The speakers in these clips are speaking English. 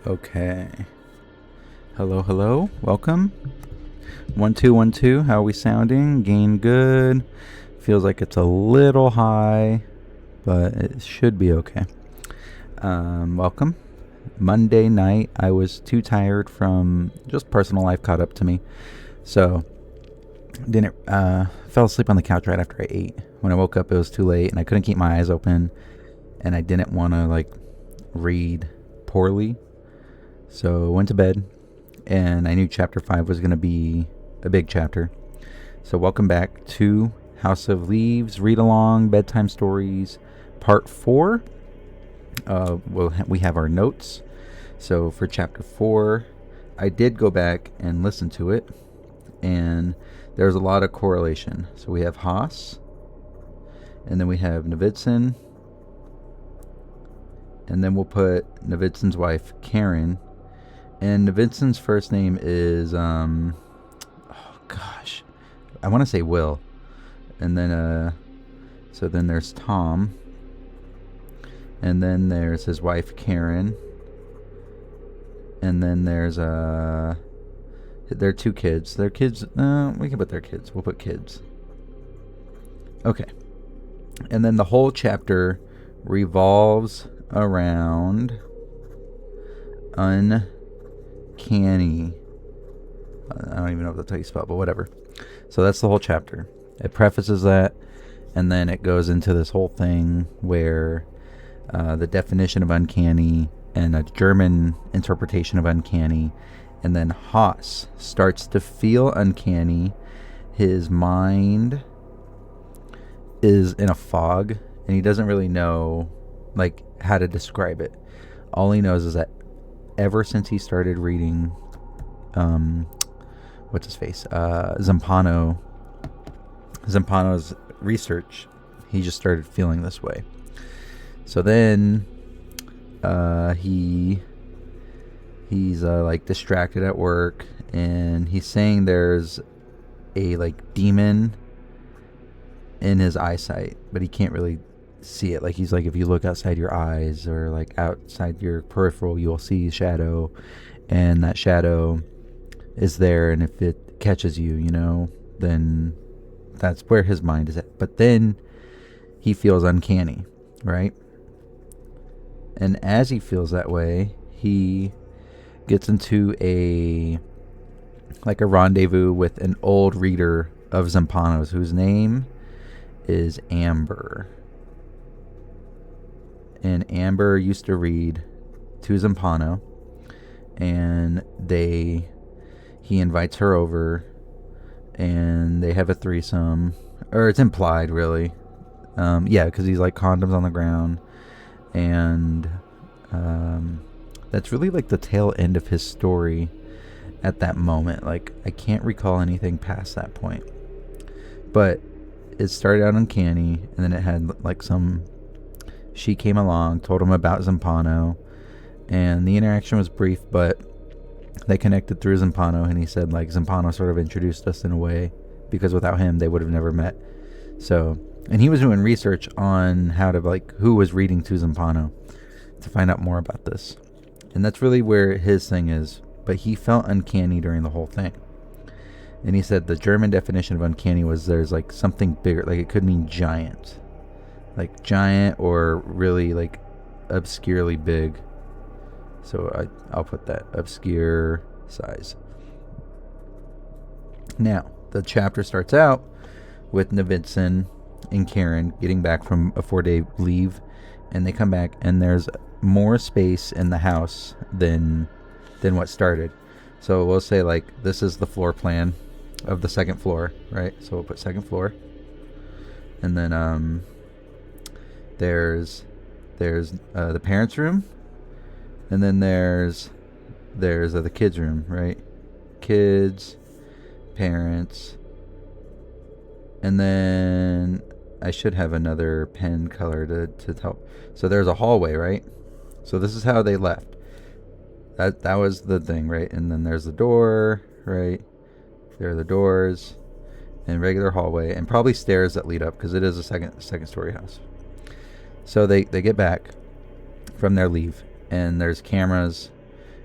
Okay. Hello, hello. Welcome. 1 2 1 2. How are we sounding? Gain good. Feels like it's a little high, but it should be okay. Welcome. Monday night, I was too tired from just personal life caught up to me, so didn't fell asleep on the couch right after I ate. When I woke up, it was too late, and I couldn't keep my eyes open, and I didn't want to read poorly, so went to bed. And I knew chapter 5 was going to be a big chapter. So welcome back to House of Leaves Read Along Bedtime Stories Part 4. We have our notes. So for chapter 4, I did go back and listen to it, and there's a lot of correlation. So we have Haas, and then we have Navidson, and then we'll put Navidson's wife, Karen. And Vincent's first name is, I want to say Will. And then, so then there's Tom. And then there's his wife, Karen. And then there's, their 2 kids. Their kids, we can put their kids. We'll put kids. Okay. And then the whole chapter revolves around uncanny. I don't even know if that's how you spell it, but whatever. So that's the whole chapter. It prefaces that, and then it goes into this whole thing where the definition of uncanny and a German interpretation of uncanny, and then Haas starts to feel uncanny. His mind is in a fog, and he doesn't really know how to describe it. All he knows is that ever since he started reading, Zampano's research, he just started feeling this way. So then, he's distracted at work, and he's saying there's a demon in his eyesight, but he can't really see it. He's if you look outside your eyes or outside your peripheral, you'll see shadow, and that shadow is there, and if it catches you, then that's where his mind is at. But then he feels uncanny, right? And as he feels that way, he gets into a rendezvous with an old reader of Zampano's, whose name is Amber. And Amber used to read to Zampano, and he invites her over, and they have a threesome, or it's implied, really. Because he's condoms on the ground, and that's really the tail end of his story at that moment. I can't recall anything past that point, but it started out uncanny, and then it had she came along, told him about Zampano, and the interaction was brief, but they connected through Zampano, and he said Zampano sort of introduced us in a way, because without him they would have never met. So, and he was doing research on how to who was reading to Zampano to find out more about this, and that's really where his thing is. But he felt uncanny during the whole thing, and he said the German definition of uncanny was there's something bigger, it could mean giant, giant, or really obscurely big. So I'll put that obscure size. Now the chapter starts out with Navidson and Karen getting back from a 4-day leave, and they come back, and there's more space in the house than what started. So we'll say this is the floor plan of the second floor, right? So we'll put second floor, and then there's the parents' room, and then there's the kids' room, right? Kids, parents, and then I should have another pen color to help. So there's a hallway, right? So this is how they left. That was the thing, right? And then there's the door, right? There are the doors, and regular hallway, and probably stairs that lead up, because it is a second story house. So they get back from their leave, and there's cameras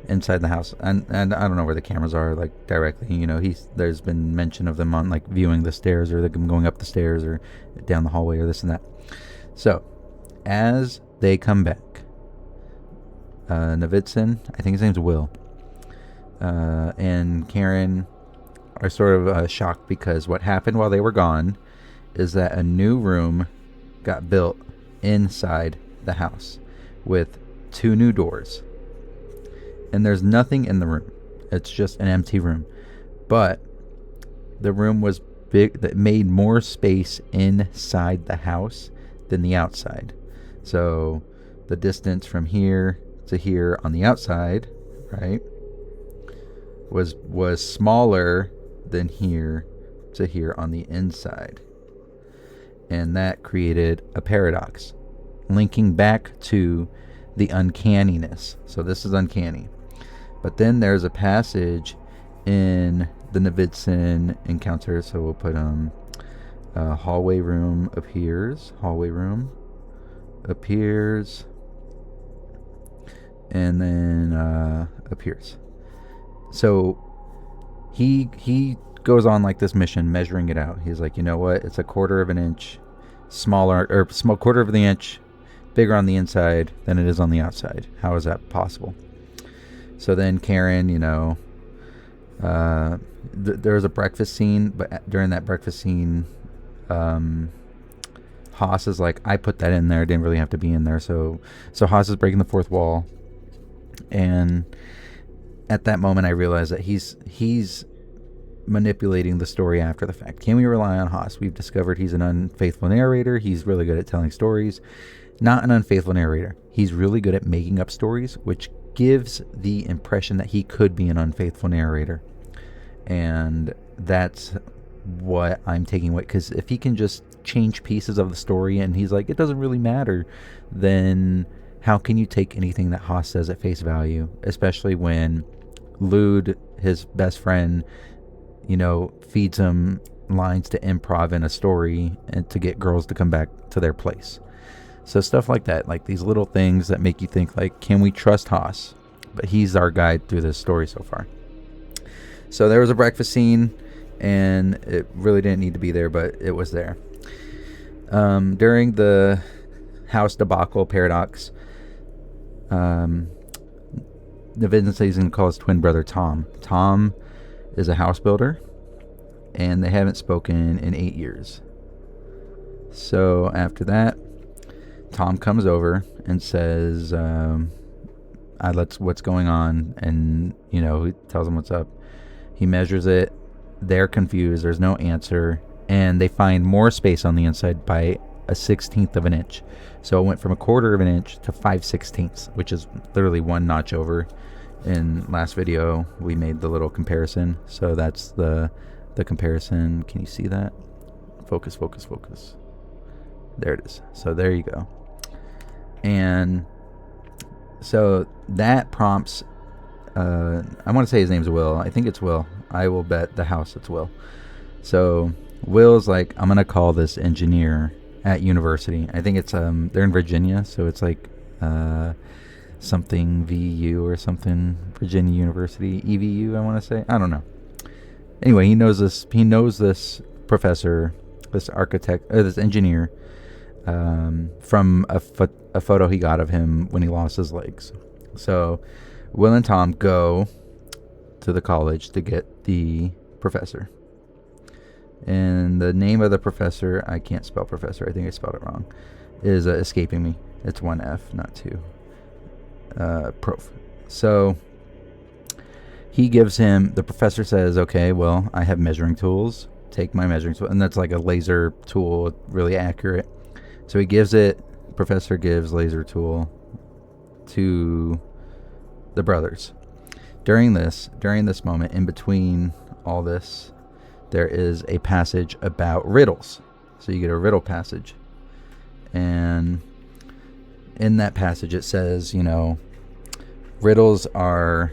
inside the house, and I don't know where the cameras are, like, directly. You know, there's been mention of them on, like, viewing the stairs, or them going up the stairs or down the hallway or this and that. So as they come back, Navidson, I think his name's Will, and Karen are sort of shocked, because what happened while they were gone is that a new room got built inside the house with 2 new doors. And there's nothing in the room. It's just an empty room. But the room was big, that made more space inside the house than the outside. So the distance from here to here on the outside, right, was smaller than here to here on the inside. And that created a paradox, linking back to the uncanniness. So this is uncanny. But then there's a passage in the Navidson encounter. So we'll put hallway room appears, hallway room appears, and then appears. So he goes on like this mission, measuring it out. He's like, you know what? It's a quarter of an inch smaller, or small quarter of the inch bigger on the inside than it is on the outside. How is that possible? So then Karen, you know, there's a breakfast scene, but during that breakfast scene, Haas is like, I put that in there, didn't really have to be in there. So Haas is breaking the fourth wall, and at that moment I realized that he's manipulating the story after the fact. Can we rely on Haas? We've discovered he's an unfaithful narrator. He's really good at telling stories. Not an unfaithful narrator. He's really good at making up stories, which gives the impression that he could be an unfaithful narrator. And that's what I'm taking away. Because if he can just change pieces of the story and he's like, it doesn't really matter, then how can you take anything that Haas says at face value? Especially when Lude, his best friend, you know, feeds him lines to improv in a story and to get girls to come back to their place. So stuff like that, like these little things that make you think, like, can we trust Haas? But he's our guide through this story so far. So there was a breakfast scene, and it really didn't need to be there, but it was there. During the house debacle paradox, Navidson says he's going to call his twin brother Tom. Tom is a house builder, and they haven't spoken in 8 years. So after that, Tom comes over and says, what's going on? And, you know, he tells him what's up. He measures it. They're confused. There's no answer. And they find more space on the inside by a 1/16 of an inch. So it went from a quarter of an inch to 5/16, which is literally one notch over. In last video, we made the little comparison. So that's the comparison. Can you see that? Focus, focus, focus. There it is. So there you go. And so that prompts, I want to say his name's Will. I think it's Will. I will bet the house it's Will. So Will's like, I'm going to call this engineer at university. I think it's, they're in Virginia. So it's like, something VU or something, Virginia University, EVU, I want to say. I don't know. Anyway, he knows this professor, this architect, or this engineer, from a photo he got of him when he lost his legs. So Will and Tom go to the college to get the professor. And the name of the professor, I can't spell professor, I think I spelled it wrong, is escaping me. It's 1 F, not 2. Prof. So he gives him, the professor says, okay, well, I have measuring tools. Take my measuring tool. And that's like a laser tool, really accurate. So he gives it, professor gives laser tool to the brothers. During this moment, in between all this, there is a passage about riddles. So you get a riddle passage. And in that passage it says, you know, riddles are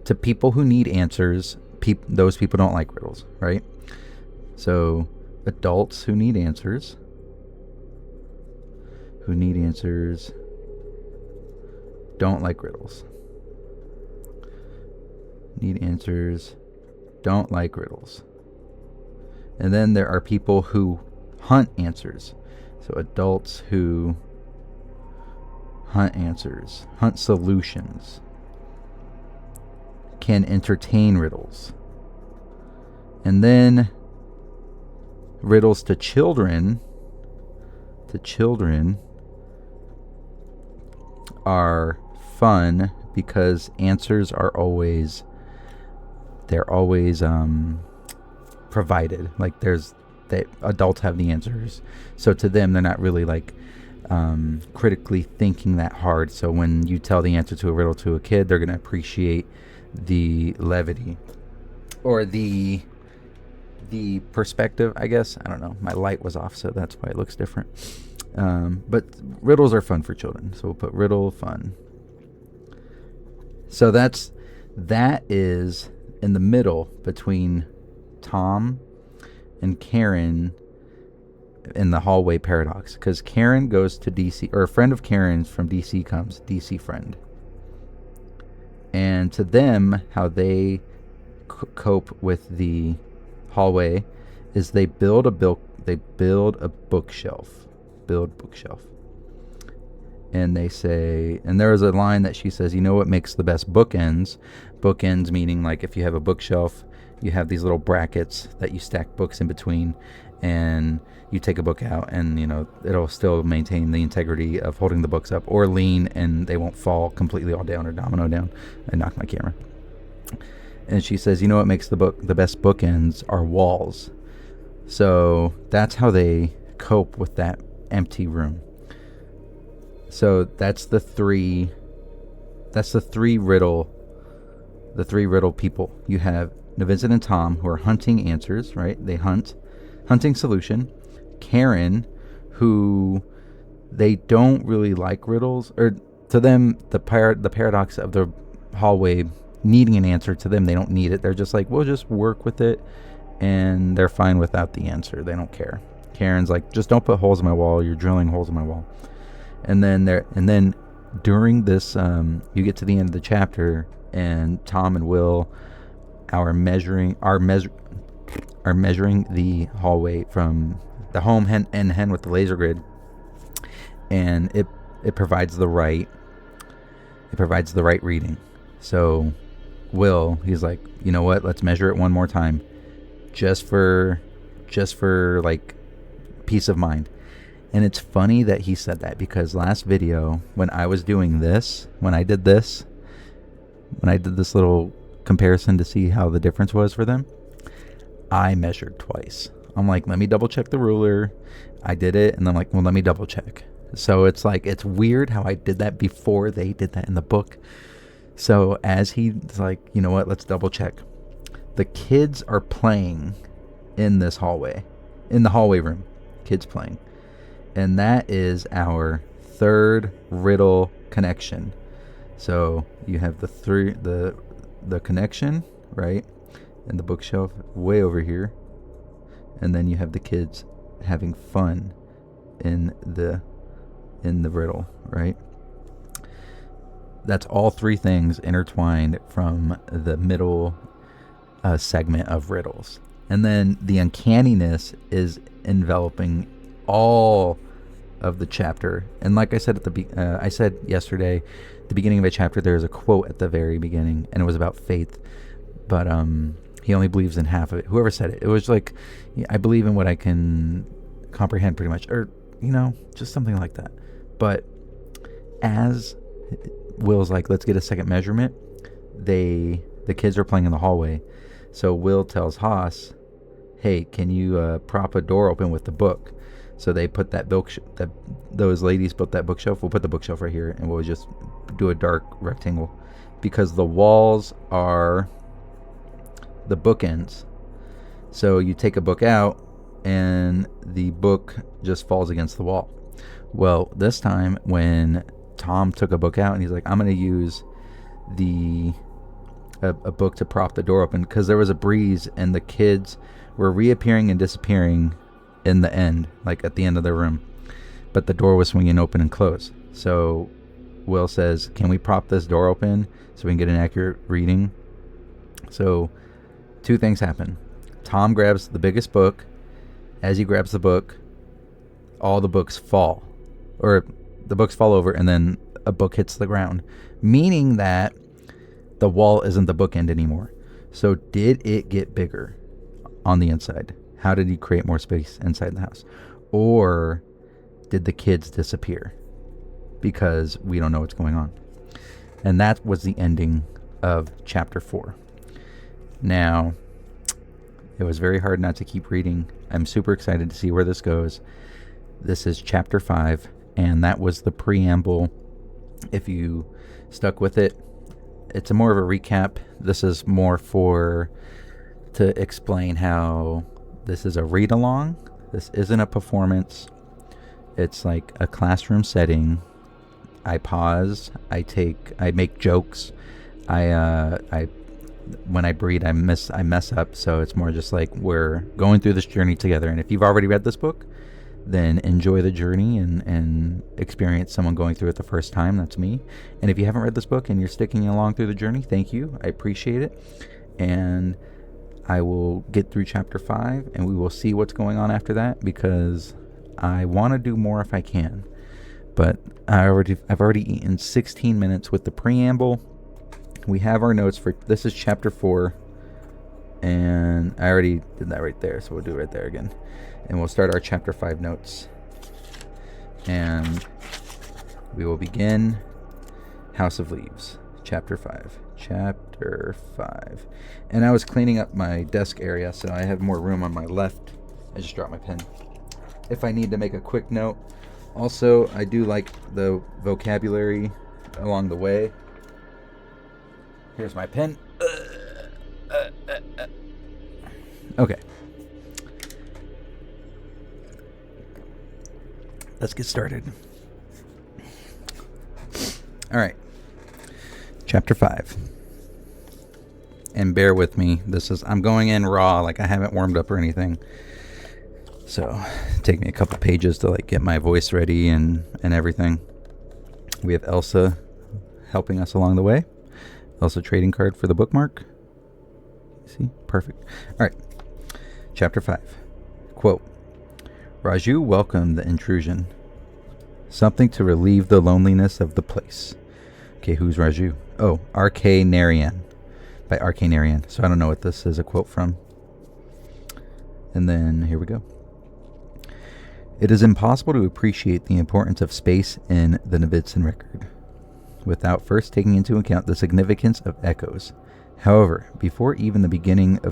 to people who need answers. Those people don't like riddles, right? So adults who need answers who need answers don't like riddles. Need answers, don't like riddles. And then there are people who hunt answers. So adults who hunt answers, hunt solutions, can entertain riddles. And then riddles to children are fun because answers are always provided. Like adults have the answers, so to them they're not really like critically thinking that hard. So when you tell the answer to a riddle to a kid, they're going to appreciate the levity or the perspective, I guess. I don't know, my light was off, so that's why it looks different. But riddles are fun for children, so we'll put riddle fun. So that is in the middle between Tom and Karen in the hallway paradox, because Karen goes to DC, or a friend of Karen's from DC comes, DC friend. And to them, how they cope with the hallway is they build a bookshelf. And they say, and there is a line that she says, you know what makes the best bookends? Bookends meaning like if you have a bookshelf, you have these little brackets that you stack books in between, and you take a book out and, you know, it'll still maintain the integrity of holding the books up, or lean and they won't fall completely all down or domino down. I knocked my camera. And she says, you know what makes the best bookends are walls. So that's how they cope with that empty room. So that's the three riddle people. You have Vincent and Tom, who are hunting answers, right? They hunting solution. Karen, who they don't really like riddles, or to them the paradox of the hallway needing an answer, to them they don't need it. They're just like, we'll just work with it, and they're fine without the answer. They don't care. Karen's like, just don't put holes in my wall. You're drilling holes in my wall. And then during this, you get to the end of the chapter, and Tom and Will are measuring the hallway from the home end to end with the laser grid, and it provides the right reading. So Will, he's like, you know what? Let's measure it one more time, just for like peace of mind. And it's funny that he said that, because last video when I did this little comparison to see how the difference was for them, I measured twice. I'm like, let me double check the ruler. I did it, and I'm like, well, let me double check. So it's like, it's weird how I did that before they did that in the book. So as he's like, you know what, let's double check. The kids are playing in the hallway room. Kids playing. And that is our third riddle connection. So you have the connection, right? And the bookshelf way over here. And then you have the kids having fun in the riddle, right? That's all three things intertwined from the middle segment of riddles. And then the uncanniness is enveloping all of the chapter. And like I said I said yesterday, the beginning of a chapter, there's a quote at the very beginning, and it was about faith. But he only believes in half of it. Whoever said it, it was like, I believe in what I can comprehend, pretty much, or just something like that. But as Will's like, let's get a second measurement, the kids are playing in the hallway. So Will tells Haas, hey, can you prop a door open with the book? So they put those ladies put that bookshelf. We'll put the bookshelf right here, and we'll just do a dark rectangle, because the walls are the bookends. So you take a book out, and the book just falls against the wall. Well, this time when Tom took a book out, and he's like, I'm going to use a book to prop the door open, because there was a breeze and the kids were reappearing and disappearing in the end, like at the end of the room. but the door was swinging open and closed. So Will says, can we prop this door open so we can get an accurate reading? So 2 things happen. Tom grabs the biggest book. As he grabs the book, all the books fall. Or the books fall over, and then a book hits the ground. Meaning that the wall isn't the bookend anymore. So did it get bigger on the inside? How did he create more space inside the house? Or did the kids disappear? Because we don't know what's going on. And that was the ending of chapter 4. Now, it was very hard not to keep reading. I'm super excited to see where this goes. This is chapter 5, and that was the preamble. If you stuck with it, it's more of a recap. This is more to explain how this is a read-along. This isn't a performance. It's like a classroom setting. I pause. I make jokes. When I breathe, I mess up. So it's more just like we're going through this journey together. And if you've already read this book, then enjoy the journey and experience someone going through it the first time. That's me. And if you haven't read this book and you're sticking along through the journey, thank you. I appreciate it. And I will get through chapter 5 and we will see what's going on after that, because I want to do more if I can. But I've already eaten 16 minutes with the preamble. We have our notes for this is chapter 4, and I already did that right there, so we'll do it right there again. And we'll start our chapter 5 notes. And we will begin House of Leaves, chapter 5. Chapter 5. And I was cleaning up my desk area, so I have more room on my left. I just dropped my pen. If I need to make a quick note. Also, I do like the vocabulary along the way. Here's my pen. Okay. Let's get started. All right. Chapter 5. And bear with me. I'm going in raw, like I haven't warmed up or anything. So, take me a couple pages to get my voice ready and everything. We have Elsa helping us along the way. Also trading card for the bookmark. See? Perfect. All right. Chapter 5. Quote, Raju welcomed the intrusion. Something to relieve the loneliness of the place. Okay, who's Raju? Oh, R.K. Narayan. By R.K. Narayan. So I don't know what this is a quote from. And then here we go. It is impossible to appreciate the importance of space in the Novitzin record without first taking into account the significance of echoes. However, before even beginning a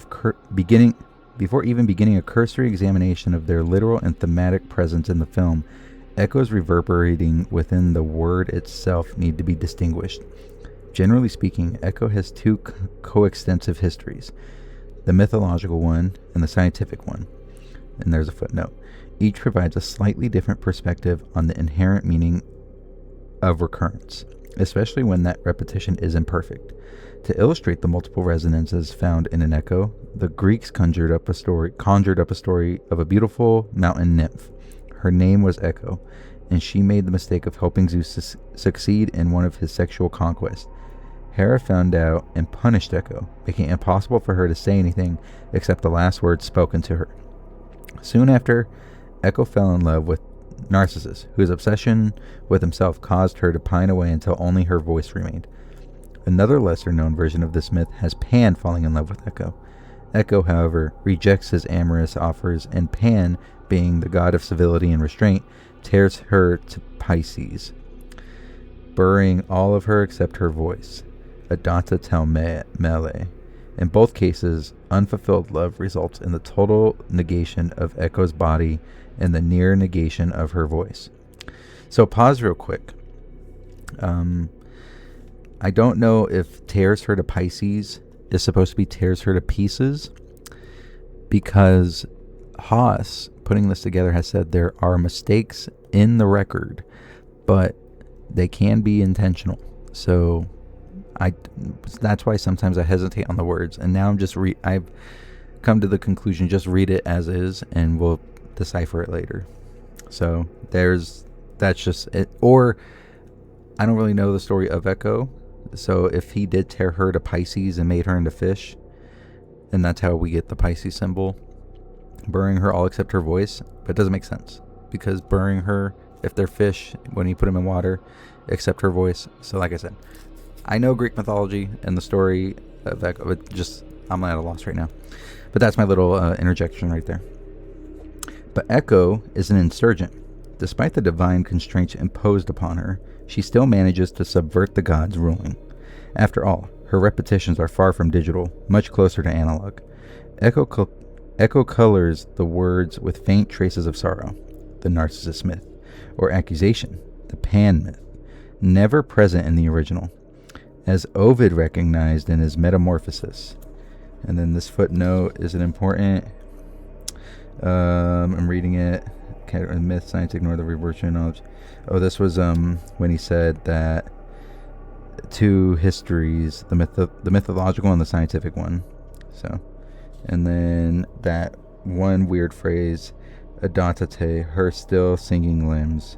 cursory examination of their literal and thematic presence in the film, echoes reverberating within the word itself need to be distinguished. Generally speaking, echo has 2 coextensive histories, the mythological one and the scientific one. And there's a footnote. Each provides a slightly different perspective on the inherent meaning of recurrence, especially when that repetition is imperfect. To illustrate the multiple resonances found in an echo, the Greeks conjured up a story of a beautiful mountain nymph. Her name was Echo, and she made the mistake of helping Zeus succeed in one of his sexual conquests. Hera found out and punished Echo, making it impossible for her to say anything except the last words spoken to her. Soon after, Echo fell in love with Narcissus, whose obsession with himself caused her to pine away until only her voice remained. Another lesser-known version of this myth has Pan falling in love with Echo. Echo, however, rejects his amorous offers, and Pan, being the god of civility and restraint, tears her to Pisces, burying all of her except her voice, Adanta tel mele. In both cases, unfulfilled love results in the total negation of Echo's body and the near negation of her voice. So pause real quick. I don't know if tears her to Pisces is supposed to be tears her to pieces, because Haas, putting this together, has said there are mistakes in the record, but they can be intentional. So that's why sometimes I hesitate on the words. And now I've come to the conclusion, just read it as is and we'll decipher it later. So there's that's just it. Or I don't really know the story of Echo. So if he did tear her to Pisces and made her into fish, then that's how we get the Pisces symbol. Burying her all except her voice. But it doesn't make sense. Because burying her, if they're fish, when you put them in water, except her voice. So like I said, I know Greek mythology and the story of Echo, but just, I'm at a loss right now. But that's my little interjection right there. But Echo is an insurgent. Despite the divine constraints imposed upon her, she still manages to subvert the gods' ruling. After all, her repetitions are far from digital, much closer to analog. Echo colors the words with faint traces of sorrow, the narcissist myth, or accusation, the Pan myth, never present in the original, as Ovid recognized in his Metamorphosis. And then this footnote is an important. I'm reading it. Myth, science, ignore the reversion of knowledge. Oh, this was when he said that two histories, the mythological and the scientific one. So, and then that one weird phrase, Adantate, her still singing limbs.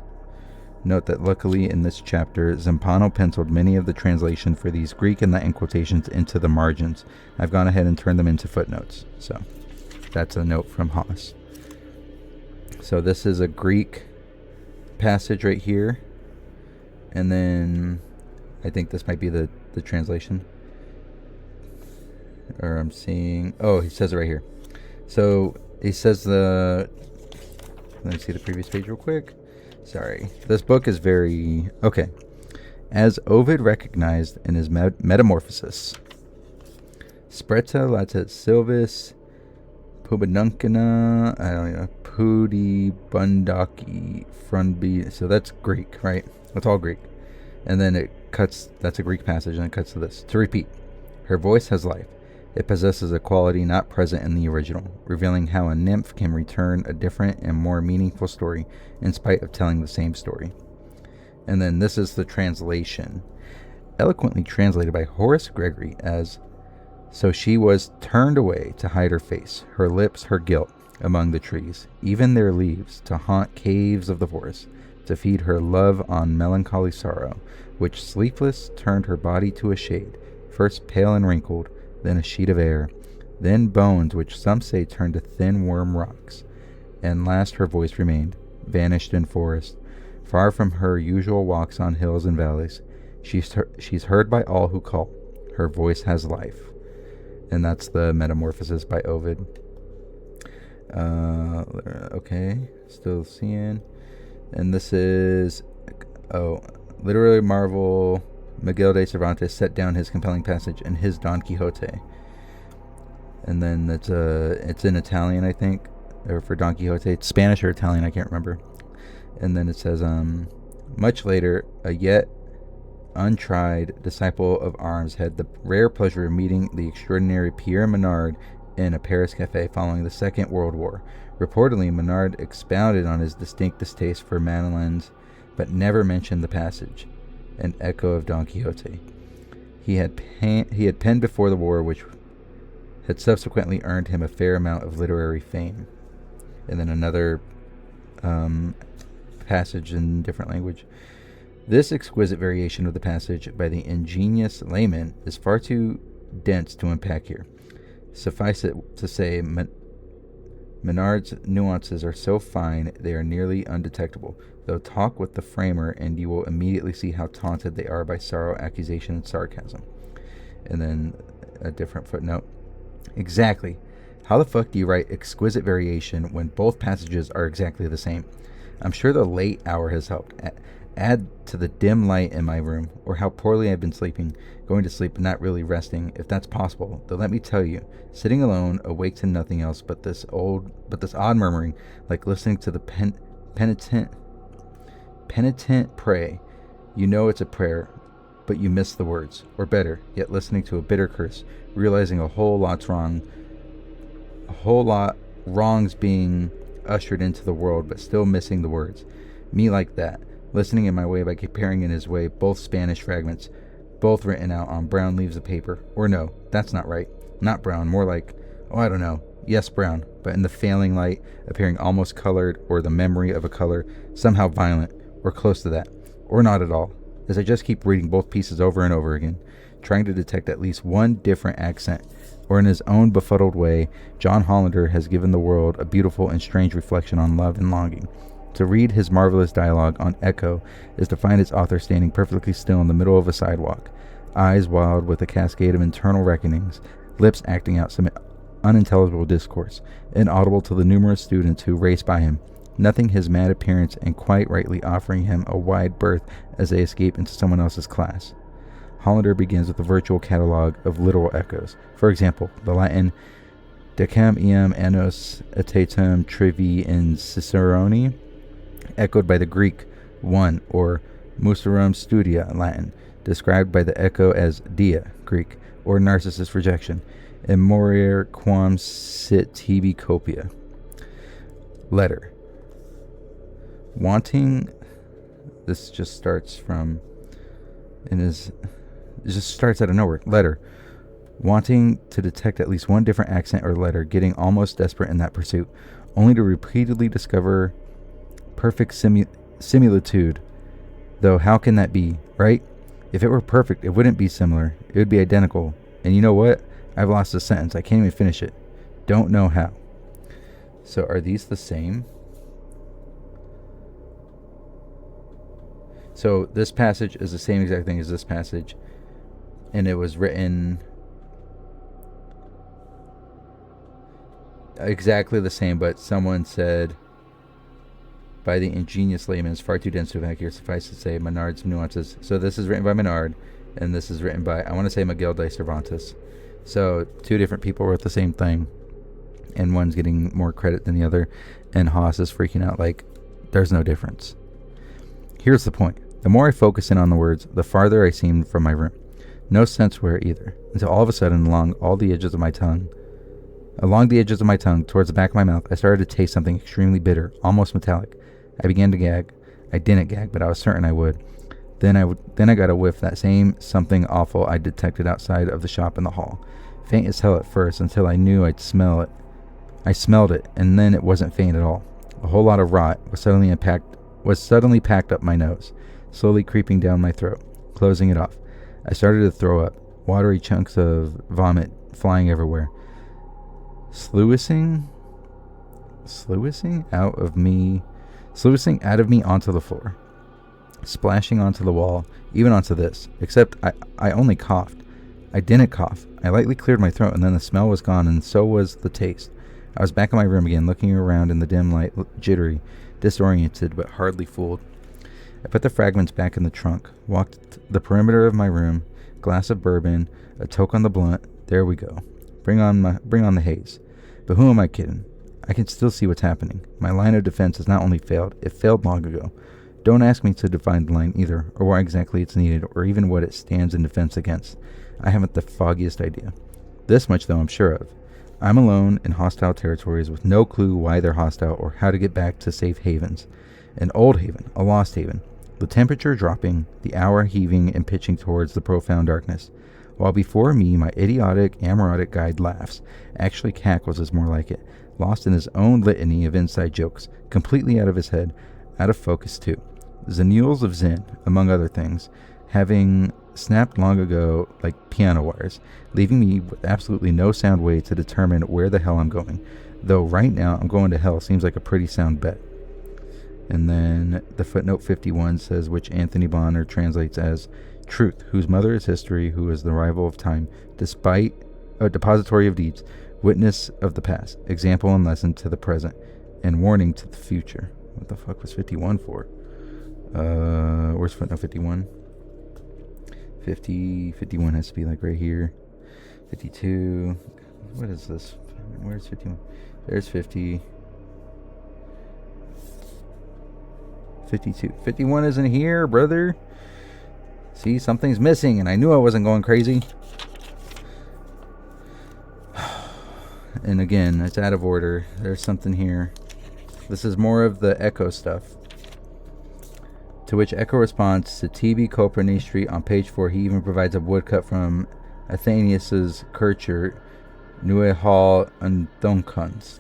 Note that luckily in this chapter, Zampano penciled many of the translation for these Greek and Latin quotations into the margins. I've gone ahead and turned them into footnotes. So that's a note from Haas. So this is a Greek passage right here. And then I think this might be the translation. Or I'm seeing... Oh, he says it right here. So he says the... Let me see the previous page real quick. Sorry. This book is very... Okay. As Ovid recognized in his Metamorphosis, Spreta lata silvis pubaduncana, I don't know, pudi bundaki frunbi. So that's Greek, right? That's all Greek. And then it cuts... That's a Greek passage, and it cuts to this. To repeat, her voice has life. It possesses a quality not present in the original, revealing how a nymph can return a different and more meaningful story in spite of telling the same story. And then this is the translation, eloquently translated by Horace Gregory as, so she was turned away to hide her face, her lips, her guilt, among the trees, even their leaves, to haunt caves of the forest, to feed her love on melancholy sorrow, which sleepless turned her body to a shade, first pale and wrinkled, then a sheet of air, then bones which some say turned to thin worm rocks, and last her voice remained, vanished in forest, far from her usual walks on hills and valleys. She's heard by all who call, her voice has life. And that's the Metamorphosis by Ovid. Okay, still seeing. And this is, literary marvel... Miguel de Cervantes set down his compelling passage in his Don Quixote. And then it's in Italian, I think, or for Don Quixote. It's Spanish or Italian, I can't remember. And then it says, much later, a yet untried disciple of arms had the rare pleasure of meeting the extraordinary Pierre Menard in a Paris cafe following the Second World War. Reportedly, Menard expounded on his distinct distaste for Madeleines, but never mentioned the passage, an echo of Don Quixote. He had penned before the war, which had subsequently earned him a fair amount of literary fame. And then another passage in different language. This exquisite variation of the passage by the ingenious layman is far too dense to unpack here. Suffice it to say, Menard's nuances are so fine they are nearly undetectable, though talk with the framer and you will immediately see how taunted they are by sorrow, accusation, and sarcasm. And then a different footnote. Exactly. How the fuck do you write exquisite variation when both passages are exactly the same? I'm sure the late hour has helped. Add to the dim light in my room, or how poorly I've been sleeping, going to sleep but not really resting, if that's possible, though let me tell you, sitting alone, awake to nothing else but this odd murmuring, like listening to the penitent pray. You know it's a prayer, but you miss the words, or better, yet listening to a bitter curse, realizing a whole lot wrongs being ushered into the world, but still missing the words. Me like that. Listening in my way by comparing in his way both Spanish fragments, both written out on brown leaves of paper. Or no, that's not right. Not brown, more like, I don't know. Yes, brown, but in the failing light, appearing almost colored, or the memory of a color, somehow violent, or close to that, or not at all, as I just keep reading both pieces over and over again, trying to detect at least one different accent. Or in his own befuddled way, John Hollander has given the world a beautiful and strange reflection on love and longing. To read his marvelous dialogue on Echo is to find its author standing perfectly still in the middle of a sidewalk, eyes wild with a cascade of internal reckonings, lips acting out some unintelligible discourse, inaudible to the numerous students who race by him, nothing his mad appearance and quite rightly offering him a wide berth as they escape into someone else's class. Hollander begins with a virtual catalogue of literal echoes. For example, the Latin Decam eam annos etatem trivi in Cicerone, echoed by the Greek one, or Muserum Studia Latin, described by the echo as dia Greek, or Narcissus rejection, and morir quam sit tibi copia. Letter. Wanting, this just starts from, it just starts out of nowhere. Letter. Wanting to detect at least one different accent or letter, getting almost desperate in that pursuit, only to repeatedly discover perfect similitude. Though how can that be, right? If it were perfect, it wouldn't be similar. It would be identical. And you know what? I've lost the sentence. I can't even finish it. Don't know how. So are these the same? So this passage is the same exact thing as this passage. And it was written exactly the same, but someone said, by the ingenious layman, is far too dense to evacuate. Suffice to say, Menard's nuances. So this is written by Menard, and this is written by, I want to say, Miguel de Cervantes. So two different people wrote the same thing, and one's getting more credit than the other, and Haas is freaking out like there's no difference. Here's the point. The more I focus in on the words, the farther I seem from my room. No sense where either, until all of a sudden, along the edges of my tongue, towards the back of my mouth, I started to taste something extremely bitter, almost metallic. I began to gag. I didn't gag, but I was certain I would. Then I got a whiff, that same something awful I detected outside of the shop in the hall. Faint as hell at first, until I knew I'd smell it. I smelled it, and then it wasn't faint at all. A whole lot of rot was suddenly packed up my nose, slowly creeping down my throat, closing it off. I started to throw up, watery chunks of vomit flying everywhere. Sluicing out of me onto the floor, splashing onto the wall, even onto this, except I only coughed. I didn't cough. I lightly cleared my throat, and then the smell was gone, and so was the taste. I was back in my room again, looking around in the dim light, jittery, disoriented, but hardly fooled. I put the fragments back in the trunk, walked the perimeter of my room, glass of bourbon, a toke on the blunt. There we go. Bring on the haze. But who am I kidding? I can still see what's happening. My line of defense has not only failed, it failed long ago. Don't ask me to define the line either, or why exactly it's needed, or even what it stands in defense against. I haven't the foggiest idea. This much, though, I'm sure of. I'm alone in hostile territories with no clue why they're hostile or how to get back to safe havens. An old haven, a lost haven. The temperature dropping, the hour heaving and pitching towards the profound darkness. While before me, my idiotic, amorotic guide laughs. Actually cackles is more like it. Lost in his own litany of inside jokes. Completely out of his head. Out of focus, too. Zanules of Zen, among other things, having snapped long ago like piano wires, leaving me with absolutely no sound way to determine where the hell I'm going. Though right now, I'm going to hell seems like a pretty sound bet. And then the footnote 51 says, which Anthony Bonner translates as truth, whose mother is history, who is the rival of time, despite a depository of deeds, witness of the past, example and lesson to the present, and warning to the future. What the fuck was 51 for? Where's footnote 51? 51 has to be like right here. 52. What is this? Where's 51? There's 50. 52. 51 isn't here, brother. See, something's missing, and I knew I wasn't going crazy. And again, it's out of order. There's something here. This is more of the Echo stuff. To which Echo responds to T.B. Copernic Street on page 4. He even provides a woodcut from Athenaeus's Kircher, Neue Hall und Tonkunst,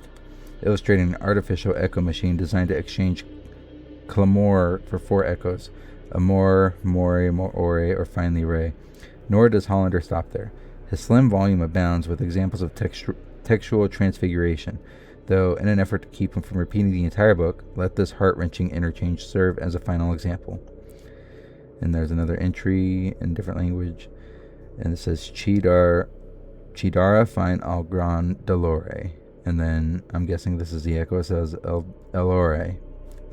illustrating an artificial echo machine designed to exchange clamor for 4 echoes, amor, more, ore, or finally re. Nor does Hollander stop there. His slim volume abounds with examples of textual transfiguration, though in an effort to keep him from repeating the entire book, let this heart-wrenching interchange serve as a final example. And there's another entry in different language, and it says Chidara fine al gran dolore. And then I'm guessing this is the echo. It says elore.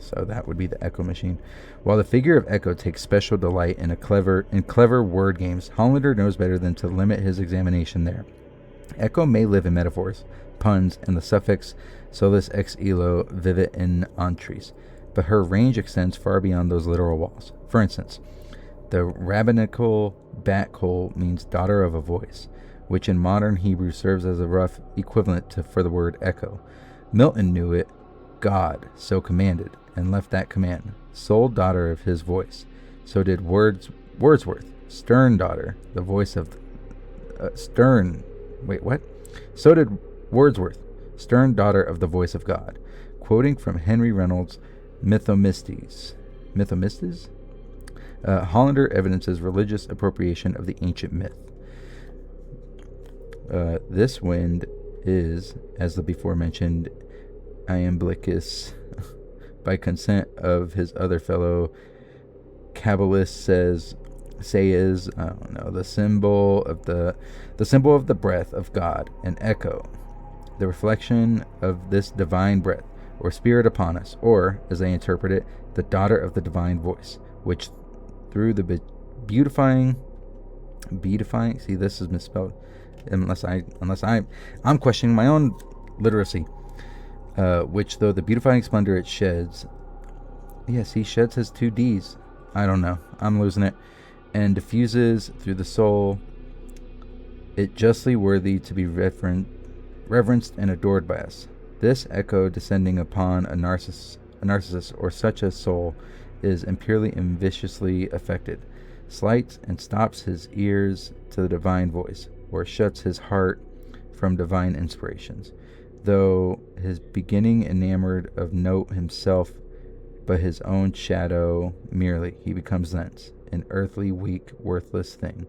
So that would be the echo machine. While the figure of echo takes special delight in clever word games, Hollander knows better than to limit his examination there. Echo may live in metaphors, puns, and the suffix solus ex illo vivit in antris, but her range extends far beyond those literal walls. For instance, the rabbinical bat-kol means daughter of a voice, which in modern Hebrew serves as a rough equivalent for the word echo. Milton knew it, God so commanded, and left that command, sole daughter of his voice. So did Wordsworth, stern daughter, the voice of So did Wordsworth, stern daughter of the voice of God, quoting from Henry Reynolds' Mythomystes. Hollander evidences religious appropriation of the ancient myth. This wind is, as the before mentioned, Iamblichus, by consent of his other fellow Kabbalists, the symbol of the breath of God, an echo, the reflection of this divine breath or spirit upon us, or, as they interpret it, the daughter of the divine voice, which through the beautifying, see, this is misspelled, unless I'm questioning my own literacy, which though the beautifying splendor it sheds, yes, he sheds his 2 D's, I don't know, I'm losing it, and diffuses through the soul, it justly worthy to be reverenced and adored by us. This echo descending upon a narcissus or such a soul is impurely and viciously affected, slights and stops his ears to the divine voice, or shuts his heart from divine inspirations. Though his beginning enamored of no himself, but his own shadow merely, he becomes thence an earthly, weak, worthless thing,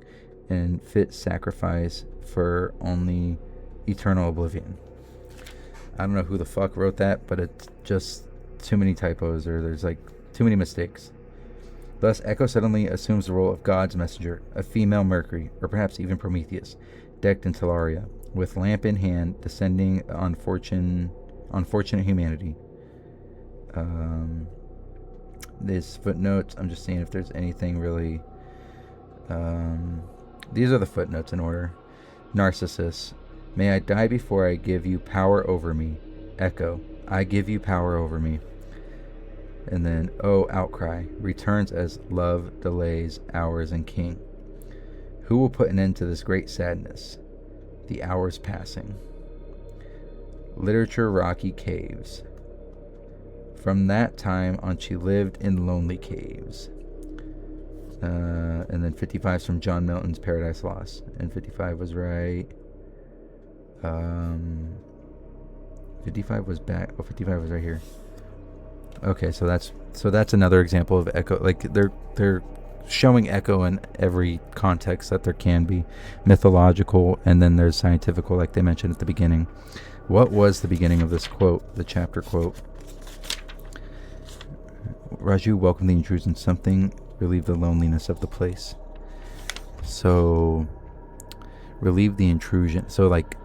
and fit sacrifice for only eternal oblivion. I don't know who the fuck wrote that, but it's just too many typos, or there's like too many mistakes. Thus, Echo suddenly assumes the role of God's messenger, a female Mercury, or perhaps even Prometheus, decked in Talaria, with lamp in hand, descending on unfortunate humanity. These footnotes, I'm just seeing if there's anything really. These are the footnotes in order. Narcissus, may I die before I give you power over me. Echo, I give you power over me. And then, oh, outcry, returns as love delays hours and king. Who will put an end to this great sadness? The hours passing. Literature rocky caves. From that time on she lived in lonely caves. And then 55 is from John Milton's Paradise Lost. And 55 was right. 55 was back. Oh, 55 was right here. Okay, so that's another example of echo. Like they're showing echo in every context that there can be, mythological, and then there's scientifical, like they mentioned at the beginning. What was the beginning of this quote, the chapter quote? Raju welcomed the intrusion. Something relieved the loneliness of the place. So, relieve the intrusion. So, like,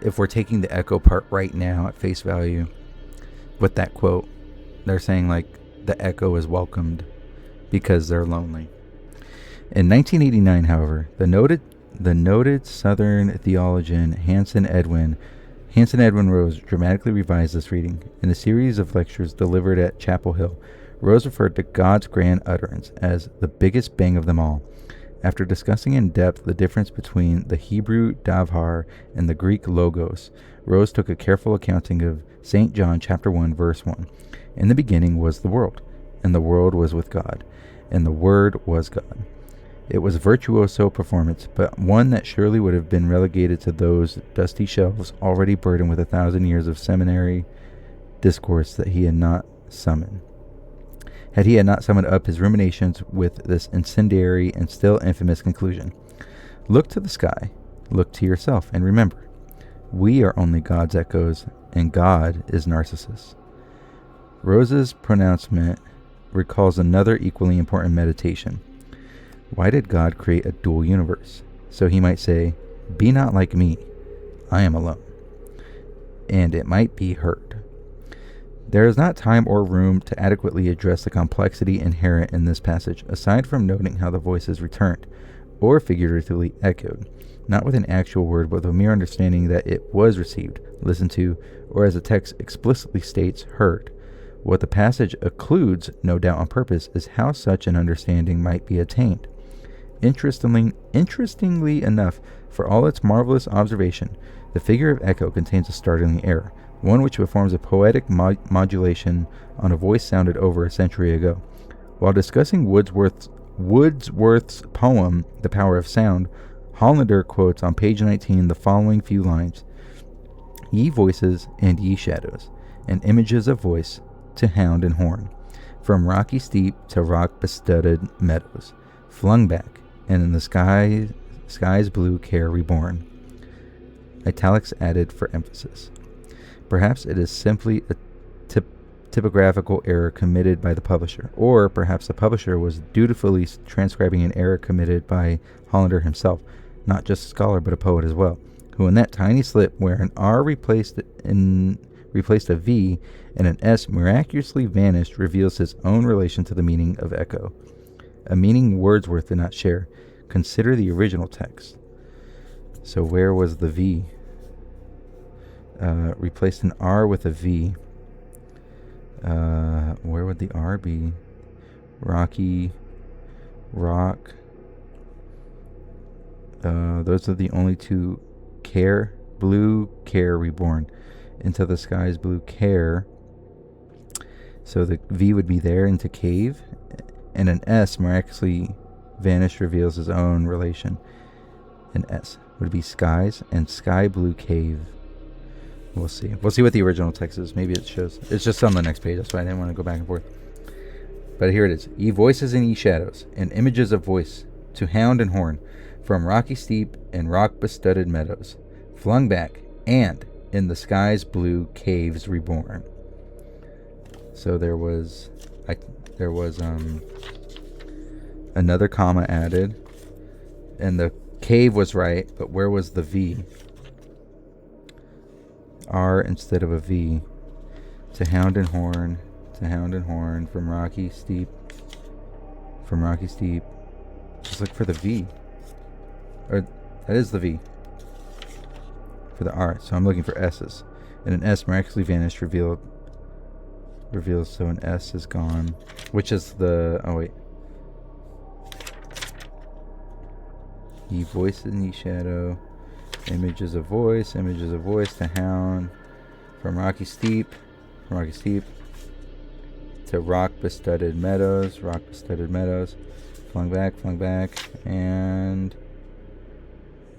if we're taking the echo part right now at face value with that quote, they're saying, like, the echo is welcomed because they're lonely. In 1989, however, the noted Southern theologian Hanson Edwin Rose dramatically revised this reading. In a series of lectures delivered at Chapel Hill, Rose referred to God's grand utterance as the biggest bang of them all. After discussing in depth the difference between the Hebrew davhar and the Greek logos, Rose took a careful accounting of St. John chapter 1, verse 1. In the beginning was the world, and the world was with God, and the Word was God. It was a virtuoso performance, but one that surely would have been relegated to those dusty shelves already burdened with 1,000 years of seminary discourse that he had not summon. Had he not summoned up his ruminations with this incendiary and still infamous conclusion. Look to the sky, look to yourself, and remember, we are only God's echoes, and God is Narcissus. Rose's pronouncement recalls another equally important meditation. Why did God create a dual universe? So he might say, be not like me, I am alone. And it might be heard. There is not time or room to adequately address the complexity inherent in this passage, aside from noting how the voice is returned, or figuratively echoed, not with an actual word, but with a mere understanding that it was received, listened to, or as the text explicitly states, heard. What the passage occludes, no doubt on purpose, is how such an understanding might be attained. Interestingly enough, for all its marvelous observation, the figure of echo contains a startling error, one which performs a poetic modulation on a voice sounded over a century ago. While discussing Wordsworth's poem, The Power of Sound, Hollander quotes on page 19 the following few lines. Ye voices and ye shadows, and images of voice, to hound and horn, from rocky steep to rock-bestudded meadows, flung back, and in the sky's blue care reborn. Italics added for emphasis. Perhaps it is simply a typographical error committed by the publisher, or perhaps the publisher was dutifully transcribing an error committed by Hollander himself, not just a scholar but a poet as well, who in that tiny slip where an R replaced a V and an S miraculously vanished reveals his own relation to the meaning of echo, a meaning Wordsworth did not share. Consider the original text. So where was the V? Replaced an R with a V. Where would the R be? Rocky, rock. Those are the only two. Care, blue, care, reborn. Into the sky's blue care. So the V would be there into cave. And an S miraculously vanished reveals his own relation. An S would be skies and sky blue cave. We'll see. We'll see what the original text is. Maybe it shows. It's just on the next page. That's why I didn't want to go back and forth. But here it is. Ye voices and ye shadows, and images of voice, to hound and horn, from rocky steep and rock-bestudded meadows, flung back, and in the sky's blue caves reborn. So there was another comma added, and the cave was right, but where was the V? R instead of a V. To hound and horn, from rocky steep. Just look for the V. Or that is the V. For the R. So I'm looking for S's. And an S miraculously vanished, reveals so an S is gone. Which is the Ye voice in ye shadow. Images of voice, to hound, from rocky steep, to rock-bestudded meadows, flung back, and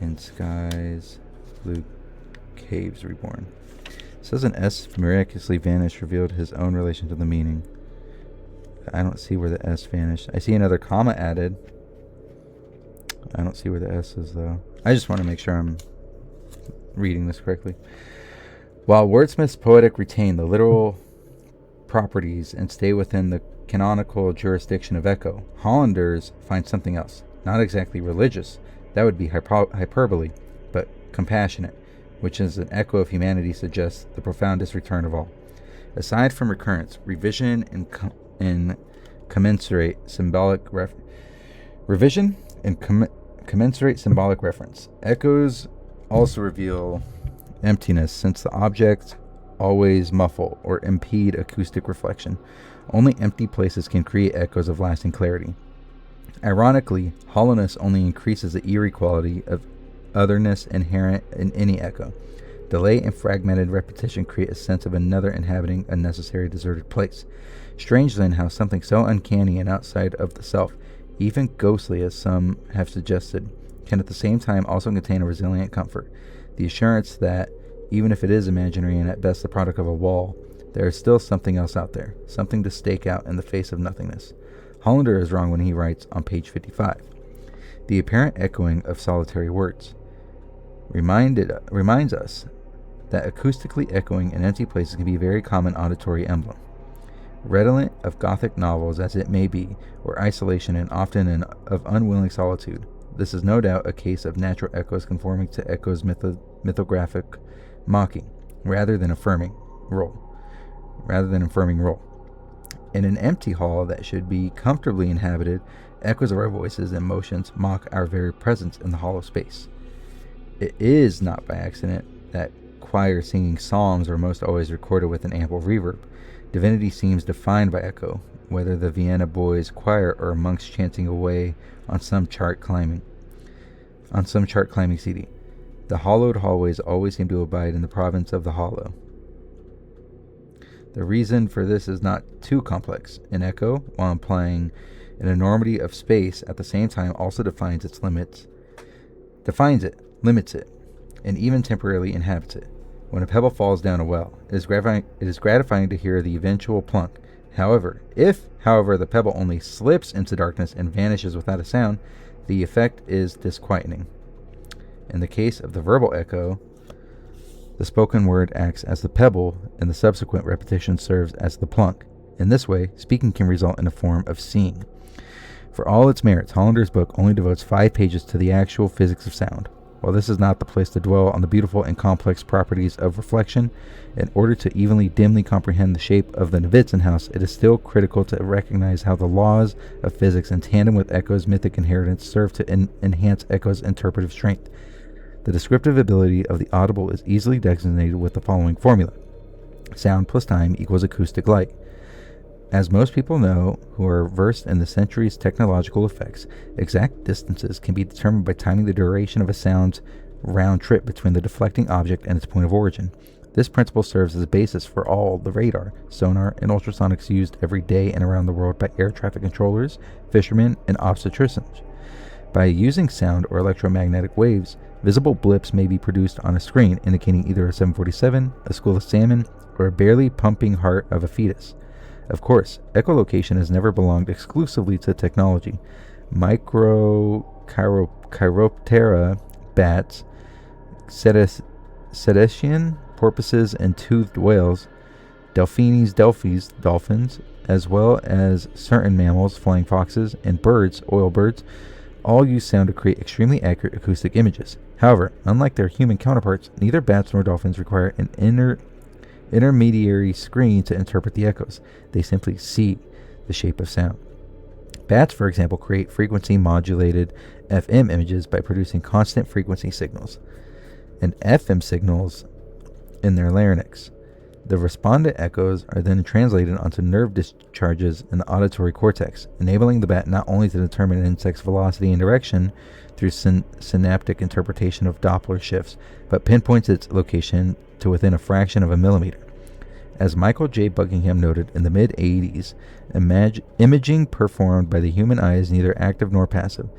in skies, blue caves reborn. It says an S miraculously vanished, revealed his own relation to the meaning. I don't see where the S vanished. I see another comma added. I don't see where the S is, though. I just want to make sure I'm reading this correctly. While wordsmiths poetic retain the literal properties and stay within the canonical jurisdiction of echo, Hollanders find something else, not exactly religious, that would be hyperbole, but compassionate, which is an echo of humanity suggests the profoundest return of all. Aside from recurrence, revision and commensurate symbolic reference. Echoes also reveal emptiness, since the objects always muffle or impede acoustic reflection. Only empty places can create echoes of lasting clarity. Ironically, hollowness only increases the eerie quality of otherness inherent in any echo. Delay and fragmented repetition create a sense of another inhabiting a necessary deserted place. Strange then how something so uncanny and outside of the self, even ghostly as some have suggested, can at the same time also contain a resilient comfort. The assurance that, even if it is imaginary and at best the product of a wall, There is still something else out there, something to stake out in the face of nothingness. Hollander is wrong when he writes on page 55, the apparent echoing of solitary words reminds us that acoustically echoing in empty places can be a very common auditory emblem. Redolent of Gothic novels as it may be, or isolation and often of unwilling solitude, this is no doubt a case of natural echoes conforming to echo's mythographic mocking, rather than affirming role. In an empty hall that should be comfortably inhabited, echoes of our voices and motions mock our very presence in the hollow space. It is not by accident that choirs singing psalms are most always recorded with an ample reverb. Divinity seems defined by echo, whether the Vienna Boys Choir or monks chanting away on some chart climbing CD. The hollowed hallways always seem to abide in the province of the hollow. The reason for this is not too complex. An echo, while implying an enormity of space, at the same time also defines it, limits it, and even temporarily inhabits it. When a pebble falls down a well, it is gratifying to hear the eventual plunk. If, however, the pebble only slips into darkness and vanishes without a sound, the effect is disquieting. In the case of the verbal echo, the spoken word acts as the pebble, and the subsequent repetition serves as the plunk. In this way, speaking can result in a form of seeing. For all its merits, Hollander's book only devotes 5 pages to the actual physics of sound. While this is not the place to dwell on the beautiful and complex properties of reflection, in order to dimly comprehend the shape of the Novitzin house, it is still critical to recognize how the laws of physics, in tandem with echo's mythic inheritance, serve to enhance echo's interpretive strength. The descriptive ability of the audible is easily designated with the following formula: sound plus time equals acoustic light. As most people know who are versed in the century's technological effects, exact distances can be determined by timing the duration of a sound's round trip between the deflecting object and its point of origin. This principle serves as a basis for all the radar, sonar, and ultrasonics used every day and around the world by air traffic controllers, fishermen, and obstetricians. By using sound or electromagnetic waves, visible blips may be produced on a screen, indicating either a 747, a school of salmon, or a barely pumping heart of a fetus. Of course, echolocation has never belonged exclusively to technology. Microchiroptera bats, cetacean porpoises, and toothed whales, delphins, dolphins, as well as certain mammals, flying foxes, and birds, oil birds, all use sound to create extremely accurate acoustic images. However, unlike their human counterparts, neither bats nor dolphins require an intermediary screen to interpret the echoes. They simply see the shape of sound. Bats, for example, create frequency-modulated FM images by producing constant frequency signals and FM signals in their larynx. The respondent echoes are then translated onto nerve discharges in the auditory cortex, enabling the bat not only to determine an insect's velocity and direction through synaptic interpretation of Doppler shifts, but pinpoints its location to within a fraction of a millimeter. As Michael J. Buckingham noted in the mid-80s, imaging performed by the human eye is neither active nor passive.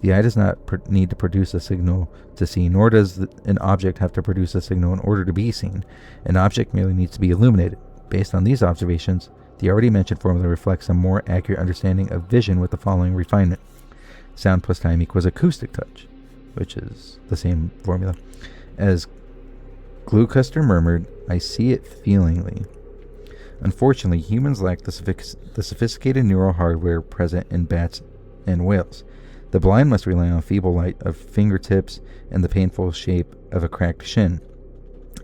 The eye does not need to produce a signal to see, nor does an object have to produce a signal in order to be seen. An object merely needs to be illuminated. Based on these observations, the already mentioned formula reflects a more accurate understanding of vision with the following refinement. Sound plus time equals acoustic touch, which is the same formula. As Gloucester murmured, I see it feelingly. Unfortunately, humans lack the sophisticated neural hardware present in bats and whales. The blind must rely on feeble light of fingertips and the painful shape of a cracked shin.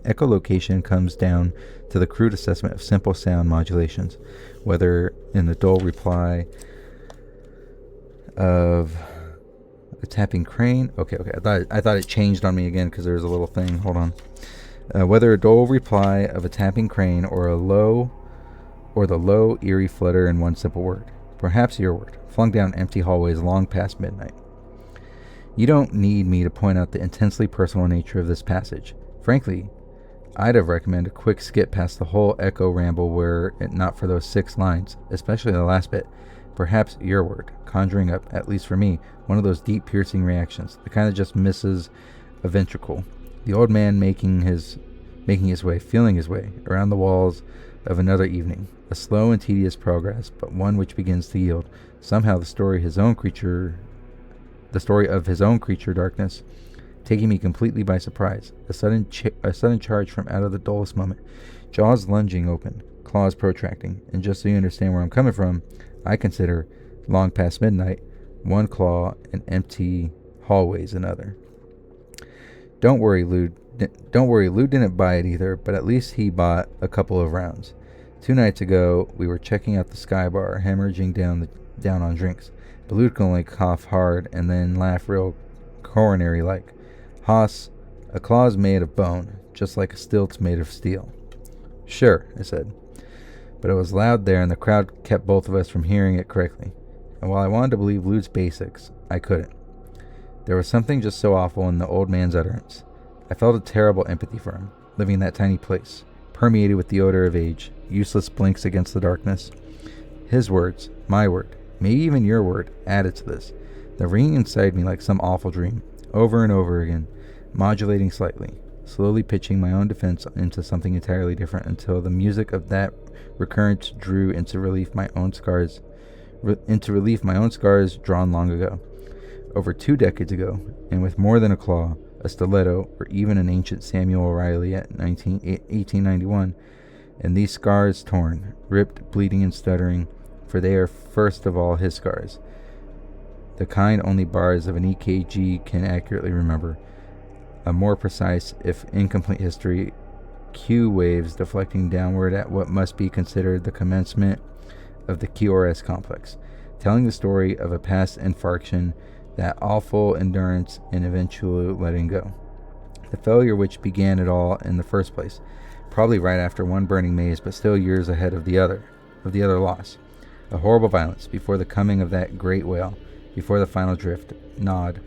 Echolocation comes down to the crude assessment of simple sound modulations, whether in the dull reply of a tapping crane. Okay. I thought it changed on me again because there was a little thing. Hold on. Whether a dull reply of a tapping crane or the low, eerie flutter in one simple word. Perhaps your word, flung down empty hallways long past midnight. You don't need me to point out the intensely personal nature of this passage. Frankly, I'd have recommended a quick skip past the whole echo ramble were it not for those 6 lines, especially the last bit. Perhaps your word, conjuring up, at least for me, one of those deep piercing reactions, the kind that just misses a ventricle. The old man making his way, feeling his way, around the walls of another evening, a slow and tedious progress, but one which begins to yield. Somehow the story of his own creature, darkness, taking me completely by surprise. A sudden charge from out of the dullest moment. Jaws lunging open, claws protracting, and just so you understand where I'm coming from, I consider, long past midnight, one claw and empty hallways another. Don't worry, Lou didn't buy it either, but at least he bought a couple of rounds. 2 nights ago, we were checking out the Sky Bar, hemorrhaging down on drinks. But Lou could only cough hard and then laugh real coronary-like. Haas, a claw's made of bone, just like a stilt's made of steel. Sure, I said. But it was loud there, and the crowd kept both of us from hearing it correctly. And while I wanted to believe Lou's basics, I couldn't. There was something just so awful in the old man's utterance. I felt a terrible empathy for him, living in that tiny place, permeated with the odor of age, useless blinks against the darkness. His words, my word, maybe even your word, added to this. The ringing inside me like some awful dream, over and over again, modulating slightly, slowly pitching my own defense into something entirely different until the music of that recurrence drew into relief my own scars drawn long ago, over 2 decades ago, and with more than a claw, a stiletto, or even an ancient Samuel O'Reilly at 1891, and these scars torn, ripped, bleeding, and stuttering, for they are first of all his scars, the kind only bars of an EKG can accurately remember, a more precise, if incomplete history, Q waves deflecting downward at what must be considered the commencement of the QRS complex, telling the story of a past infarction, that awful endurance, and eventual letting go. The failure which began it all in the first place, probably right after one burning maze, but still years ahead of the other loss. A horrible violence before the coming of that great whale, before the final drift, nod,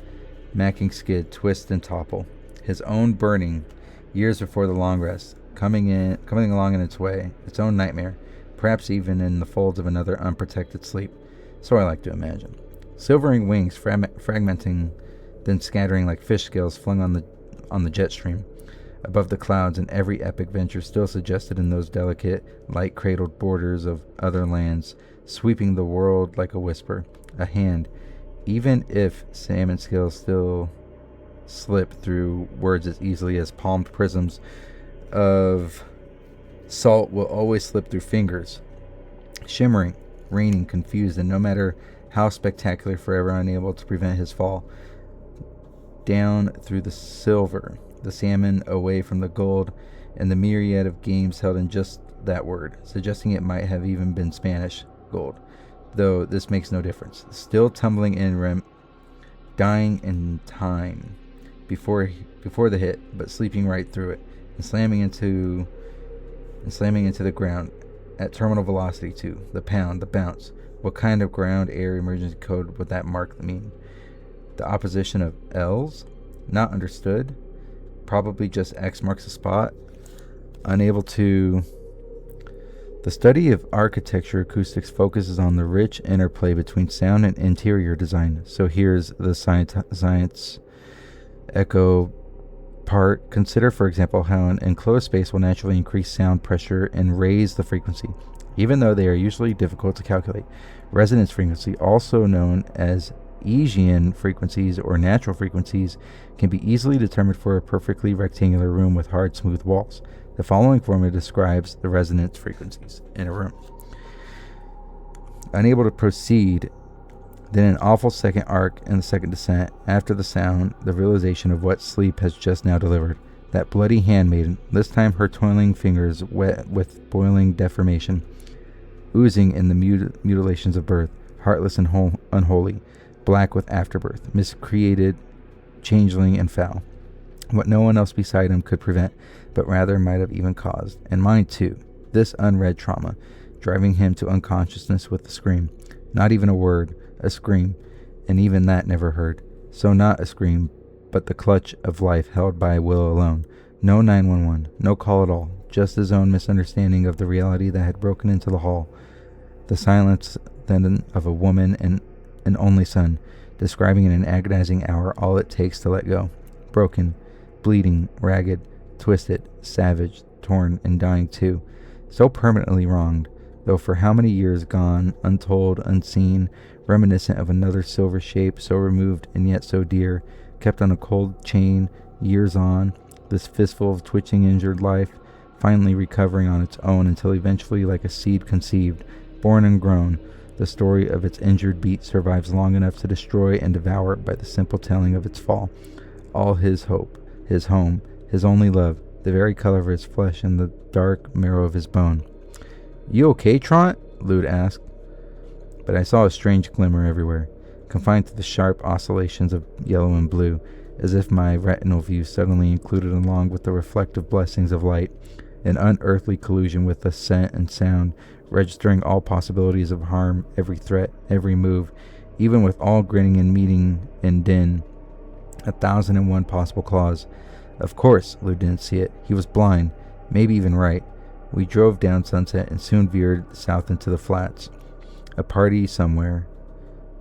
macking skid, twist and topple. His own burning, years before the long rest, coming along in its way, its own nightmare, perhaps even in the folds of another unprotected sleep. So I like to imagine. Silvering wings fragmenting, then scattering like fish scales flung on the jet stream, above the clouds, and every epic venture still suggested in those delicate, light-cradled borders of other lands, sweeping the world like a whisper, a hand, even if salmon scales still slip through words as easily as palmed prisms of salt will always slip through fingers, shimmering, raining, confused, and no matter how spectacular, forever unable to prevent his fall, down through the silver, the salmon away from the gold, and the myriad of games held in just that word, suggesting it might have even been Spanish gold, though this makes no difference. Still tumbling in dying in time before the hit, but sleeping right through it, and slamming into the ground at terminal velocity too. The pound, the bounce. What kind of ground air emergency code would that mark mean? The opposition of L's? Not understood. Probably just X marks the spot. Unable to... The study of architecture acoustics focuses on the rich interplay between sound and interior design. So here's the science echo part. Consider, for example, how an enclosed space will naturally increase sound pressure and raise the frequency, even though they are usually difficult to calculate. Resonance frequency, also known as Elysian frequencies or natural frequencies, can be easily determined for a perfectly rectangular room with hard, smooth walls. The following formula describes the resonance frequencies in a room. Unable to proceed, then an awful second arc and the second descent. After the sound, the realization of what sleep has just now delivered. That bloody handmaiden, this time her toiling fingers wet with boiling deformation, oozing in the mutilations of birth, heartless and unholy, black with afterbirth, miscreated, changeling, and foul. What no one else beside him could prevent, but rather might have even caused. And mine too, this unread trauma, driving him to unconsciousness with a scream. Not even a word, a scream, and even that never heard. So not a scream, but the clutch of life held by will alone. No 911, no call at all, just his own misunderstanding of the reality that had broken into the hall. The silence then of a woman and an only son, describing in an agonizing hour all it takes to let go. Broken, bleeding, ragged, twisted, savage, torn, and dying too. So permanently wronged, though for how many years gone, untold, unseen, reminiscent of another silver shape, so removed and yet so dear, kept on a cold chain, years on, this fistful of twitching injured life, finally recovering on its own until eventually, like a seed conceived, born and grown, the story of its injured beat survives long enough to destroy and devour it by the simple telling of its fall. All his hope, his home, his only love, the very color of his flesh and the dark marrow of his bone. "You okay, Trot?" Lude asked. But I saw a strange glimmer everywhere, confined to the sharp oscillations of yellow and blue, as if my retinal view suddenly included, along with the reflective blessings of light, an unearthly collusion with the scent and sound, registering all possibilities of harm, every threat, every move, even with all grinning and meeting and din, 1,001 possible claws. Of course, Lou didn't see it. He was blind, maybe even right. We drove down Sunset and soon veered south into the flats. A party somewhere.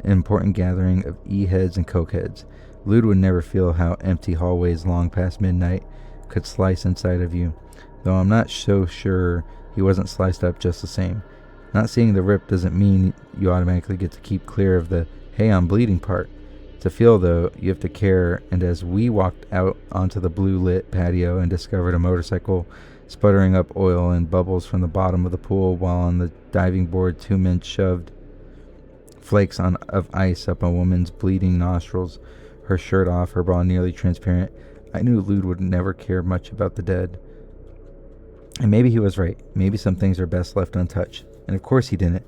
An important gathering of E-heads and cokeheads. Lude would never feel how empty hallways long past midnight could slice inside of you, though I'm not so sure he wasn't sliced up just the same. Not seeing the rip doesn't mean you automatically get to keep clear of the "hey, I'm bleeding" part. To feel, though, you have to care, and as we walked out onto the blue-lit patio and discovered a motorcycle sputtering up oil and bubbles from the bottom of the pool, while on the diving board 2 men shoved flakes of ice up a woman's bleeding nostrils, her shirt off, her bra nearly transparent, I knew Lude would never care much about the dead. And maybe he was right. Maybe some things are best left untouched. And of course he didn't.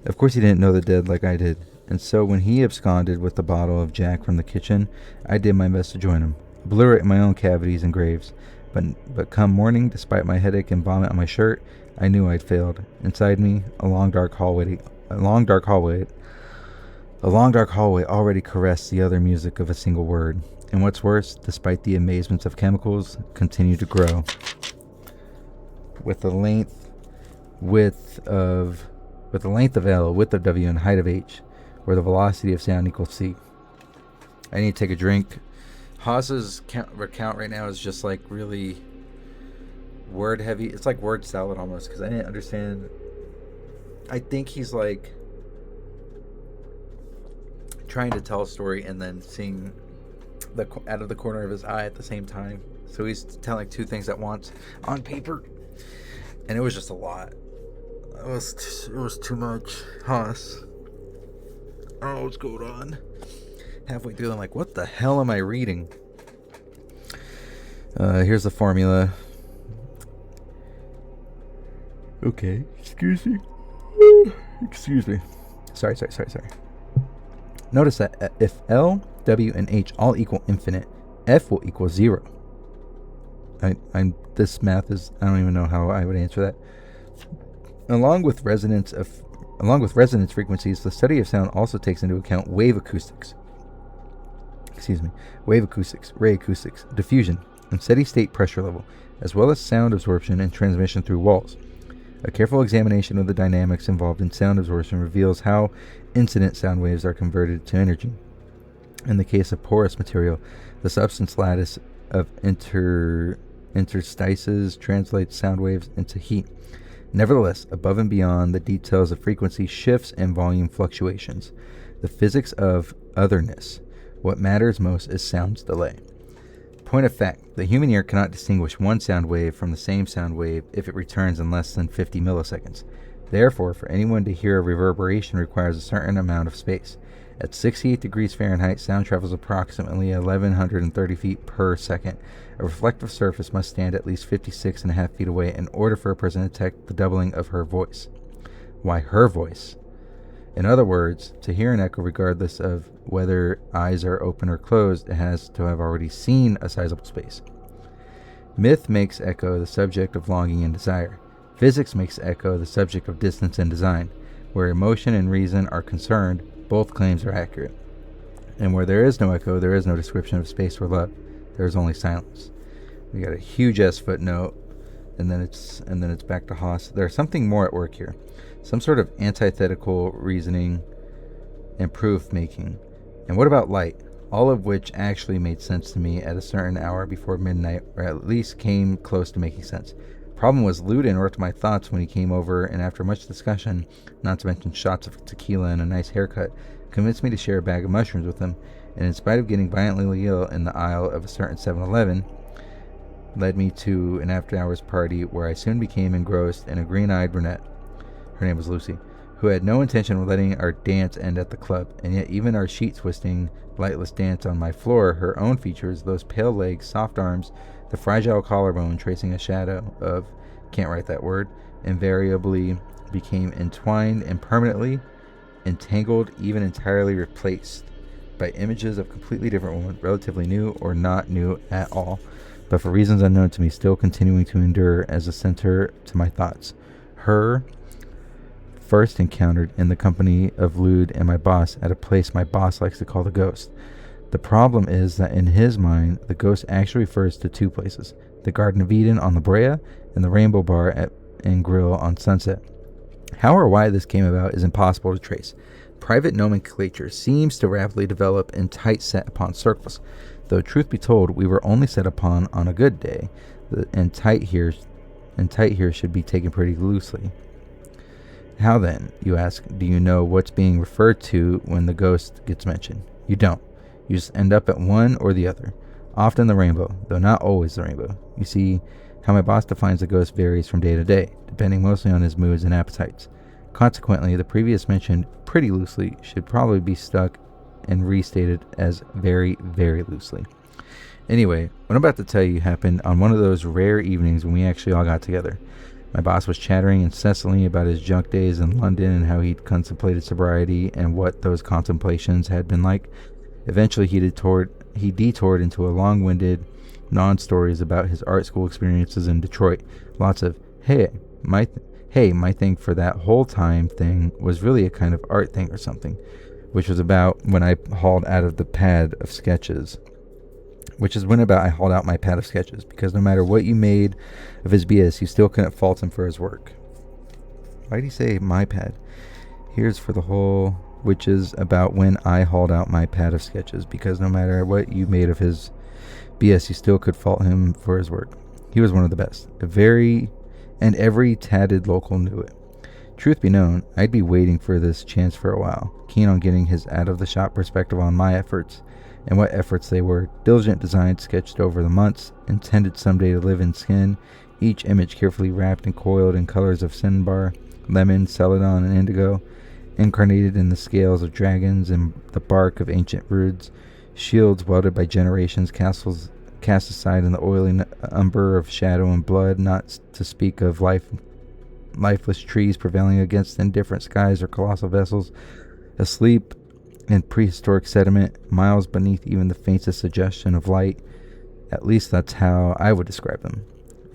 Of course he didn't know the dead like I did. And so when he absconded with the bottle of Jack from the kitchen, I did my best to join him, obliterate my own cavities and graves. But come morning, despite my headache and vomit on my shirt, I knew I'd failed. Inside me, a long dark hallway already caressed the other music of a single word. And what's worse, despite the amazements of chemicals, continued to grow. With the width of L, width of W, and height of H, where the velocity of sound equals C. I need to take a drink. Haas's recount right now is just like really word heavy. It's like word salad almost, because I didn't understand. I think he's like trying to tell a story and then seeing out of the corner of his eye at the same time. So he's telling 2 things at once on paper, and it was just a lot. It was too much. Haas. I don't know what's going on. Halfway through, I'm like, what the hell am I reading? Here's the formula. Okay, excuse me. Sorry. Notice that if L, W, and H all equal infinite, F will equal 0. This math is, I don't even know how I would answer that. Along with resonance frequencies, the study of sound also takes into account wave acoustics, ray acoustics, diffusion, and steady-state pressure level, as well as sound absorption and transmission through walls. A careful examination of the dynamics involved in sound absorption reveals how incident sound waves are converted to energy. In the case of porous material, the substance lattice of interstices translates sound waves into heat. Nevertheless, above and beyond the details of frequency shifts and volume fluctuations, the physics of otherness, what matters most is sound's delay. Point of fact, the human ear cannot distinguish one sound wave from the same sound wave if it returns in less than 50 milliseconds. Therefore, for anyone to hear a reverberation requires a certain amount of space. At 68 degrees Fahrenheit, sound travels approximately 1,130 feet per second. A reflective surface must stand at least 56.5 feet away in order for a person to detect the doubling of her voice. Why her voice? In other words, to hear an echo regardless of whether eyes are open or closed, it has to have already seen a sizable space. Myth makes echo the subject of longing and desire. Physics makes echo the subject of distance and design. Where emotion and reason are concerned, both claims are accurate. And where there is no echo, there is no description of space or love. There is only silence. We got a huge S footnote, and then it's back to Haas. There's something more at work here. Some sort of antithetical reasoning and proof making. And what about light? All of which actually made sense to me at a certain hour before midnight, or at least came close to making sense. Problem was, Lude interrupted my thoughts when he came over, and after much discussion, not to mention shots of tequila and a nice haircut, convinced me to share a bag of mushrooms with him, and in spite of getting violently ill in the aisle of a certain 7-Eleven, led me to an after-hours party where I soon became engrossed in a green-eyed brunette, her name was Lucy, who had no intention of letting our dance end at the club, and yet even our sheet-twisting, lightless dance on my floor, her own features, those pale legs, soft arms, the fragile collarbone tracing a shadow of, can't write that word, invariably became entwined and permanently entangled, even entirely replaced by images of completely different women, relatively new or not new at all, but for reasons unknown to me, still continuing to endure as a center to my thoughts. Her first encountered in the company of Lude and my boss at a place my boss likes to call the Ghost. The problem is that in his mind, the Ghost actually refers to two places, the Garden of Eden on La Brea and the Rainbow Bar and Grill on Sunset. How or why this came about is impossible to trace. Private nomenclature seems to rapidly develop in tight set upon circles, though truth be told, we were only set upon on a good day, and tight here should be taken pretty loosely. How then, you ask, do you know what's being referred to when the Ghost gets mentioned? You don't. You just end up at one or the other. Often the rainbow, though not always the rainbow. You see, how my boss defines the Ghost varies from day to day, depending mostly on his moods and appetites. Consequently, the previous mentioned pretty loosely should probably be stuck and restated as very, very loosely. Anyway, what I'm about to tell you happened on one of those rare evenings when we actually all got together. My boss was chattering incessantly about his junk days in London and how he'd contemplated sobriety and what those contemplations had been like. Eventually, he detoured into a long-winded non-stories about his art school experiences in Detroit. Lots of, my thing for that whole time thing was really a kind of art thing or something, which was about when I hauled out my pad of sketches, because no matter what you made of his BS, you still couldn't fault him for his work. Why did he say my pad? Here's for the whole, which is about when I hauled out my pad of sketches, because no matter what you made of his BS, you still could fault him for his work. He was one of the best. Every tatted local knew it. Truth be known, I'd be waiting for this chance for a while, keen on getting his out-of-the-shop perspective on my efforts, and what efforts they were. Diligent designs sketched over the months, intended someday to live in skin, each image carefully wrapped and coiled in colors of cinnabar, lemon, celadon, and indigo, incarnated in the scales of dragons and the bark of ancient roots, shields welded by generations, castles cast aside in the oily umber of shadow and blood, not to speak of lifeless trees prevailing against indifferent skies or colossal vessels, asleep in prehistoric sediment, miles beneath even the faintest suggestion of light. At least that's how I would describe them.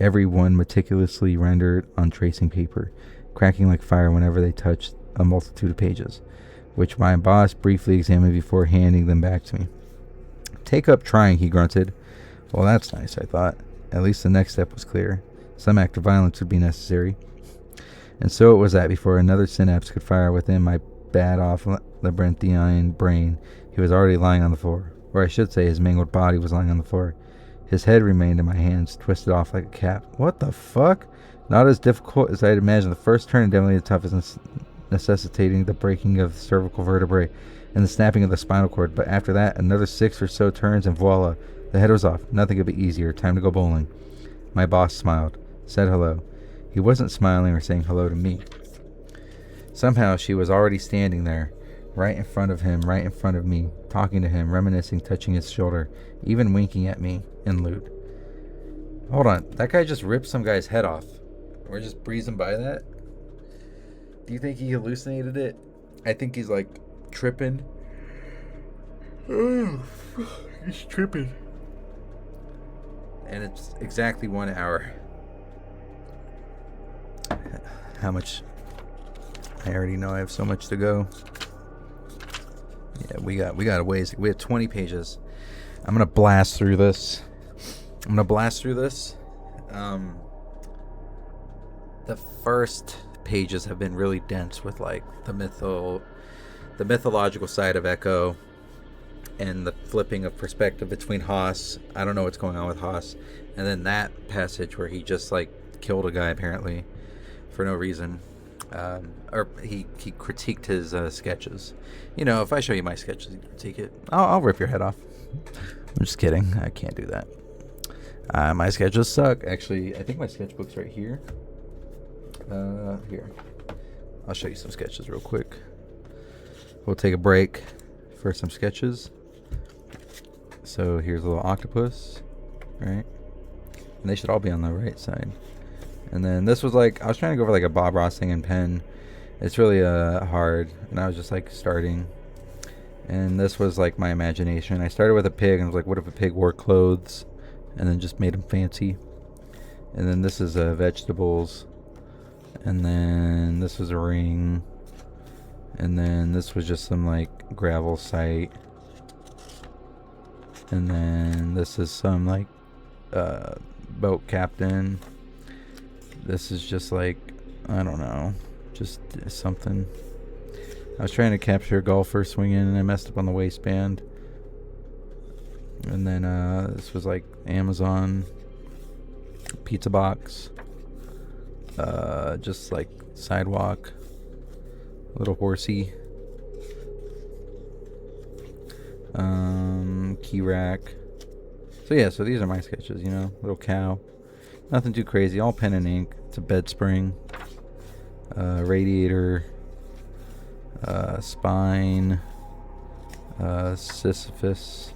Every one meticulously rendered on tracing paper, cracking like fire whenever they touched a multitude of pages, which my boss briefly examined before handing them back to me. Take up trying, he grunted. Well, that's nice, I thought. At least the next step was clear. Some act of violence would be necessary. And so it was that before another synapse could fire within my bad-off labyrinthine brain, he was already lying on the floor. Or I should say his mangled body was lying on the floor. His head remained in my hands, twisted off like a cap. What the fuck? Not as difficult as I'd imagined. The first turn, and definitely the toughest, necessitating the breaking of the cervical vertebrae and the snapping of the spinal cord. But after that, another 6 or so turns, and voila, the head was off. Nothing could be easier. Time to go bowling. My boss smiled, said hello. He wasn't smiling or saying hello to me. Somehow she was already standing there, right in front of him, right in front of me, talking to him, reminiscing, touching his shoulder, even winking at me in Lude. Hold on, that guy just ripped some guy's head off. We're just breezing by that? Do you think he hallucinated it? I think he's like tripping. Oh, he's tripping. And it's exactly 1 hour. How much? I already know I have so much to go. Yeah, we got a ways. We have 20 pages. I'm gonna blast through this. The first pages have been really dense with like the mythological side of Echo and the flipping of perspective between Haas. I don't know what's going on with Haas. And then that passage where he just like killed a guy apparently for no reason. Or he critiqued his sketches. You know, if I show you my sketches, you critique it, I'll rip your head off. I'm just kidding. I can't do that. My sketches suck. Actually, I think my sketchbook's right here. Here. I'll show you some sketches real quick. We'll take a break for some sketches. So here's a little octopus, right? And they should all be on the right side. And then this was like, I was trying to go for like a Bob Ross thing in pen. It's really hard, and I was just like starting. And this was like my imagination. I started with a pig, and I was like, what if a pig wore clothes? And then just made them fancy. And then this is vegetables. And then this was a ring. And then this was just some like gravel site. And then this is some like boat captain. This is just like, I don't know, just something. I was trying to capture a golfer swinging, and I messed up on the waistband. And then this was like Amazon pizza box, just like sidewalk, little horsey, key rack. So yeah, so these are my sketches, you know, little cow. Nothing too crazy, all pen and ink. It's a bed spring, radiator, spine, Sisyphus,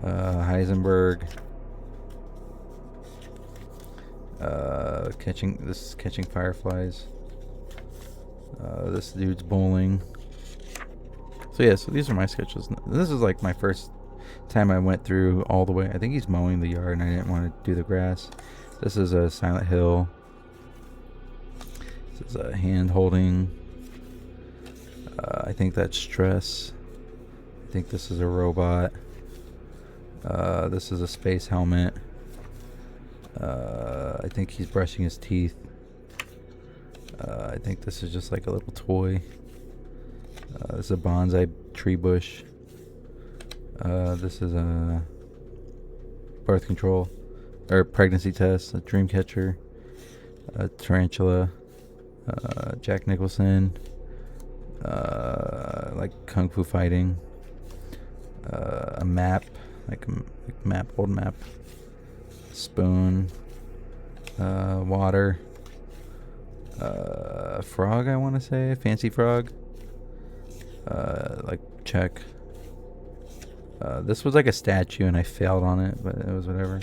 Heisenberg, catching fireflies. This dude's bowling. So yeah, so these are my sketches. This is like my first time I went through all the way. I think he's mowing the yard, and I didn't want to do the grass. This is a Silent Hill. This is a hand holding. I think that's stress. I think this is a robot. This is a space helmet. I think he's brushing his teeth. I think this is just like a little toy. This is a bonsai tree bush. This is a birth control or pregnancy test, a dream catcher, a tarantula, Jack Nicholson, like kung fu fighting, a map, like map, old map, spoon, water, frog, I want to say, fancy frog, like check. This was like a statue, and I failed on it, but it was whatever.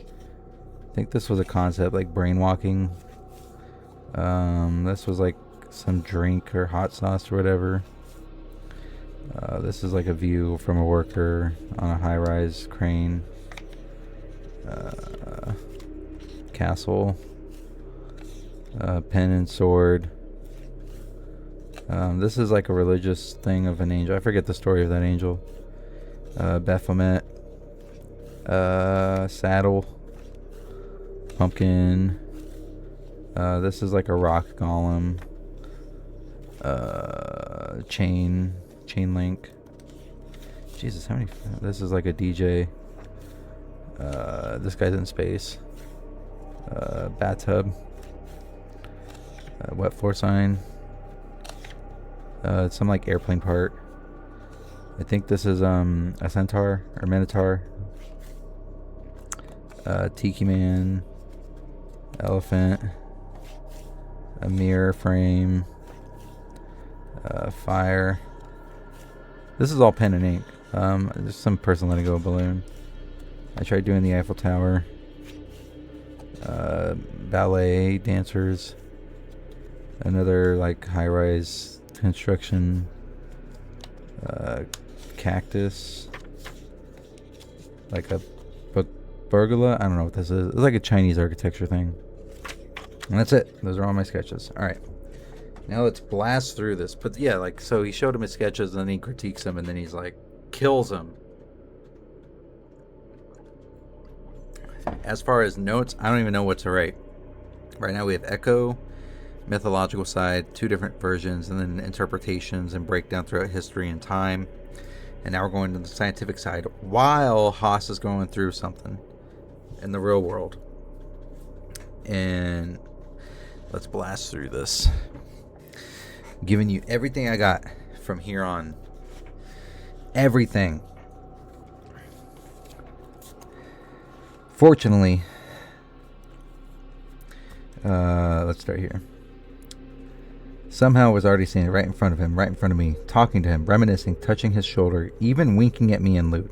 I think this was a concept, like brain walking. This was like some drink or hot sauce or whatever. This is like a view from a worker on a high-rise crane. Castle. Pen and sword. This is like a religious thing of an angel. I forget the story of that angel. Baphomet. Saddle. Pumpkin. This is like a rock golem. Chain link. Jesus, how many? This is like a DJ. This guy's in space. Bathtub. Wet floor sign. Some like airplane part. I think this is a centaur or minotaur. Tiki man. Elephant. A mirror frame. Fire. This is all pen and ink. There's some person letting go of a balloon. I tried doing the Eiffel Tower. Ballet dancers. Another like high-rise construction. Cactus. Like a pergola. I don't know what this is. It's like a Chinese architecture thing. And that's it. Those are all my sketches. All right. Now let's blast through this. But yeah, like, so he showed him his sketches, and then he critiques them, and then he's like, kills them. As far as notes, I don't even know what to write. Right now we have echo, mythological side, 2 different versions, and then interpretations and breakdown throughout history and time. And now we're going to the scientific side while Haas is going through something in the real world. And Let's blast through this. Giving you everything I got from here on. Everything. Fortunately, let's start here. Somehow I was already standing right in front of him, right in front of me, talking to him, reminiscing, touching his shoulder, even winking at me in loot.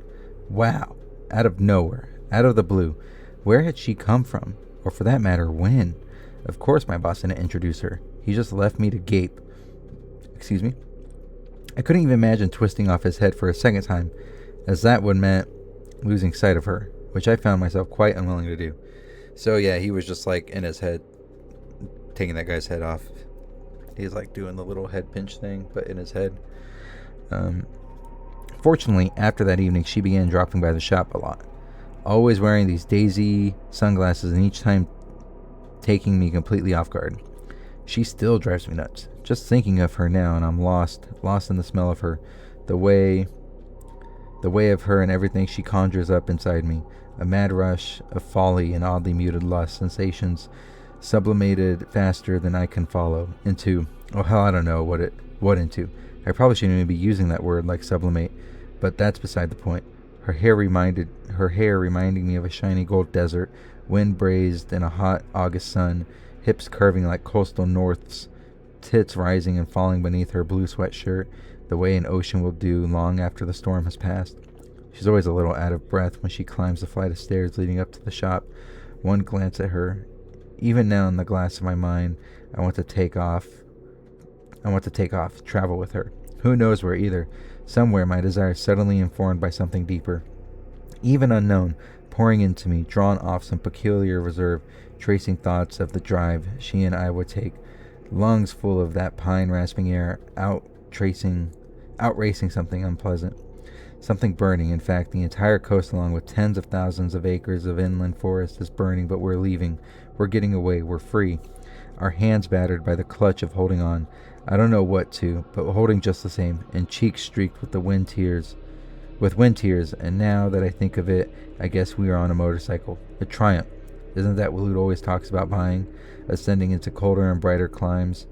Wow. Out of nowhere. Out of the blue. Where had she come from? Or for that matter, when? Of course my boss didn't introduce her. He just left me to gape. Excuse me? I couldn't even imagine twisting off his head for a second time, as that would meant losing sight of her, which I found myself quite unwilling to do. So yeah, he was just like in his head, taking that guy's head off. He's like doing the little head pinch thing, but in his head. Fortunately, after that evening, she began dropping by the shop a lot. Always wearing these daisy sunglasses, and each time taking me completely off guard. She still drives me nuts. Just thinking of her now, and I'm lost in the smell of her, the way of her and everything she conjures up inside me. A mad rush of folly and oddly muted lust, sensations sublimated faster than I can follow. Into, oh hell, I don't know what into. I probably shouldn't even be using that word like sublimate, but that's beside the point. Her hair reminding me of a shiny gold desert, wind braised in a hot August sun, hips curving like coastal norths, tits rising and falling beneath her blue sweatshirt, the way an ocean will do long after the storm has passed. She's always a little out of breath when she climbs the flight of stairs leading up to the shop. One glance at her, even now in the glass of my mind, I want to take off, travel with her. Who knows where either. Somewhere my desire suddenly informed by something deeper, even unknown, pouring into me, drawn off some peculiar reserve, tracing thoughts of the drive she and I would take, lungs full of that pine-rasping air, outracing something unpleasant, something burning. In fact, the entire coast, along with tens of thousands of acres of inland forest, is burning, but we're leaving. We're getting away. We're free. Our hands battered by the clutch of holding on. I don't know what to, but holding just the same, and cheeks streaked with wind tears, and now that I think of it, I guess we are on a motorcycle. A Triumph. Isn't that what Luke always talks about buying? Ascending into colder and brighter climes,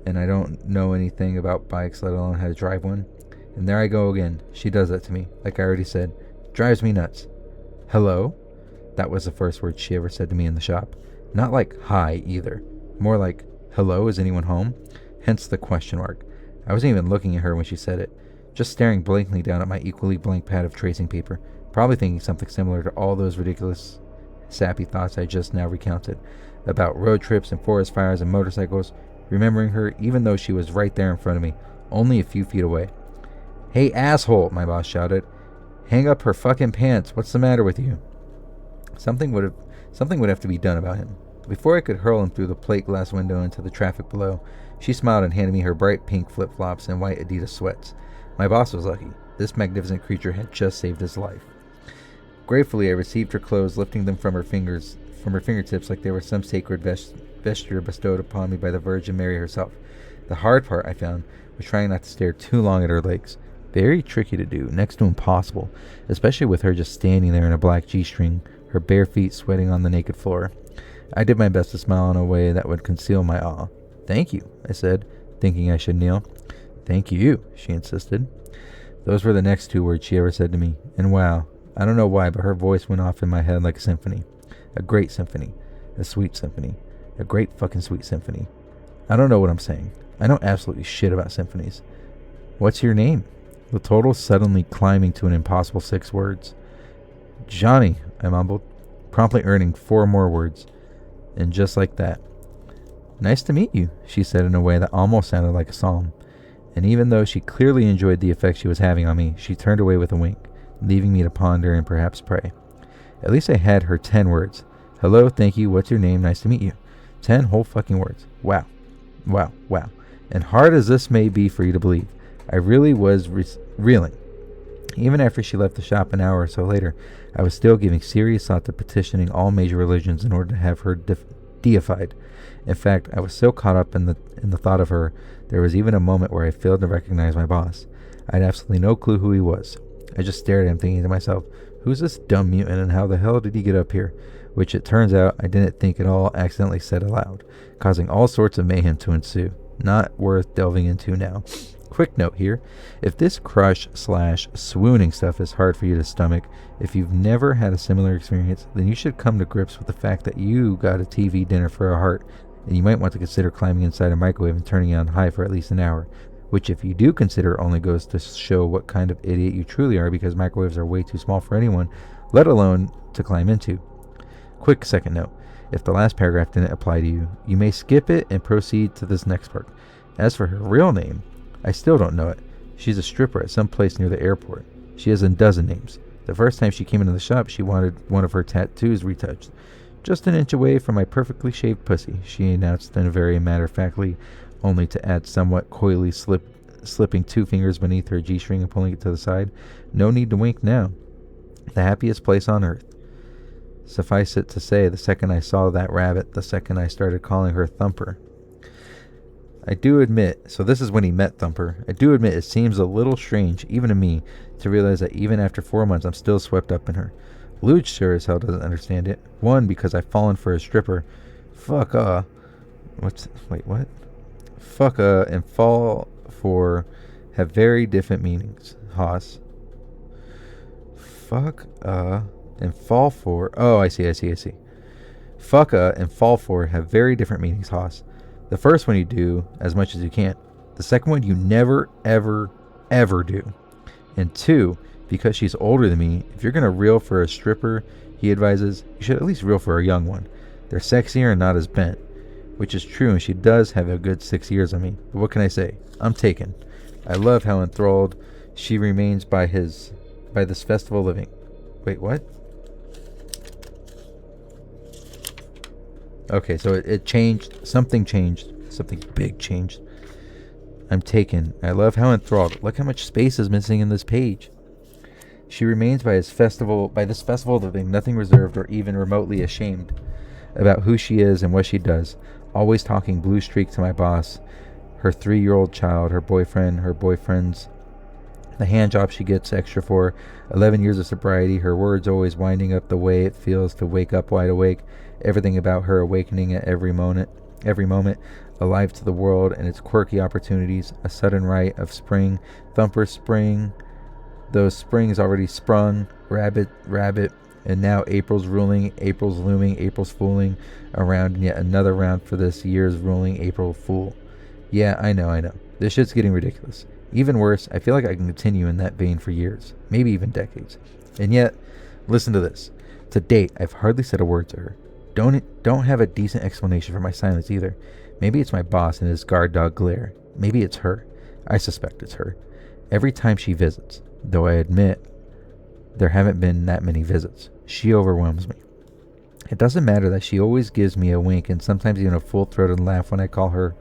and I don't know anything about bikes, let alone how to drive one. And there I go again. She does that to me, like I already said. Drives me nuts. Hello? That was the first word she ever said to me in the shop. Not like hi, either. More like, hello, is anyone home? Hence the question mark. I wasn't even looking at her when she said it, just staring blankly down at my equally blank pad of tracing paper, probably thinking something similar to all those ridiculous, sappy thoughts I just now recounted, about road trips and forest fires and motorcycles, remembering her even though she was right there in front of me, only a few feet away. Hey, asshole, my boss shouted. Hang up her fucking pants. What's the matter with you? Something would have to be done about him. Before I could hurl him through the plate glass window into the traffic below, she smiled and handed me her bright pink flip-flops and white Adidas sweats. My boss was lucky. This magnificent creature had just saved his life. Gratefully, I received her clothes, lifting them from her fingertips like they were some sacred vesture bestowed upon me by the Virgin Mary herself. The hard part, I found, was trying not to stare too long at her legs. Very tricky to do, next to impossible, especially with her just standing there in a black G-string, her bare feet sweating on the naked floor. I did my best to smile in a way that would conceal my awe. Thank you, I said, thinking I should kneel. Thank you, she insisted. Those were the next two words she ever said to me, and wow, I don't know why, but her voice went off in my head like a symphony. A great symphony. A sweet symphony. A great fucking sweet symphony. I don't know what I'm saying. I know absolutely shit about symphonies. What's your name? The total suddenly climbing to an impossible 6 words. Johnny, I mumbled, promptly earning 4 more words. And just like that. Nice to meet you, she said in a way that almost sounded like a psalm. And even though she clearly enjoyed the effect she was having on me, she turned away with a wink, leaving me to ponder and perhaps pray. At least I had her 10 words. Hello, thank you, what's your name, nice to meet you. 10 whole fucking words. Wow. Wow, wow. And hard as this may be for you to believe, I really was reeling. Even after she left the shop an hour or so later, I was still giving serious thought to petitioning all major religions in order to have her deified. In fact, I was so caught up in the thought of her, there was even a moment where I failed to recognize my boss. I had absolutely no clue who he was. I just stared at him, thinking to myself, who's this dumb mutant and how the hell did he get up here? which it turns out I didn't think at all, accidentally said aloud, causing all sorts of mayhem to ensue. Not worth delving into now. Quick note here, if this crush/swooning stuff is hard for you to stomach, if you've never had a similar experience, then you should come to grips with the fact that you got a TV dinner for a heart, and you might want to consider climbing inside a microwave and turning it on high for at least an hour, which if you do consider only goes to show what kind of idiot you truly are, because microwaves are way too small for anyone, let alone to climb into. Quick second note, if the last paragraph didn't apply to you, you may skip it and proceed to this next part. As for her real name, I still don't know it. She's a stripper at some place near the airport. She has a dozen names. The first time she came into the shop, she wanted one of her tattoos retouched. Just an inch away from my perfectly shaved pussy, she announced in a very matter-of-factly, only to add somewhat coyly, slipping 2 fingers beneath her G-string and pulling it to the side. No need to wink now. The happiest place on earth. Suffice it to say, the second I saw that rabbit, the second I started calling her Thumper. I do admit, so this is when he met Thumper, I do admit it seems a little strange, even to me, to realize that even after 4 months I'm still swept up in her. Luge sure as hell doesn't understand it. One, because I've fallen for a stripper. Fuck, what? Fuck, and fall for have very different meanings. Hoss. Fuck, and fall for, oh, I see. Fuck, and fall for have very different meanings, Hoss. The first one you do as much as you can. The second one you never, ever, ever do. And 2, because she's older than me, if you're going to reel for a stripper, he advises, you should at least reel for a young one. They're sexier and not as bent. Which is true, and she does have a good 6 years on me. But what can I say? I'm taken. I love how enthralled she remains by this festival living. Wait, what? Okay, so it changed. Something changed. Something big changed. I'm taken. I love how enthralled. Look how much space is missing in this page. She remains by this festival living, nothing reserved or even remotely ashamed about who she is and what she does. Always talking blue streak to my boss, her 3-year-old child, her boyfriend, her boyfriends, the hand job she gets extra for, 11 years of sobriety, her words always winding up the way it feels to wake up wide awake, everything about her awakening at every moment, alive to the world and its quirky opportunities, a sudden rite of spring, Thumper spring, those springs already sprung, rabbit, and now April's ruling, April's looming, April's fooling around, and yet another round for this year's ruling April Fool. Yeah, I know. This shit's getting ridiculous. Even worse, I feel like I can continue in that vein for years, maybe even decades. And yet, listen to this. To date, I've hardly said a word to her. Don't have a decent explanation for my silence either. Maybe it's my boss and his guard dog glare. Maybe it's her. I suspect it's her. Every time she visits, though I admit there haven't been that many visits, she overwhelms me. It doesn't matter that she always gives me a wink and sometimes even a full-throated laugh when I call her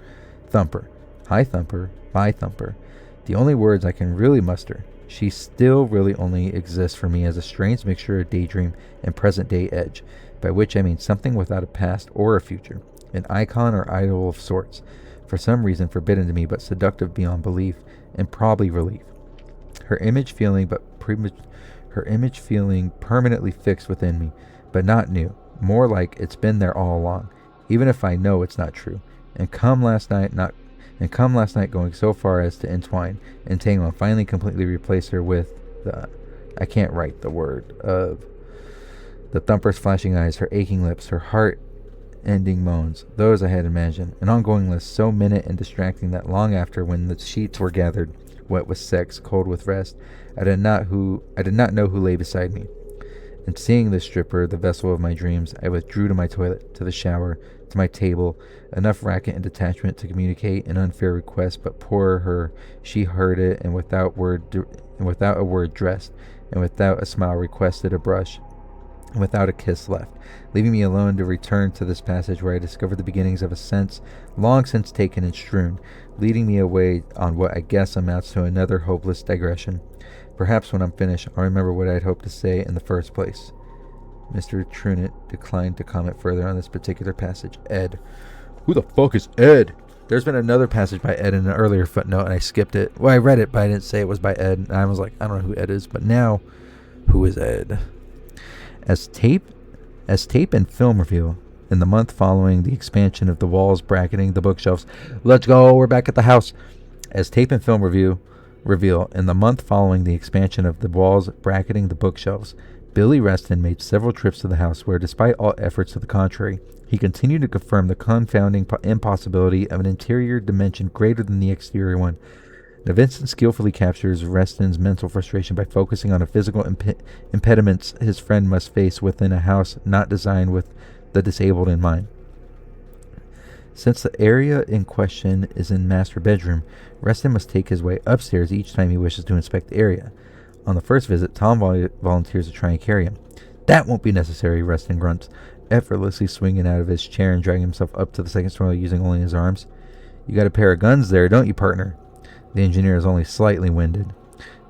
Thumper. Hi, Thumper. Bye, Thumper. The only words I can really muster. She still really only exists for me as a strange mixture of daydream and present-day edge, by which I mean something without a past or a future, an icon or idol of sorts, for some reason forbidden to me but seductive beyond belief and probably relief. Her image feeling permanently fixed within me, but not new, more like it's been there all along, even if I know it's not true. And come last night going so far as to entangle, and finally completely replace her with I can't write the word of the Thumper's flashing eyes, her aching lips, her heart-ending moans, those I had imagined, an ongoing list so minute and distracting that long after, when the sheets were gathered, wet with sex, cold with rest, I did not know who lay beside me. And seeing this stripper, the vessel of my dreams, I withdrew to my toilet, to the shower, to my table, enough racket and detachment to communicate an unfair request, but poor her, she heard it, and without a word dressed, and without a smile requested a brush, and without a kiss left, leaving me alone to return to this passage where I discovered the beginnings of a sense long since taken and strewn, leading me away on what I guess amounts to another hopeless digression. Perhaps when I'm finished, I'll remember what I'd hoped to say in the first place. Mr. Truitt declined to comment further on this particular passage. Ed. Who the fuck is Ed? There's been another passage by Ed in an earlier footnote, and I skipped it. Well, I read it, but I didn't say it was by Ed. And I was like, I don't know who Ed is. But now, who is Ed? As As tape and film reveal, in the month following the expansion of the walls bracketing the bookshelves, let's go, we're back at the house. As tape and film reveal, in the month following the expansion of the walls bracketing the bookshelves, Billy Reston made several trips to the house where, despite all efforts to the contrary, he continued to confirm the confounding impossibility of an interior dimension greater than the exterior one. Vincent skillfully captures Reston's mental frustration by focusing on the physical impediments his friend must face within a house not designed with the disabled in mind. Since the area in question is in master bedroom, Reston must take his way upstairs each time he wishes to inspect the area. On the first visit, Tom volunteers to try and carry him. That won't be necessary, Reston grunts, effortlessly swinging out of his chair and dragging himself up to the second story using only his arms. You got a pair of guns there, don't you, partner? The engineer is only slightly winded.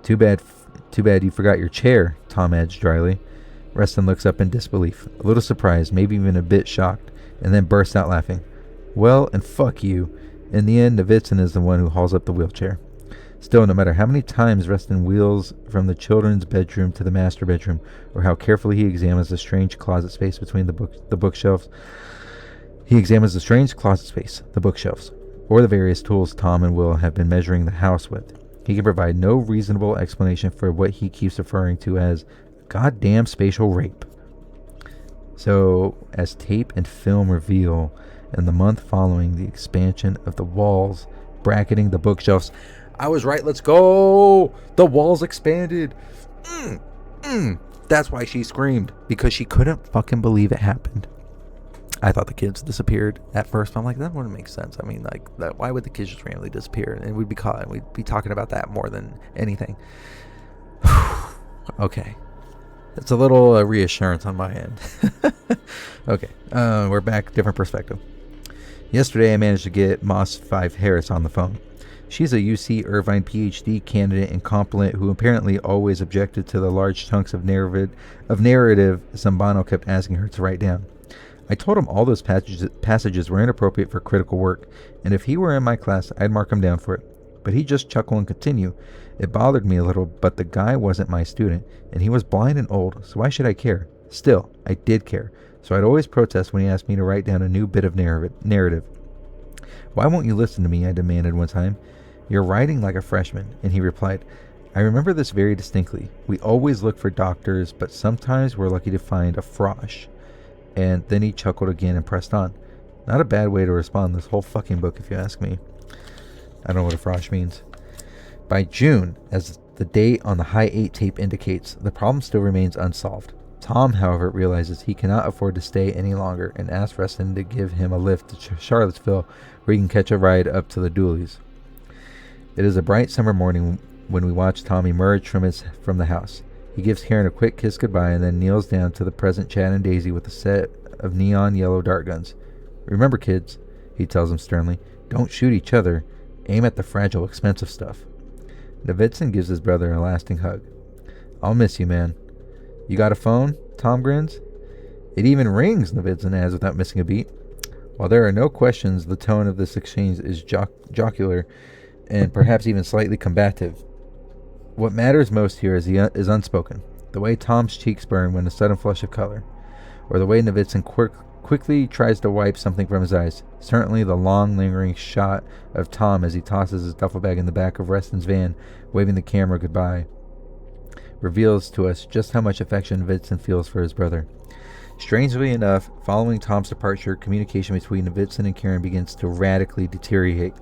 Too bad you forgot your chair, Tom adds dryly. Reston looks up in disbelief, a little surprised, maybe even a bit shocked, and then bursts out laughing. Well, and fuck you. In the end, Novitzin is the one who hauls up the wheelchair. Still, no matter how many times Reston wheels from the children's bedroom to the master bedroom, or how carefully he examines the strange closet space between the bookshelves, or the various tools Tom and Will have been measuring the house with, he can provide no reasonable explanation for what he keeps referring to as goddamn spatial rape. So, as tape and film reveal, in the month following the expansion of the walls bracketing the bookshelves, I was right, let's go! The walls expanded! That's why she screamed, because she couldn't fucking believe it happened. I thought the kids disappeared at first, but I'm like, that wouldn't make sense. I mean, like, why would the kids just randomly disappear? And we'd be caught, and we'd be talking about that more than anything. Okay. It's a little reassurance on my end. Okay, we're back, different perspective. Yesterday, I managed to get Moss 5 Harris on the phone. She's a UC Irvine PhD candidate and competent who apparently always objected to the large chunks of narrative Zambano kept asking her to write down. I told him all those passages were inappropriate for critical work, and if he were in my class, I'd mark him down for it. But he'd just chuckle and continue. It bothered me a little, but the guy wasn't my student, and he was blind and old, so why should I care? Still, I did care, so I'd always protest when he asked me to write down a new bit of narrative. Why won't you listen to me? I demanded one time. You're writing like a freshman, and he replied, I remember this very distinctly. We always look for doctors, but sometimes we're lucky to find a frosh. And then he chuckled again and pressed on. Not a bad way to respond to this whole fucking book, if you ask me. I don't know what a frosh means. By June, as the date on the high 8 tape indicates, the problem still remains unsolved. Tom, however, realizes he cannot afford to stay any longer and asks Reston to give him a lift to Charlottesville where he can catch a ride up to the Dooleys. It is a bright summer morning when we watch Tom emerge from the house. He gives Karen a quick kiss goodbye and then kneels down to the present Chad and Daisy with a set of neon yellow dart guns. Remember, kids, he tells them sternly, don't shoot each other. Aim at the fragile, expensive stuff. Novitzin gives his brother a lasting hug. I'll miss you, man. You got a phone? Tom grins. It even rings, Novitzin adds without missing a beat. While there are no questions, the tone of this exchange is jocular and perhaps even slightly combative. What matters most here is unspoken. The way Tom's cheeks burn when a sudden flush of color, or the way Novitzin quickly tries to wipe something from his eyes. Certainly the long, lingering shot of Tom as he tosses his duffel bag in the back of Reston's van, waving the camera goodbye, reveals to us just how much affection Novitzin feels for his brother. Strangely enough, following Tom's departure, communication between Novitzin and Karen begins to radically deteriorate.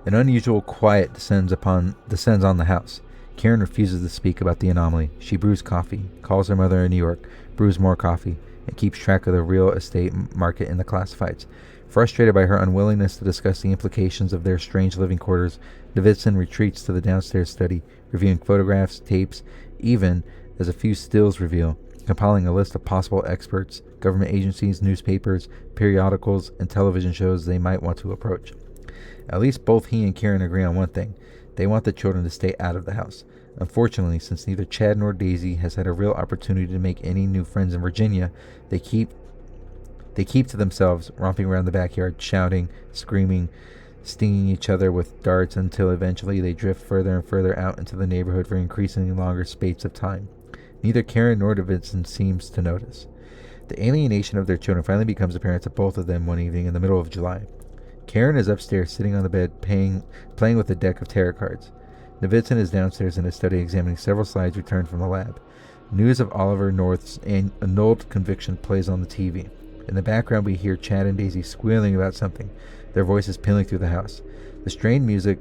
An unusual quiet descends on the house. Karen refuses to speak about the anomaly. She brews coffee, calls her mother in New York, brews more coffee, and keeps track of the real estate market in the classifieds. Frustrated by her unwillingness to discuss the implications of their strange living quarters, Novitzin retreats to the downstairs study, reviewing photographs, tapes, even, as a few stills reveal, compiling a list of possible experts, government agencies, newspapers, periodicals, and television shows they might want to approach. At least both he and Karen agree on one thing. They want the children to stay out of the house. Unfortunately, since neither Chad nor Daisy has had a real opportunity to make any new friends in Virginia, they keep to themselves, romping around the backyard, shouting, screaming, stinging each other with darts until eventually they drift further and further out into the neighborhood for increasingly longer spates of time. Neither Karen nor Davidson seems to notice. The alienation of their children finally becomes apparent to both of them one evening in the middle of July. Karen is upstairs sitting on the bed playing with a deck of tarot cards. Davidson is downstairs in his study examining several slides returned from the lab. News of Oliver North's annulled conviction plays on the TV. In the background we hear Chad and Daisy squealing about something, their voices pealing through the house. The strained music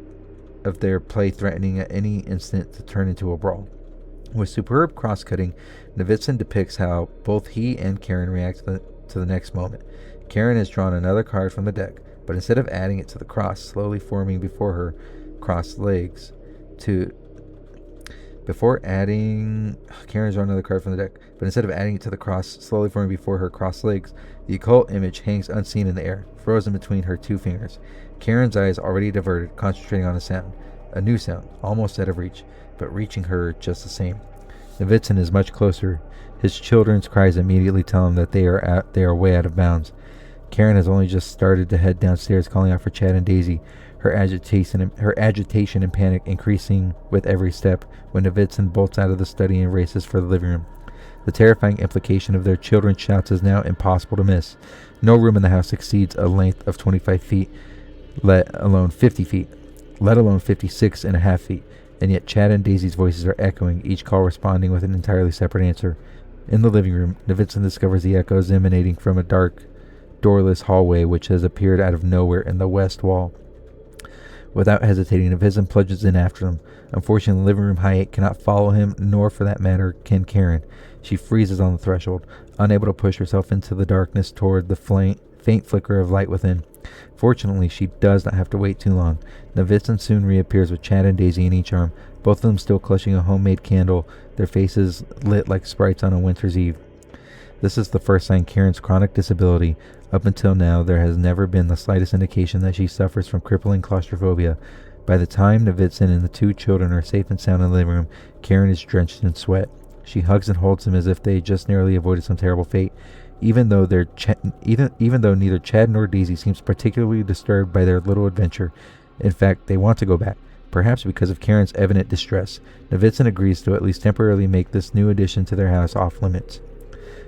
of their play threatening at any instant to turn into a brawl. With superb cross-cutting, Davidson depicts how both he and Karen react to the next moment. Karen has drawn another card from the deck, but instead of adding it to the cross slowly forming before her crossed legs, Karen's drawn another card from the deck, but instead of adding it to the cross slowly forming before her crossed legs, the occult image hangs unseen in the air, frozen between her two fingers. Karen's eyes already diverted, concentrating on a sound. A new sound, almost out of reach, but reaching her just the same. Davidson is much closer. His children's cries immediately tell him that they are way out of bounds. Karen has only just started to head downstairs, calling out for Chad and Daisy, her agitation and panic increasing with every step when Davidson bolts out of the study and races for the living room. The terrifying implication of their children's shouts is now impossible to miss. No room in the house exceeds a length of 25 feet, let alone 50 feet, let alone 56 and a half feet. And yet Chad and Daisy's voices are echoing, each call responding with an entirely separate answer. In the living room, Davidson discovers the echoes emanating from a dark, doorless hallway which has appeared out of nowhere in the west wall. Without hesitating, Davidson plunges in after them. Unfortunately, the living room Hayate cannot follow him, nor for that matter can Karen. She freezes on the threshold, unable to push herself into the darkness toward the faint flicker of light within. Fortunately, she does not have to wait too long. Davidson soon reappears with Chad and Daisy in each arm, both of them still clutching a homemade candle, their faces lit like sprites on a winter's eve. This is the first sign Karen's chronic disability. Up until now, there has never been the slightest indication that she suffers from crippling claustrophobia. By the time Davidson and the two children are safe and sound in the living room, Karen is drenched in sweat. She hugs and holds him as if they just narrowly avoided some terrible fate. Even though neither Chad nor Daisy seems particularly disturbed by their little adventure. In fact, they want to go back, perhaps because of Karen's evident distress. Davidson agrees to at least temporarily make this new addition to their house off limits.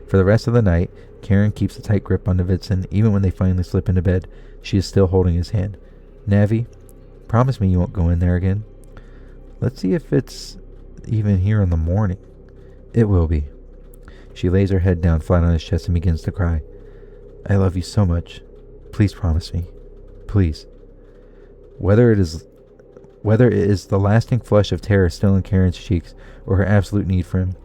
For the rest of the night, Karen keeps a tight grip on Davidson, even when they finally slip into bed. She is still holding his hand. Navi, promise me you won't go in there again. Let's see if it's even here in the morning. It will be. She lays her head down flat on his chest and begins to cry. I love you so much. Please promise me. Please. Whether it is the lasting flush of terror still in Karen's cheeks, or her absolute need for him,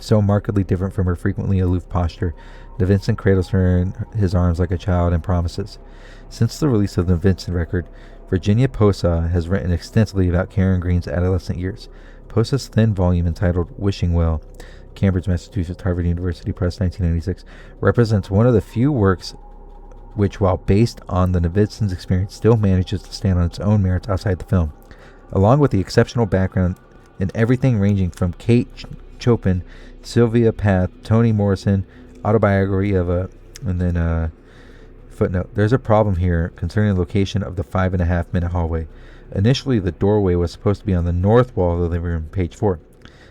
so markedly different from her frequently aloof posture, Davidson cradles her in his arms like a child and promises. Since the release of the Vincent record, Virginia Posa has written extensively about Karen Green's adolescent years. Posa's thin volume entitled Wishing Well, Cambridge, Massachusetts, Harvard University Press, 1996, represents one of the few works which, while based on the Davidson's experience, still manages to stand on its own merits outside the film. Along with the exceptional background in everything ranging from Kate Chopin, Sylvia Plath, Toni Morrison, autobiography of footnote. There's a problem here concerning the location of the 5.5-minute hallway. Initially, the doorway was supposed to be on the north wall of the living room, page 4.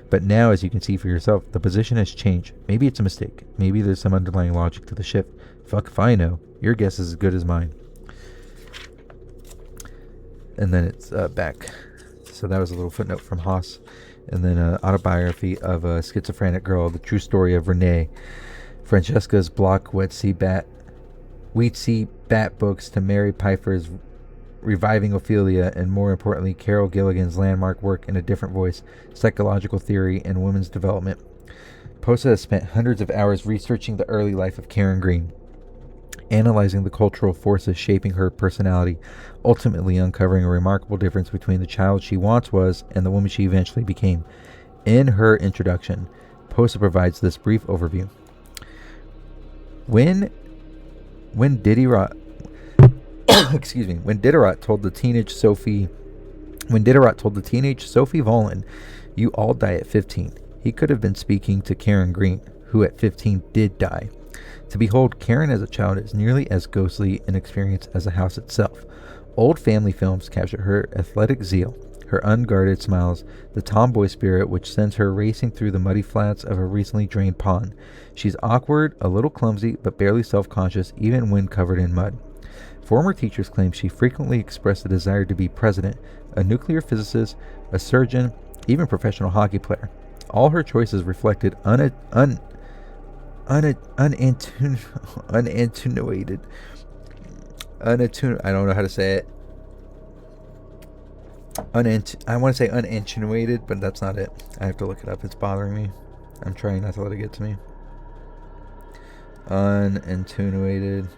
But now, as you can see for yourself, the position has changed. Maybe it's a mistake. Maybe there's some underlying logic to the shift. Fuck if I know. Your guess is as good as mine. And then it's back. So that was a little footnote from Haas. And then autobiography of a schizophrenic girl, the true story of Renee. Francesca's Block We'd See Bat books to Mary Pfeiffer's Reviving Ophelia, and more importantly, Carol Gilligan's landmark work in a different voice, Psychological Theory and Women's Development. Posa has spent hundreds of hours researching the early life of Karen Green, analyzing the cultural forces shaping her personality, ultimately uncovering a remarkable difference between the child she once was and the woman she eventually became. In her introduction, Posa provides this brief overview. When Diderot told the teenage Sophie Volin, "You all die at 15," he could have been speaking to Karen Green, who at 15 did die. To behold Karen as a child is nearly as ghostly an experience as the house itself. Old family films capture her athletic zeal, her unguarded smiles, the tomboy spirit which sends her racing through the muddy flats of a recently drained pond. She's awkward, a little clumsy, but barely self-conscious, even when covered in mud. Former teachers claim she frequently expressed a desire to be president, a nuclear physicist, a surgeon, even professional hockey player. All her choices reflected unattenuated. I don't know how to say it. I want to say unattenuated, but that's not it. I have to look it up. It's bothering me. I'm trying not to let it get to me. Unattenuated.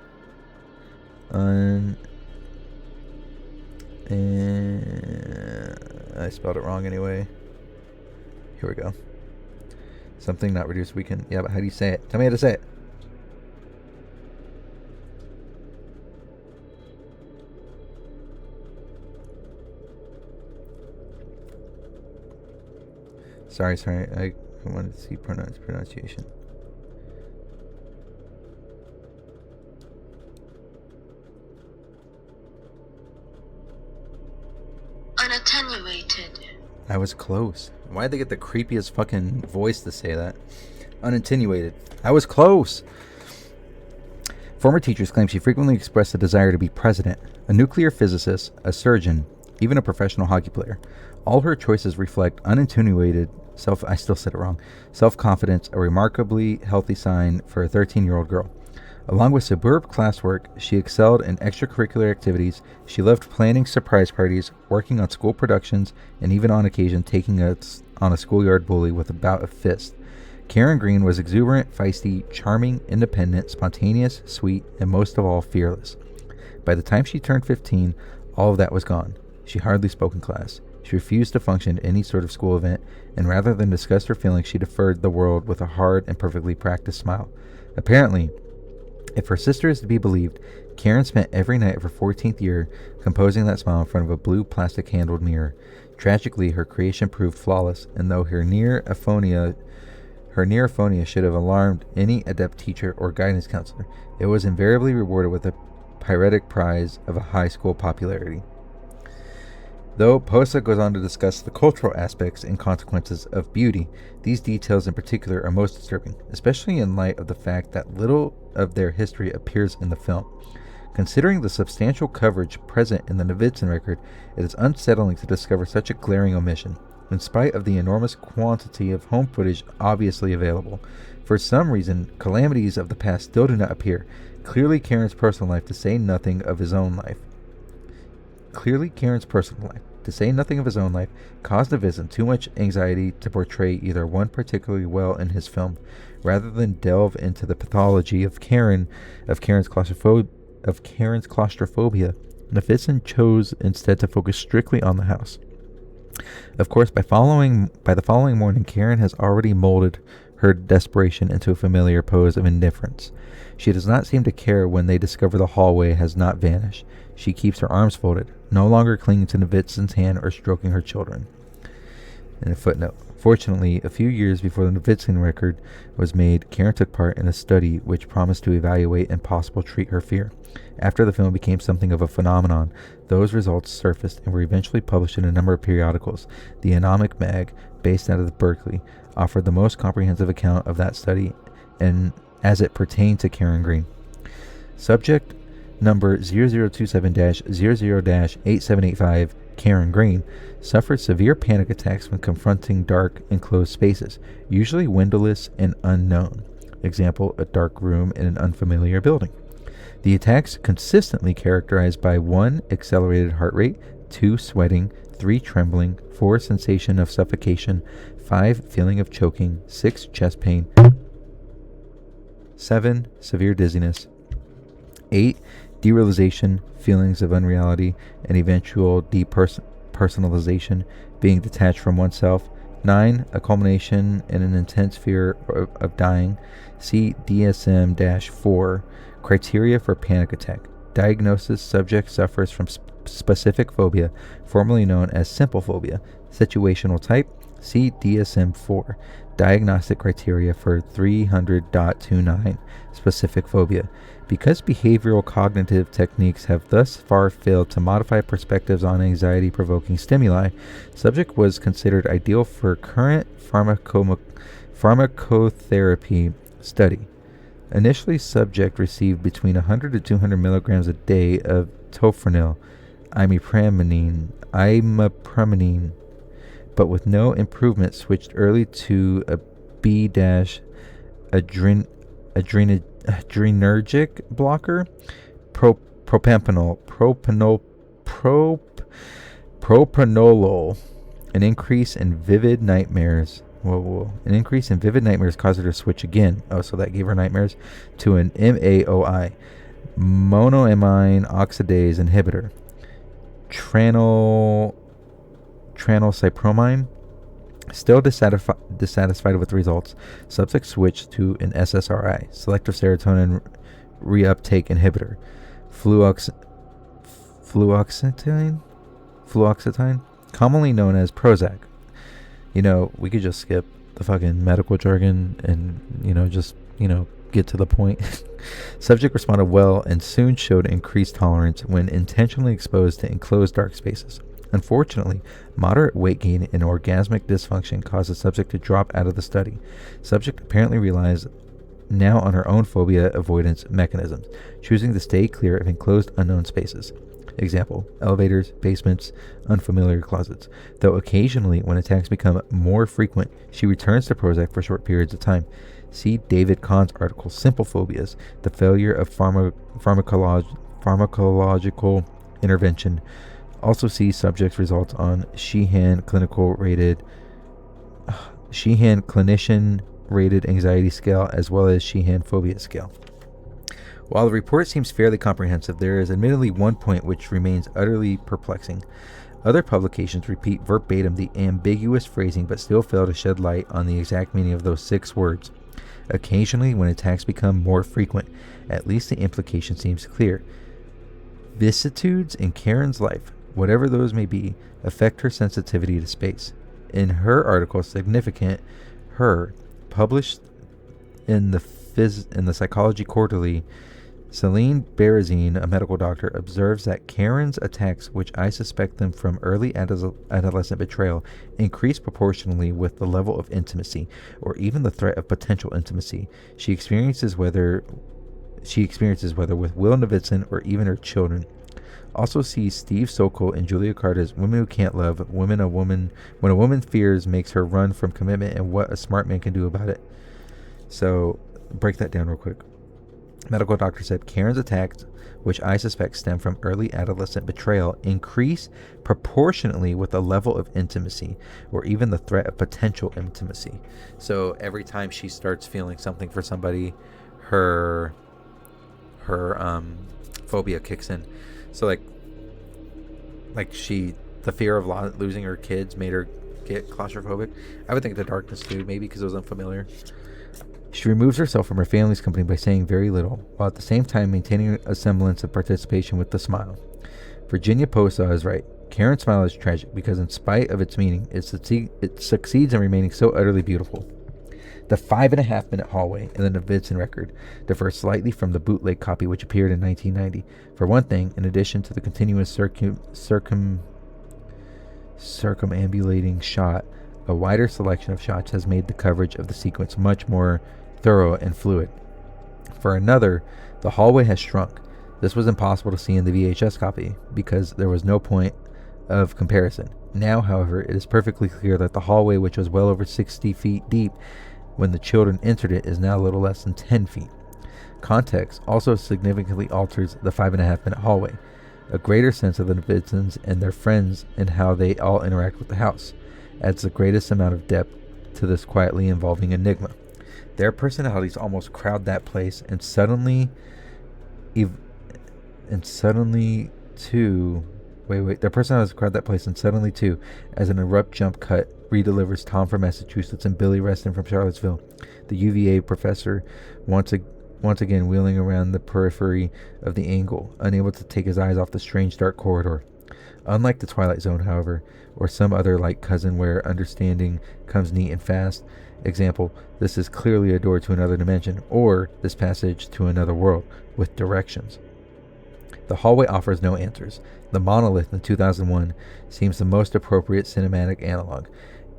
I spelled it wrong anyway. Here we go. Something not reduced weakened. Yeah, but how do you say it? Tell me how to say it. Sorry. I wanted to see pronunciation. Unattenuated. I was close. Why'd they get the creepiest fucking voice to say that? Unattenuated. I was close. Former teachers claim she frequently expressed a desire to be president, a nuclear physicist, a surgeon, even a professional hockey player. All her choices reflect unattenuated self-confidence, a remarkably healthy sign for a 13-year-old girl. Along with superb classwork, she excelled in extracurricular activities. She loved planning surprise parties, working on school productions, and even on occasion taking us on a schoolyard bully with a bout of fist. Karen Green was exuberant, feisty, charming, independent, spontaneous, sweet, and most of all, fearless. By the time she turned 15, all of that was gone. She hardly spoke in class. She refused to function at any sort of school event, and rather than discuss her feelings, she deferred the world with a hard and perfectly practiced smile. Apparently, if her sister is to be believed, Karen spent every night of her 14th year composing that smile in front of a blue plastic-handled mirror. Tragically, her creation proved flawless, and though her near aphonia should have alarmed any adept teacher or guidance counselor, it was invariably rewarded with a pyrrhic prize of a high school popularity. Though Posa goes on to discuss the cultural aspects and consequences of beauty, these details in particular are most disturbing, especially in light of the fact that little of their history appears in the film. Considering the substantial coverage present in the Novitzin record, it is unsettling to discover such a glaring omission, in spite of the enormous quantity of home footage obviously available. For some reason, calamities of the past still do not appear. Clearly Karen's personal life, to say nothing of his own life, caused Novitzin too much anxiety to portray either one particularly well in his film. Rather than delve into the pathology of Karen's claustrophobia, Novitzin chose instead to focus strictly on the house. Of course, by the following morning, Karen has already molded her desperation into a familiar pose of indifference. She does not seem to care when they discover the hallway has not vanished. She keeps her arms folded, no longer clinging to Novitzin's hand or stroking her children. In a footnote, fortunately, a few years before the Novitzin record was made, Karen took part in a study which promised to evaluate and possibly treat her fear. After the film became something of a phenomenon, those results surfaced and were eventually published in a number of periodicals. The Anomic Mag, based out of Berkeley, offered the most comprehensive account of that study and as it pertained to Karen Green. Subject number 0027-00-8785, Karen Green, suffered severe panic attacks when confronting dark, enclosed spaces, usually windowless and unknown. Example, a dark room in an unfamiliar building. The attacks consistently characterized by 1. Accelerated heart rate, 2. Sweating, 3. Trembling, 4. Sensation of suffocation, 5. Feeling of choking, 6. Chest pain, 7. Severe dizziness, 8. Derealization, feelings of unreality, and eventual depersonalization, being detached from oneself. 9. A culmination in an intense fear of dying. See DSM-4, criteria for panic attack. Diagnosis: subject suffers from specific phobia, formerly known as simple phobia. Situational type, see DSM-4. Diagnostic criteria for 300.29, specific phobia. Because behavioral cognitive techniques have thus far failed to modify perspectives on anxiety-provoking stimuli, subject was considered ideal for current pharmacotherapy study. Initially, subject received between 100 to 200 milligrams a day of tofranil, imipramine, but with no improvement, switched early to a adrenergic blocker, propranolol. An increase in vivid nightmares. An increase in vivid nightmares caused her to switch again. Oh, so that gave her nightmares, to an MAOI, monoamine oxidase inhibitor, tranylcypromine. Still dissatisfied with the results, subject switched to an SSRI, selective serotonin reuptake inhibitor, fluoxetine, commonly known as Prozac. We could just skip the fucking medical jargon and, get to the point. Subject responded well and soon showed increased tolerance when intentionally exposed to enclosed dark spaces. Unfortunately, moderate weight gain and orgasmic dysfunction caused the subject to drop out of the study. Subject apparently relies now on her own phobia avoidance mechanisms, choosing to stay clear of enclosed unknown spaces. Example, elevators, basements, unfamiliar closets. Though occasionally, when attacks become more frequent, she returns to Prozac for short periods of time. See David Kahn's article, Simple Phobias, the Failure of Pharmacological Intervention. Also see subject's results on Sheehan Clinician Rated Anxiety Scale, as well as Sheehan Phobia Scale. While the report seems fairly comprehensive, there is admittedly one point which remains utterly perplexing. Other publications repeat verbatim the ambiguous phrasing but still fail to shed light on the exact meaning of those 6 words. Occasionally, when attacks become more frequent, at least the implication seems clear. Vicissitudes in Karen's life, whatever those may be, affect her sensitivity to space. In her article, Significant Her, published in the Psychology Quarterly, Celine Berezine, a medical doctor, observes that Karen's attacks, which I suspect them from early adolescent betrayal, increase proportionally with the level of intimacy, or even the threat of potential intimacy, she experiences whether with Will Novitzin or even her children. Also see Steve Sokol and Julia Carter's Women Who Can't Love, When a Woman Fears Makes Her Run from Commitment and What a Smart Man Can Do About It. So, break that down real quick. Medical doctor said Karen's attacks, which I suspect stem from early adolescent betrayal, increase proportionately with the level of intimacy or even the threat of potential intimacy. So every time she starts feeling something for somebody, her phobia kicks in. So the fear of losing her kids made her get claustrophobic. I would think the darkness too, maybe because it was unfamiliar. She removes herself from her family's company by saying very little, while at the same time maintaining a semblance of participation with the smile. Virginia Posa is right. Karen's smile is tragic because in spite of its meaning, it succeeds in remaining so utterly beautiful. The 5.5-minute hallway in the Novitzin record differs slightly from the bootleg copy which appeared in 1990. For one thing, in addition to the continuous circumambulating shot, a wider selection of shots has made the coverage of the sequence much more thorough and fluid. For another, the hallway has shrunk. This was impossible to see in the VHS copy because there was no point of comparison. Now, however, it is perfectly clear that the hallway, which was well over 60 feet deep when the children entered it, is now a little less than 10 feet. Context also significantly alters the 5.5-minute hallway. A greater sense of the Novitzins and their friends and how they all interact with the house adds the greatest amount of depth to this quietly evolving enigma. Their personalities almost crowd that place, and suddenly their personalities crowd that place, and suddenly too, as an abrupt jump cut redelivers Tom from Massachusetts and Billy Reston from Charlottesville, the UVA professor once again wheeling around the periphery of the angle, unable to take his eyes off the strange dark corridor. Unlike the Twilight Zone, however, or some other like cousin where understanding comes neat and fast, example, this is clearly a door to another dimension, or this passage to another world, with directions. The hallway offers no answers. The monolith in 2001 seems the most appropriate cinematic analog.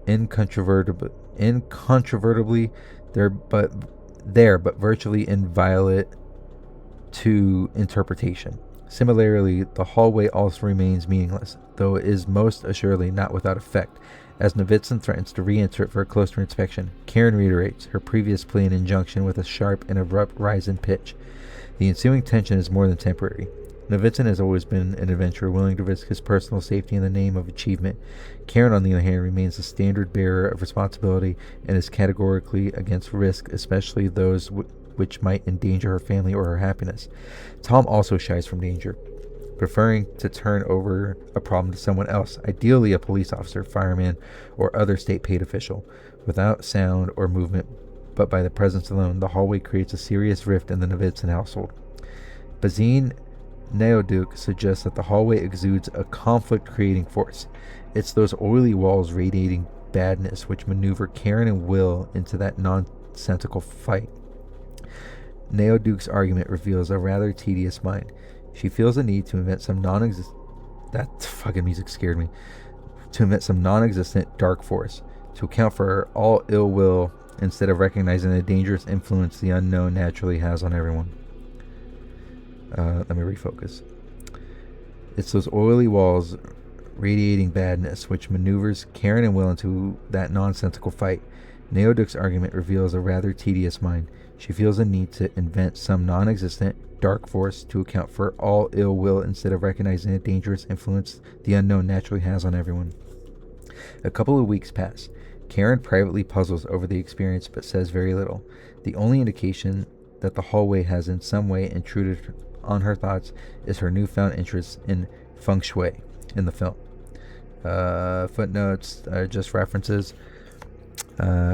Incontrovertibly, there, but virtually inviolate to interpretation. Similarly, the hallway also remains meaningless, though it is most assuredly not without effect. As Novitzin threatens to re-enter it for a closer inspection, Karen reiterates her previous plea and injunction with a sharp and abrupt rise in pitch. The ensuing tension is more than temporary. Novitzin has always been an adventurer willing to risk his personal safety in the name of achievement. Karen, on the other hand, remains the standard bearer of responsibility and is categorically against risk, especially those which might endanger her family or her happiness. Tom also shies from danger, preferring to turn over a problem to someone else, ideally a police officer, fireman, or other state-paid official. Without sound or movement, but by the presence alone, the hallway creates a serious rift in the Novitzin household. Bazine Neoduc suggests that the hallway exudes a conflict-creating force. It's those oily walls radiating badness which maneuver Karen and Will into that nonsensical fight. Neoduc's argument reveals a rather tedious mind. She feels a need to invent some that fucking music scared me. To invent some non-existent dark force, to account for all ill will instead of recognizing the dangerous influence the unknown naturally has on everyone. Let me refocus. It's those oily walls radiating badness which maneuvers Karen and Will into that nonsensical fight. Neoduc's argument reveals a rather tedious mind. She feels a need to invent some non-existent dark force to account for all ill will instead of recognizing the dangerous influence the unknown naturally has on everyone. A couple of weeks pass. Karen privately puzzles over the experience but says very little. The only indication that the hallway has in some way intruded on her thoughts is her newfound interest in feng shui in the film. Footnotes are just references.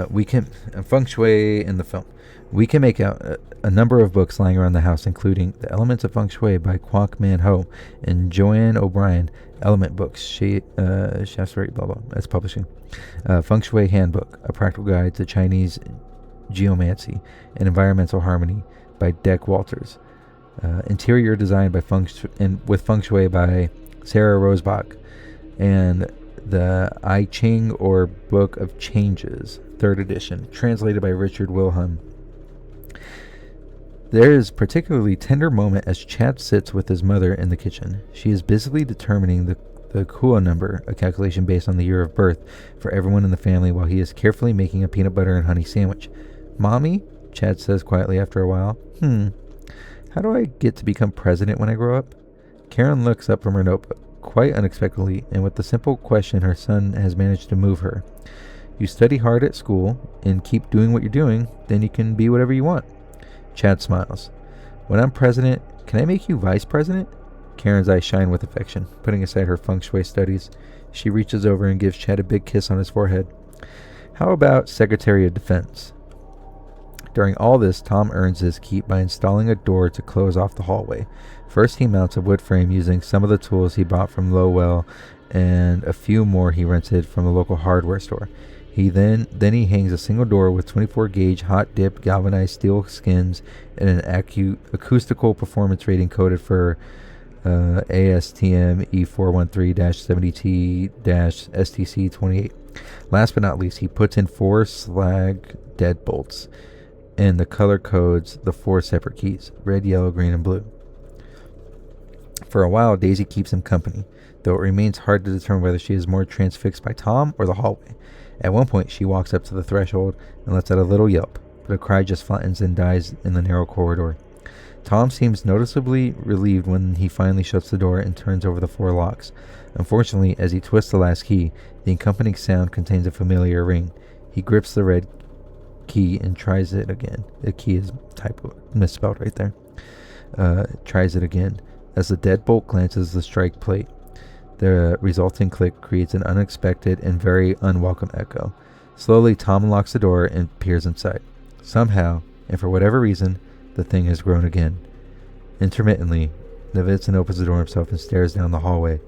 We can feng shui in the film. We can make out a number of books lying around the house, including The Elements of Feng Shui by Kwok Man Ho and Joanne O'Brien, Element Books, Shaftesbury, blah blah. That's publishing. Feng Shui Handbook, a practical guide to Chinese geomancy and environmental harmony by Deck Walters. Interior design by with Feng Shui by Sarah Rosebach, and the I Ching or Book of Changes, 3rd edition, translated by Richard Wilhelm. There is a particularly tender moment as Chad sits with his mother in the kitchen. She is busily determining the Kua number, a calculation based on the year of birth, for everyone in the family while he is carefully making a peanut butter and honey sandwich. "Mommy," Chad says quietly after a while, how do I get to become president when I grow up?" Karen looks up from her notebook, quite unexpectedly, and with the simple question her son has managed to move her. "You study hard at school and keep doing what you're doing, then you can be whatever you want." Chad smiles. "When I'm president, can I make you vice president?" Karen's eyes shine with affection. Putting aside her feng shui studies, she reaches over and gives Chad a big kiss on his forehead. "How about Secretary of Defense?" During all this, Tom earns his keep by installing a door to close off the hallway. First, he mounts a wood frame using some of the tools he bought from Lowell and a few more he rented from the local hardware store. He hangs a single door with 24-gauge hot-dip galvanized steel skins and an acoustical performance rating coded for ASTM E413-70T-STC28. Last but not least, he puts in 4 slag deadbolts and the color codes the 4 separate keys: red, yellow, green, and blue. For a while, Daisy keeps him company, though it remains hard to determine whether she is more transfixed by Tom or the hallway. At one point, she walks up to the threshold and lets out a little yelp, but a cry just flattens and dies in the narrow corridor. Tom seems noticeably relieved when he finally shuts the door and turns over the 4 locks. Unfortunately, as he twists the last key, the accompanying sound contains a familiar ring. He grips the red key and tries it again. The key is misspelled right there. Tries it again. As the deadbolt glances the strike plate, the resulting click creates an unexpected and very unwelcome echo. Slowly, Tom unlocks the door and peers inside. Somehow, and for whatever reason, the thing has grown again. Intermittently, Novitzin opens the door himself and stares down the hallway.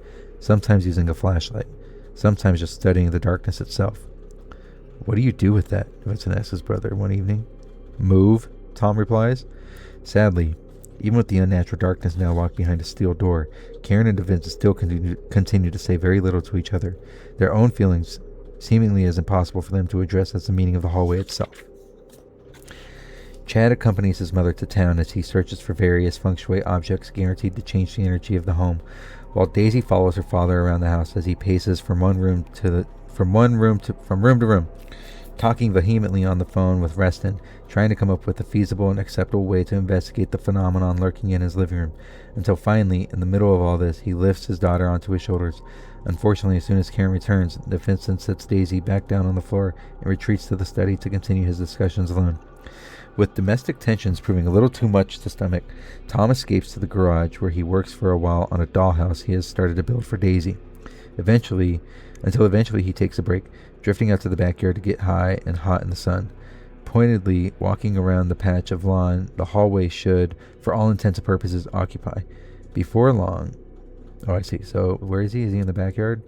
sometimes using a flashlight, sometimes just studying the darkness itself. What do you do with that? Vincent asks his brother one evening. Move, Tom replies. Sadly, even with the unnatural darkness now locked behind a steel door, Karen and Vincent still continue to say very little to each other, their own feelings seemingly as impossible for them to address as the meaning of the hallway itself. Chad accompanies his mother to town as he searches for various feng shui objects guaranteed to change the energy of the home, while Daisy follows her father around the house as he paces from room to room, talking vehemently on the phone with Reston, trying to come up with a feasible and acceptable way to investigate the phenomenon lurking in his living room, until finally, in the middle of all this, he lifts his daughter onto his shoulders. Unfortunately, as soon as Karen returns, Vincent sits Daisy back down on the floor and retreats to the study to continue his discussions alone. With domestic tensions proving a little too much to stomach, Tom escapes to the garage where he works for a while on a dollhouse he has started to build for Daisy. Eventually he takes a break, drifting out to the backyard to get high and hot in the sun. Pointedly walking around the patch of lawn the hallway should, for all intents and purposes, occupy. Before long... Oh, I see. So, where is he? Is he in the backyard?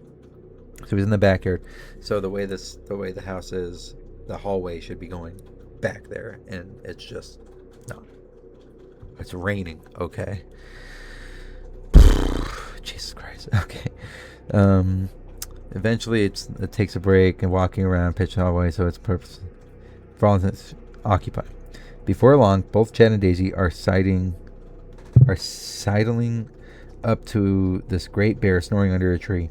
So he's in the backyard. So the way the house is, the hallway should be going back there, and it's just... No. It's raining. Okay. Jesus Christ. Okay. Eventually it takes a break and walking around pitch hallway, so it's purpose for all intents occupied. Before long, both Chad and Daisy are sidling up to this great bear snoring under a tree.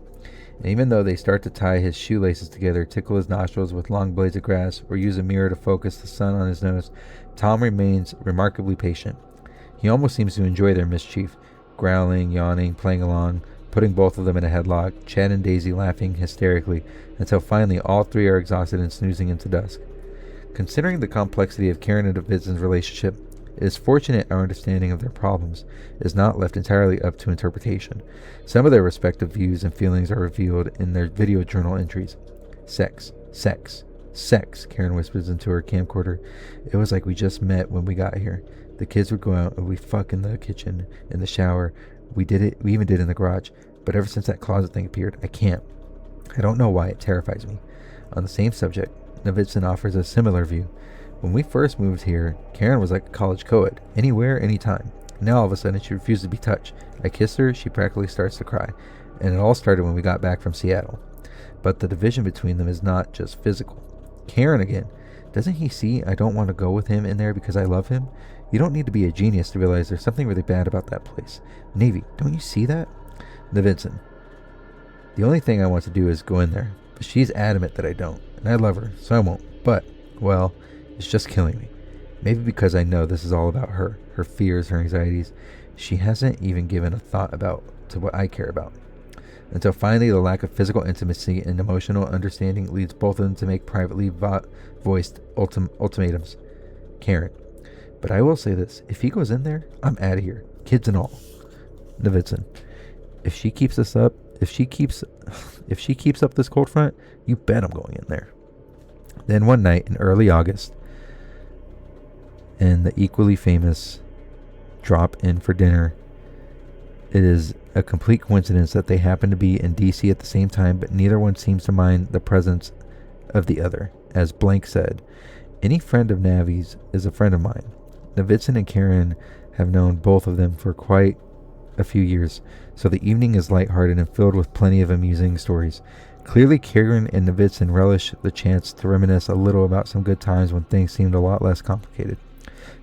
And even though they start to tie his shoelaces together, tickle his nostrils with long blades of grass, or use a mirror to focus the sun on his nose, Tom remains remarkably patient. He almost seems to enjoy their mischief, growling, yawning, playing along, putting both of them in a headlock, Chad and Daisy laughing hysterically, until finally all three are exhausted and snoozing into dusk. Considering the complexity of Karen and Vincent's relationship, it is fortunate our understanding of their problems is not left entirely up to interpretation. Some of their respective views and feelings are revealed in their video journal entries. Sex, sex, sex, Karen whispers into her camcorder. It was like we just met when we got here. The kids would go out and we'd fuck in the kitchen, in the shower. We even did in the garage. But ever since that closet thing appeared, I can't. I don't know why, it terrifies me. On the same subject, Vincent offers a similar view. When we first moved here, Karen was like a college co-ed, anywhere, anytime. Now all of a sudden she refuses to be touched. I kiss her, she practically starts to cry. And it all started when we got back from Seattle. But the division between them is not just physical. Karen again. Doesn't he see I don't want to go with him in there because I love him? You don't need to be a genius to realize there's something really bad about that place. Navy, don't you see that? Vincent. The only thing I want to do is go in there. But she's adamant that I don't. And I love her, so I won't. But, well... it's just killing me. Maybe because I know this is all about her fears, her anxieties. She hasn't even given a thought to what I care about. Until finally the lack of physical intimacy and emotional understanding leads both of them to make privately voiced ultimatums. Karen. But I will say this. If he goes in there, I'm out of here. Kids and all. Davidson. If she keeps up this cold front, you bet I'm going in there. Then one night in early August, in the equally famous Drop In for Dinner, it is a complete coincidence that they happen to be in DC at the same time, but neither one seems to mind the presence of the other. As Blank said, any friend of Navi's is a friend of mine. Vincent and Karen have known both of them for quite a few years, so the evening is lighthearted and filled with plenty of amusing stories. Clearly, Karen and Vincent relish the chance to reminisce a little about some good times when things seemed a lot less complicated.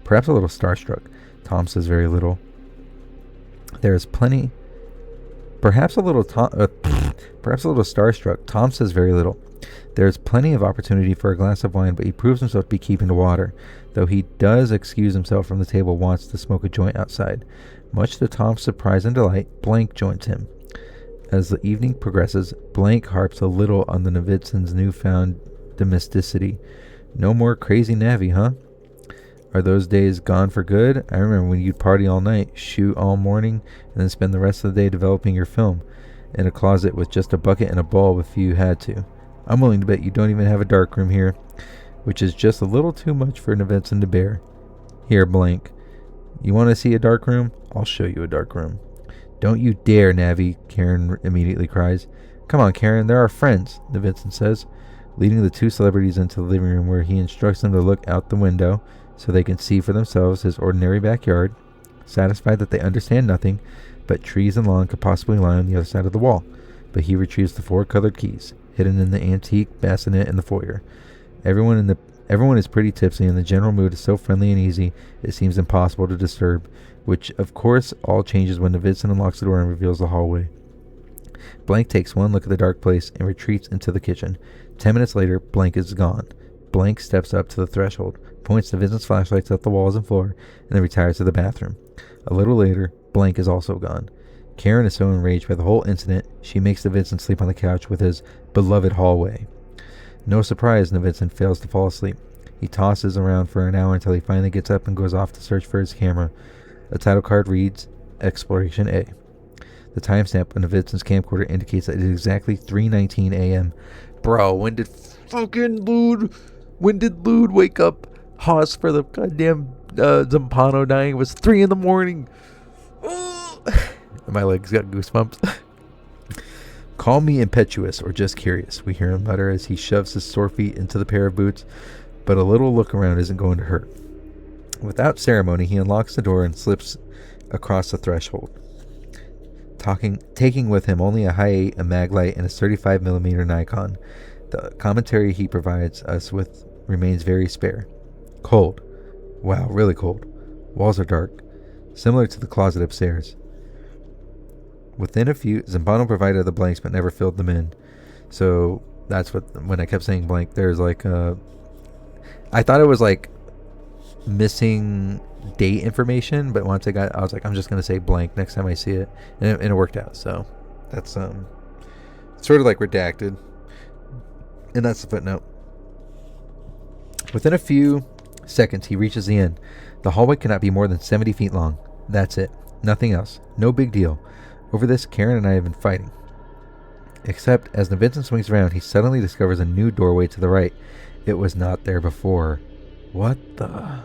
Perhaps a little starstruck. Tom says very little. There is plenty... Perhaps a little starstruck. Tom says very little. There is plenty of opportunity for a glass of wine, but he proves himself to be keeping to water. Though he does excuse himself from the table once to smoke a joint outside. Much to Tom's surprise and delight, Blank joins him. As the evening progresses, Blank harps a little on the Vincent's newfound domesticity. No more crazy Navi, huh? Are those days gone for good? I remember when you'd party all night, shoot all morning, and then spend the rest of the day developing your film in a closet with just a bucket and a bulb if you had to. I'm willing to bet you don't even have a darkroom here, which is just a little too much for an Vincent to bear. Here, Blank. You want to see a darkroom? I'll show you a darkroom. Don't you dare, Navi, Karen immediately cries. Come on, Karen, they're our friends, Vincent says, leading the two celebrities into the living room where he instructs them to look out the window so they can see for themselves his ordinary backyard, satisfied that they understand nothing but trees and lawn could possibly lie on the other side of the wall. But he retrieves the 4 colored keys, hidden in the antique bassinet in the foyer. Everyone is pretty tipsy, and the general mood is so friendly and easy it seems impossible to disturb, which of course all changes when Vincent unlocks the door and reveals the hallway. Blank takes one look at the dark place and retreats into the kitchen. 10 minutes later, Blank is gone. Blank steps up to the threshold, points the Vincent's flashlights at the walls and floor, and then retires to the bathroom. A little later, Blank is also gone. Karen is so enraged by the whole incident, she makes the Vincent sleep on the couch with his beloved hallway. No surprise, Vincent fails to fall asleep. He tosses around for an hour until he finally gets up and goes off to search for his camera. A title card reads, Exploration A. The timestamp on Vincent's camcorder indicates that it is exactly 3:19 a.m. Bro, when did Lude wake up Haas for the goddamn Zampano dying? It was 3 in the morning. My legs got goosebumps. Call me impetuous or just curious, we hear him mutter as he shoves his sore feet into the pair of boots, but a little look around isn't going to hurt. Without ceremony, he unlocks the door and slips across the threshold, taking with him only a Hi8, a Maglite, and a 35mm Nikon. The commentary he provides us with remains very spare. Cold. Wow, really cold. Walls are dark, similar to the closet upstairs. Within a few, Zampano provided the blanks but never filled them in. So that's when I kept saying blank, there's like I thought it was like missing date information, but once I was like, I'm just going to say blank next time I see it. And it worked out. So that's sort of like redacted. And that's the footnote. Within a few seconds, he reaches the end. The hallway cannot be more than 70 feet long. That's it. Nothing else. No big deal. Over this, Karen and I have been fighting. Except, as Vincent swings around, he suddenly discovers a new doorway to the right. It was not there before. What the?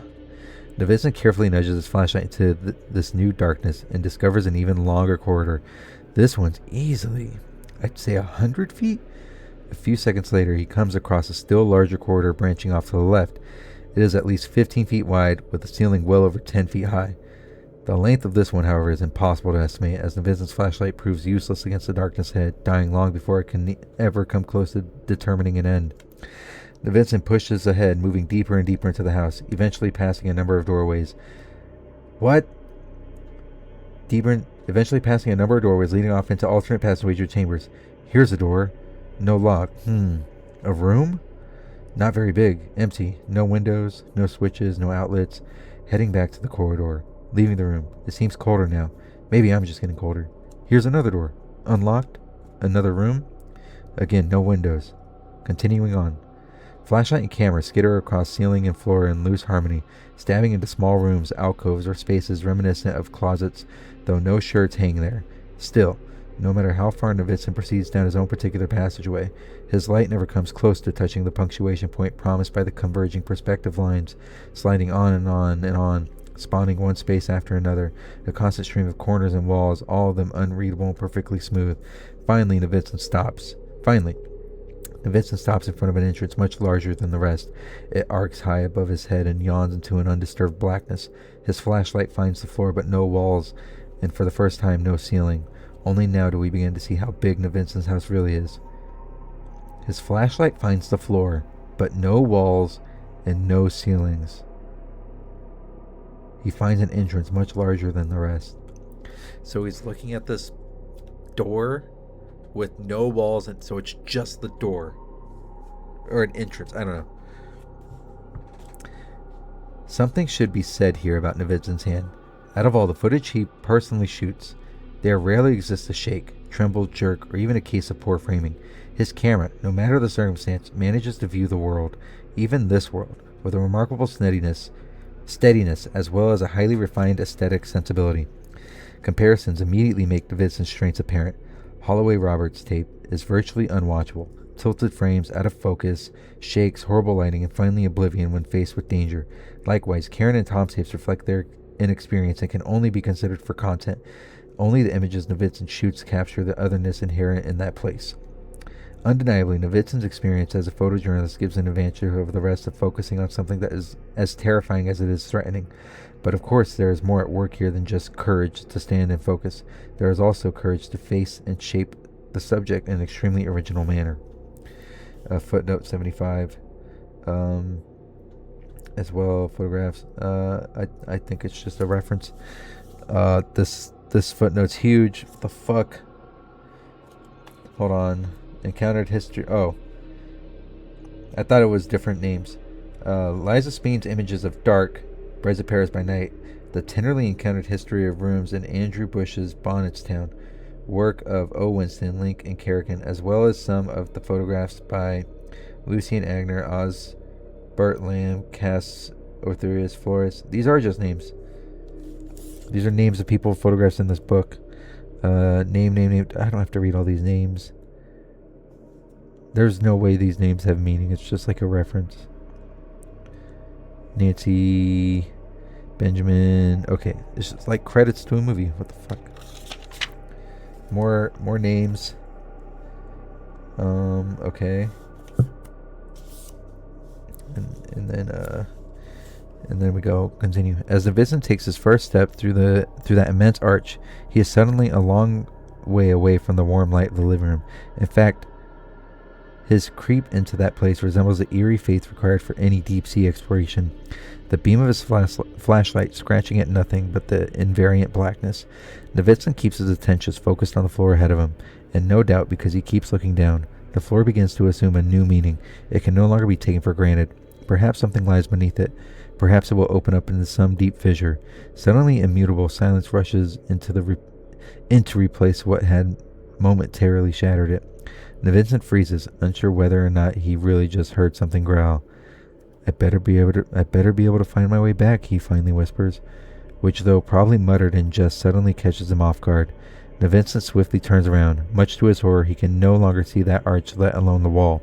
Vincent carefully nudges his flashlight into this new darkness and discovers an even longer corridor. This one's easily, I'd say 100 feet? A few seconds later, he comes across a still larger corridor branching off to the left. It is at least 15 feet wide, with the ceiling well over 10 feet high. The length of this one, however, is impossible to estimate, as Vincent's flashlight proves useless against the darkness ahead, dying long before it can ever come close to determining an end. Vincent pushes ahead, moving deeper and deeper into the house, eventually passing a number of doorways. Eventually passing a number of doorways leading off into alternate passageways or chambers. Here's a door. No lock. A room? Not very big. Empty. No windows, no switches, no outlets. Heading back to the corridor. Leaving the room. It seems colder now. Maybe I'm just getting colder. Here's another door. Unlocked. Another room. Again, no windows. Continuing on. Flashlight and camera skitter across ceiling and floor in loose harmony, stabbing into small rooms, alcoves, or spaces reminiscent of closets, though no shirts hang there. Still, no matter how far Vincent proceeds down his own particular passageway, his light never comes close to touching the punctuation point promised by the converging perspective lines, sliding on and on and on, spawning one space after another, a constant stream of corners and walls, all of them unreadable and perfectly smooth. Finally, Vincent stops in front of an entrance much larger than the rest. It arcs high above his head and yawns into an undisturbed blackness. His flashlight finds the floor but no walls, and for the first time no ceiling. Only now do we begin to see how big Vincent's house really is. His flashlight finds the floor, but no walls and no ceilings. He finds an entrance much larger than the rest. So he's looking at this door with no walls, and so it's just the door. Or an entrance, I don't know. Something should be said here about Vincent's hand. Out of all the footage he personally shoots, there rarely exists a shake, tremble, jerk, or even a case of poor framing. His camera, no matter the circumstance, manages to view the world, even this world, with a remarkable steadiness, as well as a highly refined aesthetic sensibility. Comparisons immediately make Vincent's strengths apparent. Holloway Roberts tape is virtually unwatchable. Tilted frames, out of focus, shakes, horrible lighting, and finally oblivion when faced with danger. Likewise, Karen and Tom's tapes reflect their inexperience and can only be considered for content. Only the images Novitzin shoots capture the otherness inherent in that place. Undeniably, Novitsin's experience as a photojournalist gives an advantage over the rest of focusing on something that is as terrifying as it is threatening. But of course, there is more at work here than just courage to stand and focus. There is also courage to face and shape the subject in an extremely original manner. Footnote 75. As well, photographs. I think it's just a reference. This footnote's huge. What the fuck? Hold on. Encountered history. Oh. I thought it was different names. Liza Speen's images of dark, Brides of Paris by Night, the tenderly encountered history of rooms in Andrew Bush's Bonnetstown, work of O. Winston, Link, and Kerrigan, as well as some of the photographs by Lucien Agner, Osbert Lamb, Cass Orthurius Flores. These are just names. These are names of people photographs in this book. Name. I don't have to read all these names. There's no way these names have meaning. It's just like a reference. Nancy, Benjamin. Okay, it's just like credits to a movie. What the fuck? More names. Okay. And then we go continue. As Novitsin takes his first step through that immense arch, he is suddenly a long way away from the warm light of the living room. In fact, his creep into that place resembles the eerie faith required for any deep-sea exploration. The beam of his flashlight scratching at nothing but the invariant blackness. Novitsin keeps his attention focused on the floor ahead of him, and no doubt because he keeps looking down. The floor begins to assume a new meaning. It can no longer be taken for granted. Perhaps something lies beneath it. Perhaps it will open up into some deep fissure. Suddenly, immutable silence rushes to replace what had momentarily shattered it. Novitsin freezes, unsure whether or not he really just heard something growl. I better be able to find my way back, he finally whispers, which, though probably muttered in jest, suddenly catches him off guard. Novitsin swiftly turns around. Much to his horror, he can no longer see that arch, let alone the wall.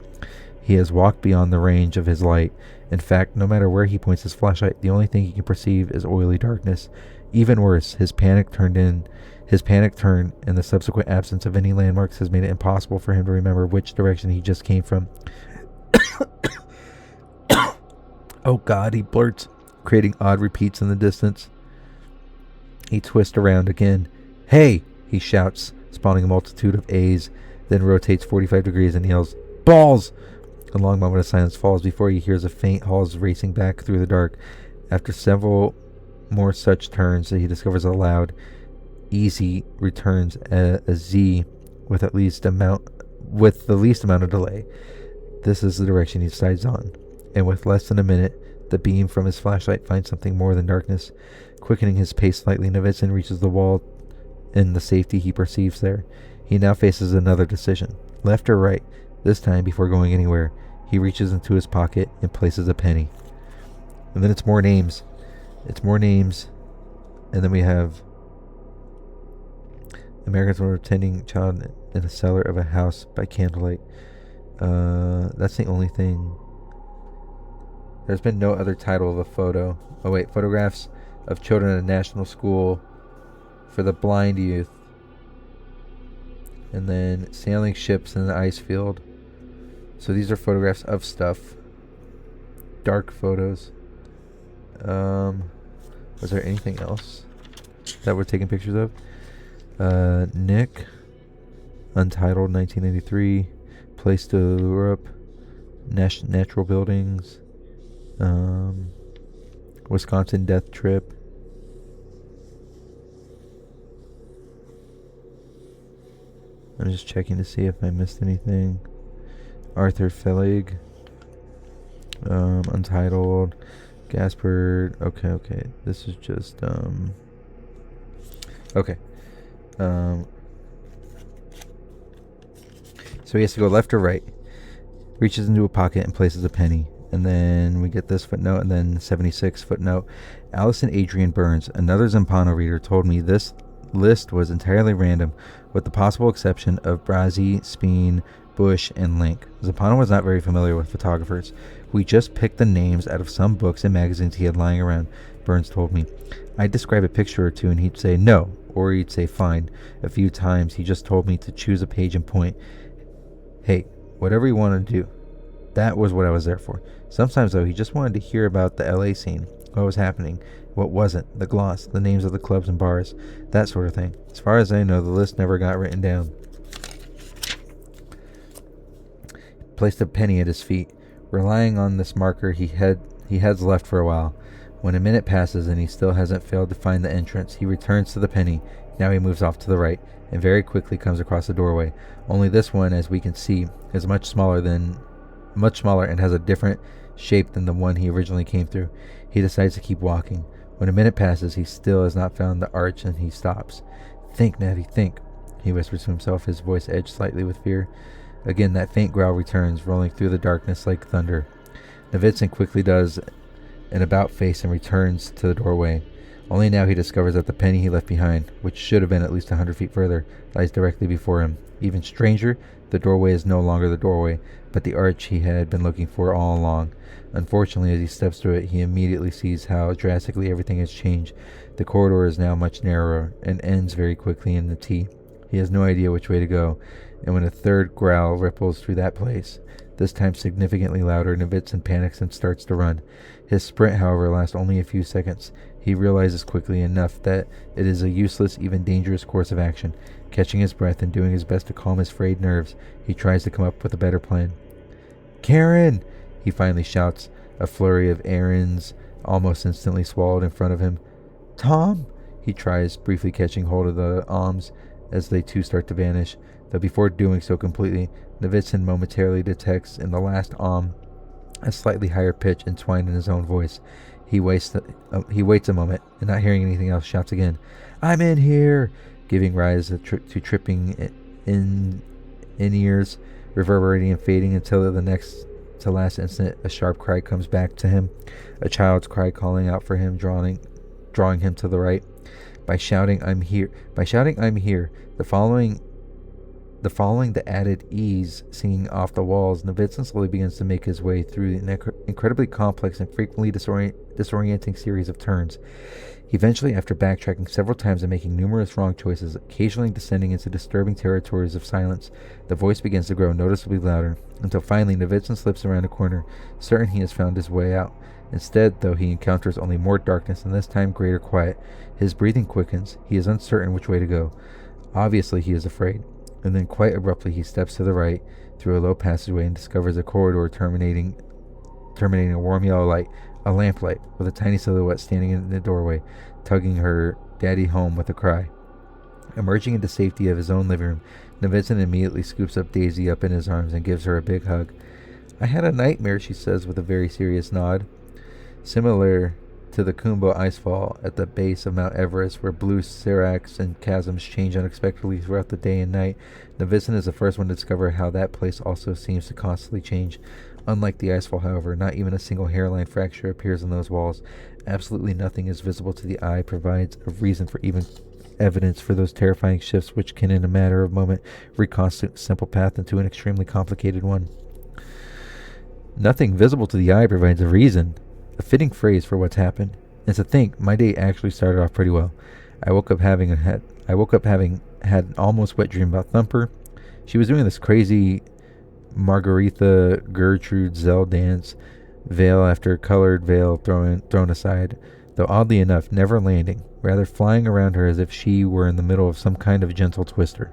He has walked beyond the range of his light. In fact, no matter where he points his flashlight, the only thing he can perceive is oily darkness. Even worse, his panic turn and the subsequent absence of any landmarks has made it impossible for him to remember which direction he just came from. Oh God, he blurts, creating odd repeats in the distance. He twists around again. Hey, he shouts, spawning a multitude of A's, then rotates 45 degrees and yells, balls! A long moment of silence falls before he hears a faint halls racing back through the dark. After several more such turns, he discovers a loud, easy returns a Z with the least amount of delay. This is the direction he decides on, and with less than a minute, the beam from his flashlight finds something more than darkness. Quickening his pace slightly, Novitsin reaches the wall and the safety he perceives there. He now faces another decision, left or right. This time, before going anywhere, he reaches into his pocket and places a penny. And then it's more names. And then we have Americans were attending child in the cellar of a house by candlelight. That's the only thing. There's been no other title of a photo. Oh wait, photographs of children at a national school for the blind youth. And then sailing ships in the ice field. So these are photographs of stuff. Dark photos. Was there anything else that we're taking pictures of? Nick, Untitled, 1993, Place to Europe, Natural Buildings, Wisconsin Death Trip. I'm just checking to see if I missed anything. Arthur Felig, Untitled, Gaspard. Okay. This is just okay. So he has to go left or right. Reaches into a pocket and places a penny. And then we get this footnote, and then 76 footnote. Allison Adrian Burns, another Zampano reader, told me this list was entirely random, with the possible exception of Brazzi, Speen, Bush, and Link. Zampano was not very familiar with photographers. We just picked the names out of some books and magazines he had lying around, Burns told me. I'd describe a picture or two and he'd say no, or he'd say fine. A few times he just told me to choose a page and point. Hey, whatever you want to do. That was what I was there for. Sometimes, though, he just wanted to hear about the LA scene, what was happening, what wasn't, the gloss, the names of the clubs and bars, that sort of thing. As far as I know, the list never got written down. Placed a penny at his feet. Relying on this marker, he heads left for a while. When a minute passes and he still hasn't failed to find the entrance, he returns to the penny. Now he moves off to the right, and very quickly comes across the doorway. Only this one, as we can see, is much smaller and has a different shape than the one he originally came through. He decides to keep walking. When a minute passes, he still has not found the arch, and he stops. Think, Navi, think, he whispers to himself, his voice edged slightly with fear. Again, that faint growl returns, rolling through the darkness like thunder. Novitzin quickly does an about-face and returns to the doorway. Only now he discovers that the penny he left behind, which should have been at least 100 feet further, lies directly before him. Even stranger, the doorway is no longer the doorway, but the arch he had been looking for all along. Unfortunately, as he steps through it, he immediately sees how drastically everything has changed. The corridor is now much narrower and ends very quickly in the T. He has no idea which way to go, and when a third growl ripples through that place, this time significantly louder, Novitzin panics and starts to run. His sprint, however, lasts only a few seconds. He realizes quickly enough that it is a useless, even dangerous course of action. Catching his breath and doing his best to calm his frayed nerves, he tries to come up with a better plan. "Karen!" he finally shouts, a flurry of errands almost instantly swallowed in front of him. "Tom!" he tries, briefly catching hold of the arms as they too start to vanish, though before doing so completely, Novitzin momentarily detects in the last a slightly higher pitch entwined in his own voice. He waits a moment, and not hearing anything else, shouts again, "I'm in here!" giving rise to tripping in ears, reverberating and fading until the next to last instant a sharp cry comes back to him, a child's cry calling out for him, drawing him to the right. By shouting "I'm here," the following the added ease singing off the walls, Novitzin slowly begins to make his way through an incredibly complex and frequently disorienting series of turns. Eventually, after backtracking several times and making numerous wrong choices, occasionally descending into disturbing territories of silence, the voice begins to grow noticeably louder, until finally Novitzin slips around a corner, certain he has found his way out. Instead, though, he encounters only more darkness and this time greater quiet. His breathing quickens. He is uncertain which way to go. Obviously, he is afraid. And then quite abruptly he steps to the right through a low passageway and discovers a corridor terminating a warm yellow light, a lamplight, with a tiny silhouette standing in the doorway, tugging her daddy home with a cry. Emerging into safety of his own living room, Novitzin immediately scoops up Daisy up in his arms and gives her a big hug. "I had a nightmare," she says with a very serious nod. Similar to the Kumbo icefall at the base of Mount Everest, where blue seracs and chasms change unexpectedly throughout the day and night, Novitzin is the first one to discover how that place also seems to constantly change. Unlike the icefall, however, not even a single hairline fracture appears in those walls. Absolutely nothing is visible to the eye provides a reason for even evidence for those terrifying shifts which can in a matter of moment reconstitute a simple path into an extremely complicated one. "Nothing visible to the eye provides a reason." A fitting phrase for what's happened. And to think, my day actually started off pretty well. I woke up having had an almost wet dream about Thumper. She was doing this crazy Margaretha Gertrude Zell dance, veil after colored veil thrown aside, though oddly enough never landing, rather flying around her as if she were in the middle of some kind of gentle twister.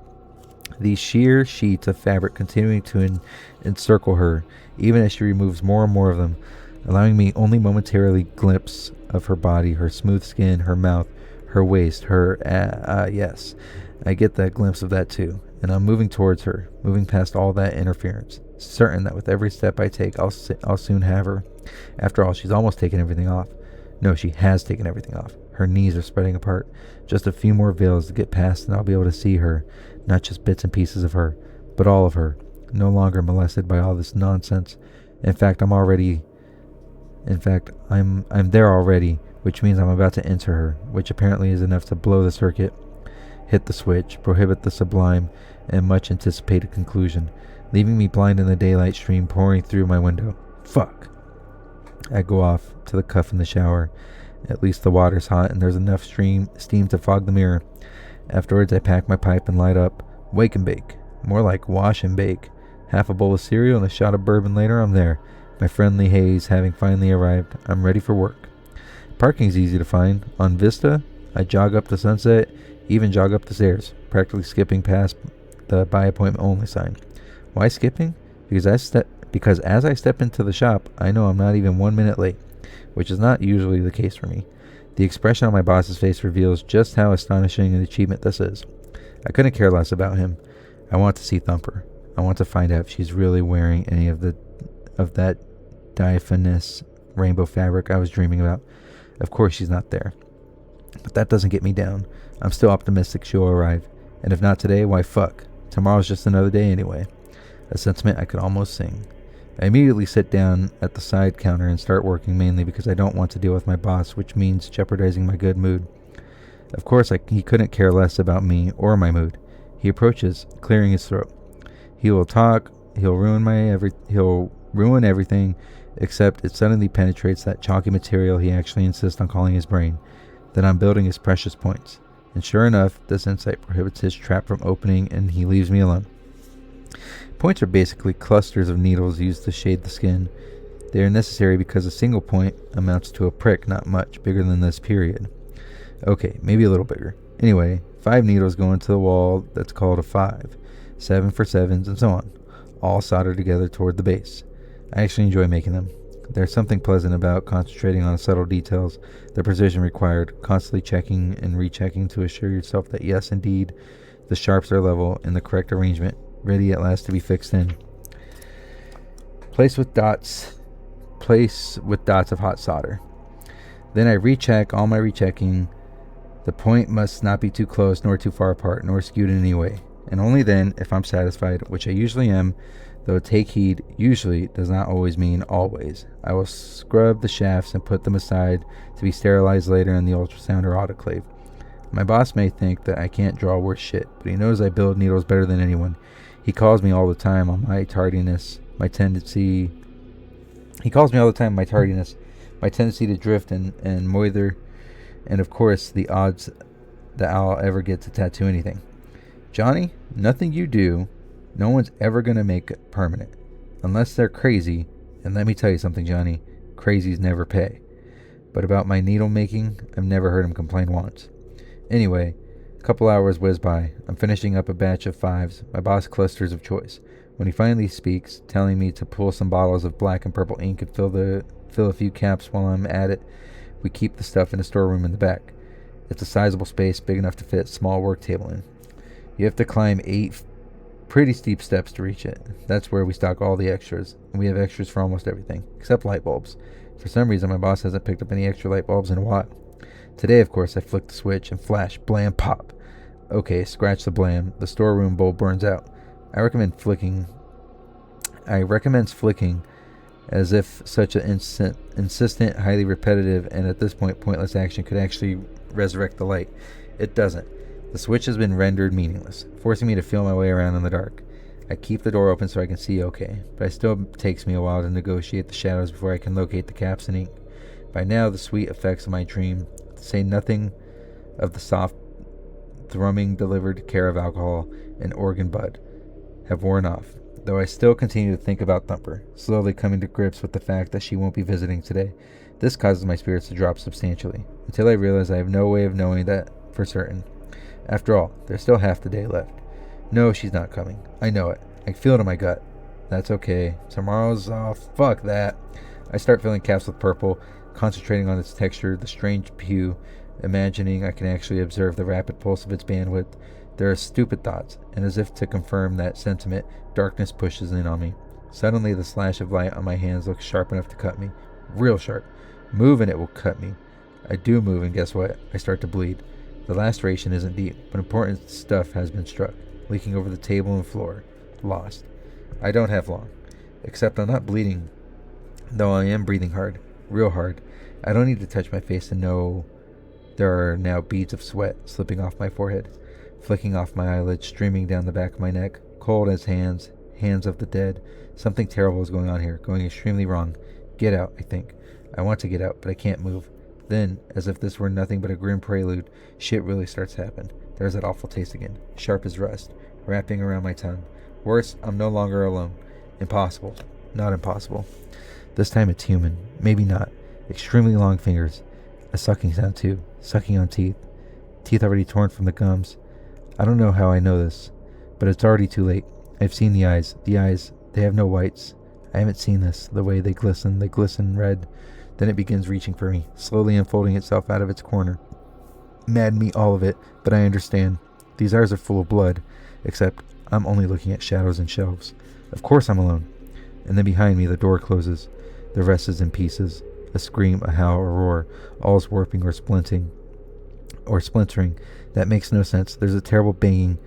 These sheer sheets of fabric continuing to encircle her, even as she removes more and more of them, allowing me only momentarily glimpse of her body, her smooth skin, her mouth, her waist, yes, I get that glimpse of that too, and I'm moving towards her, moving past all that interference, certain that with every step I take, I'll soon have her. After all, she's almost taken everything off. No, she has taken everything off. Her knees are spreading apart. Just a few more veils to get past and I'll be able to see her, not just bits and pieces of her, but all of her, no longer molested by all this nonsense. In fact, I'm there already, which means I'm about to enter her, which apparently is enough to blow the circuit, hit the switch, prohibit the sublime and much anticipated conclusion, leaving me blind in the daylight stream pouring through my window. Fuck. I go off to the cuff in the shower. At least the water's hot and there's enough steam to fog the mirror. Afterwards, I pack my pipe and light up. Wake and bake. More like wash and bake. Half a bowl of cereal and a shot of bourbon later, I'm there. My friendly haze having finally arrived, I'm ready for work. Parking's easy to find. On Vista, I jog up the Sunset, even jog up the stairs, practically skipping past the by appointment only sign. Why skipping? Because as I step into the shop, I know I'm not even 1 minute late, which is not usually the case for me. The expression on my boss's face reveals just how astonishing an achievement this is. I couldn't care less about him. I want to see Thumper. I want to find out if she's really wearing any of that diaphanous rainbow fabric I was dreaming about. Of course she's not there. But that doesn't get me down. I'm still optimistic she'll arrive. And if not today, why fuck? Tomorrow's just another day anyway. A sentiment I could almost sing. I immediately sit down at the side counter and start working, mainly because I don't want to deal with my boss, which means jeopardizing my good mood. Of course, he couldn't care less about me or my mood. He approaches, clearing his throat. He will talk, he'll ruin everything, except it suddenly penetrates that chalky material he actually insists on calling his brain, that I'm building his precious points. And sure enough, this insight prohibits his trap from opening, and he leaves me alone. Points are basically clusters of needles used to shade the skin. They are necessary because a single point amounts to a prick not much bigger than this period. Okay, maybe a little bigger. Anyway, 5 needles go into the wall that's called a 5, 7 for 7s, and so on, all soldered together toward the base. I actually enjoy making them. There's something pleasant about concentrating on subtle details, the precision required, constantly checking and rechecking to assure yourself that yes, indeed, the sharps are level in the correct arrangement, ready at last to be fixed in. Place with dots of hot solder. Then I recheck all my rechecking. The point must not be too close, nor too far apart, nor skewed in any way. And only then, if I'm satisfied, which I usually am, though take heed usually does not always mean always, I will scrub the shafts and put them aside to be sterilized later in the ultrasound or autoclave. My boss may think that I can't draw worse shit, but he knows I build needles better than anyone. He calls me all the time on my tardiness, my tendency to drift and moither, and of course the odds that I'll ever get to tattoo anything. Johnny, nothing you do, no one's ever gonna make it permanent. Unless they're crazy, and let me tell you something, Johnny, crazies never pay. But about my needle making, I've never heard him complain once. Anyway, a couple hours whiz by. I'm finishing up a batch of 5s, my boss clusters of choice. When he finally speaks, telling me to pull some bottles of black and purple ink and fill a few caps while I'm at it, we keep the stuff in a storeroom in the back. It's a sizable space, big enough to fit a small work table in. You have to climb 8 pretty steep steps to reach it. That's where we stock all the extras, and we have extras for almost everything, except light bulbs. For some reason, my boss hasn't picked up any extra light bulbs in a while. Today, of course, I flick the switch and flash, blam, pop. Okay, scratch the blam. The storeroom bulb burns out. I recommend flicking as if such an insistent, highly repetitive, and at this point pointless action could actually resurrect the light. It doesn't. The switch has been rendered meaningless, forcing me to feel my way around in the dark. I keep the door open so I can see okay, but it still takes me a while to negotiate the shadows before I can locate the caps and ink. By now, the sweet effects of my dream, to say nothing of the soft, thrumming delivered care of alcohol and organ bud, have worn off, though I still continue to think about Thumper, slowly coming to grips with the fact that she won't be visiting today. This causes my spirits to drop substantially, until I realize I have no way of knowing that for certain. After all, there's still half the day left. No, she's not coming. I know it. I feel it in my gut. That's okay. Tomorrow's off. Fuck that. I start filling caps with purple, concentrating on its texture, the strange hue, imagining I can actually observe the rapid pulse of its bandwidth. There are stupid thoughts, and as if to confirm that sentiment, darkness pushes in on me. Suddenly, the slash of light on my hands looks sharp enough to cut me. Real sharp. Move and it will cut me. I do move, and guess what? I start to bleed. The laceration isn't deep, but important stuff has been struck, leaking over the table and floor. Lost. I don't have long. Except I'm not bleeding, though I am breathing hard. Real hard. I don't need to touch my face to know there are now beads of sweat slipping off my forehead, flicking off my eyelids, streaming down the back of my neck. Cold as hands of the dead. Something terrible is going on here, going extremely wrong. Get out, I think. I want to get out, but I can't move. Then, as if this were nothing but a grim prelude, shit really starts to happen. There's that awful taste again, sharp as rust, wrapping around my tongue. Worse, I'm no longer alone. Impossible. Not impossible. This time it's human. Maybe not. Extremely long fingers. A sucking sound too. Sucking on teeth. Teeth already torn from the gums. I don't know how I know this, but it's already too late. I've seen the eyes. The eyes, they have no whites. I haven't seen this. The way they glisten red. Then it begins reaching for me, slowly unfolding itself out of its corner. Mad me, all of it, but I understand. These eyes are full of blood, except I'm only looking at shadows and shelves. Of course I'm alone. And then behind me the door closes. The rest is in pieces. A scream, a howl, a roar, all's warping or splintering. That makes no sense. There's a terrible banging.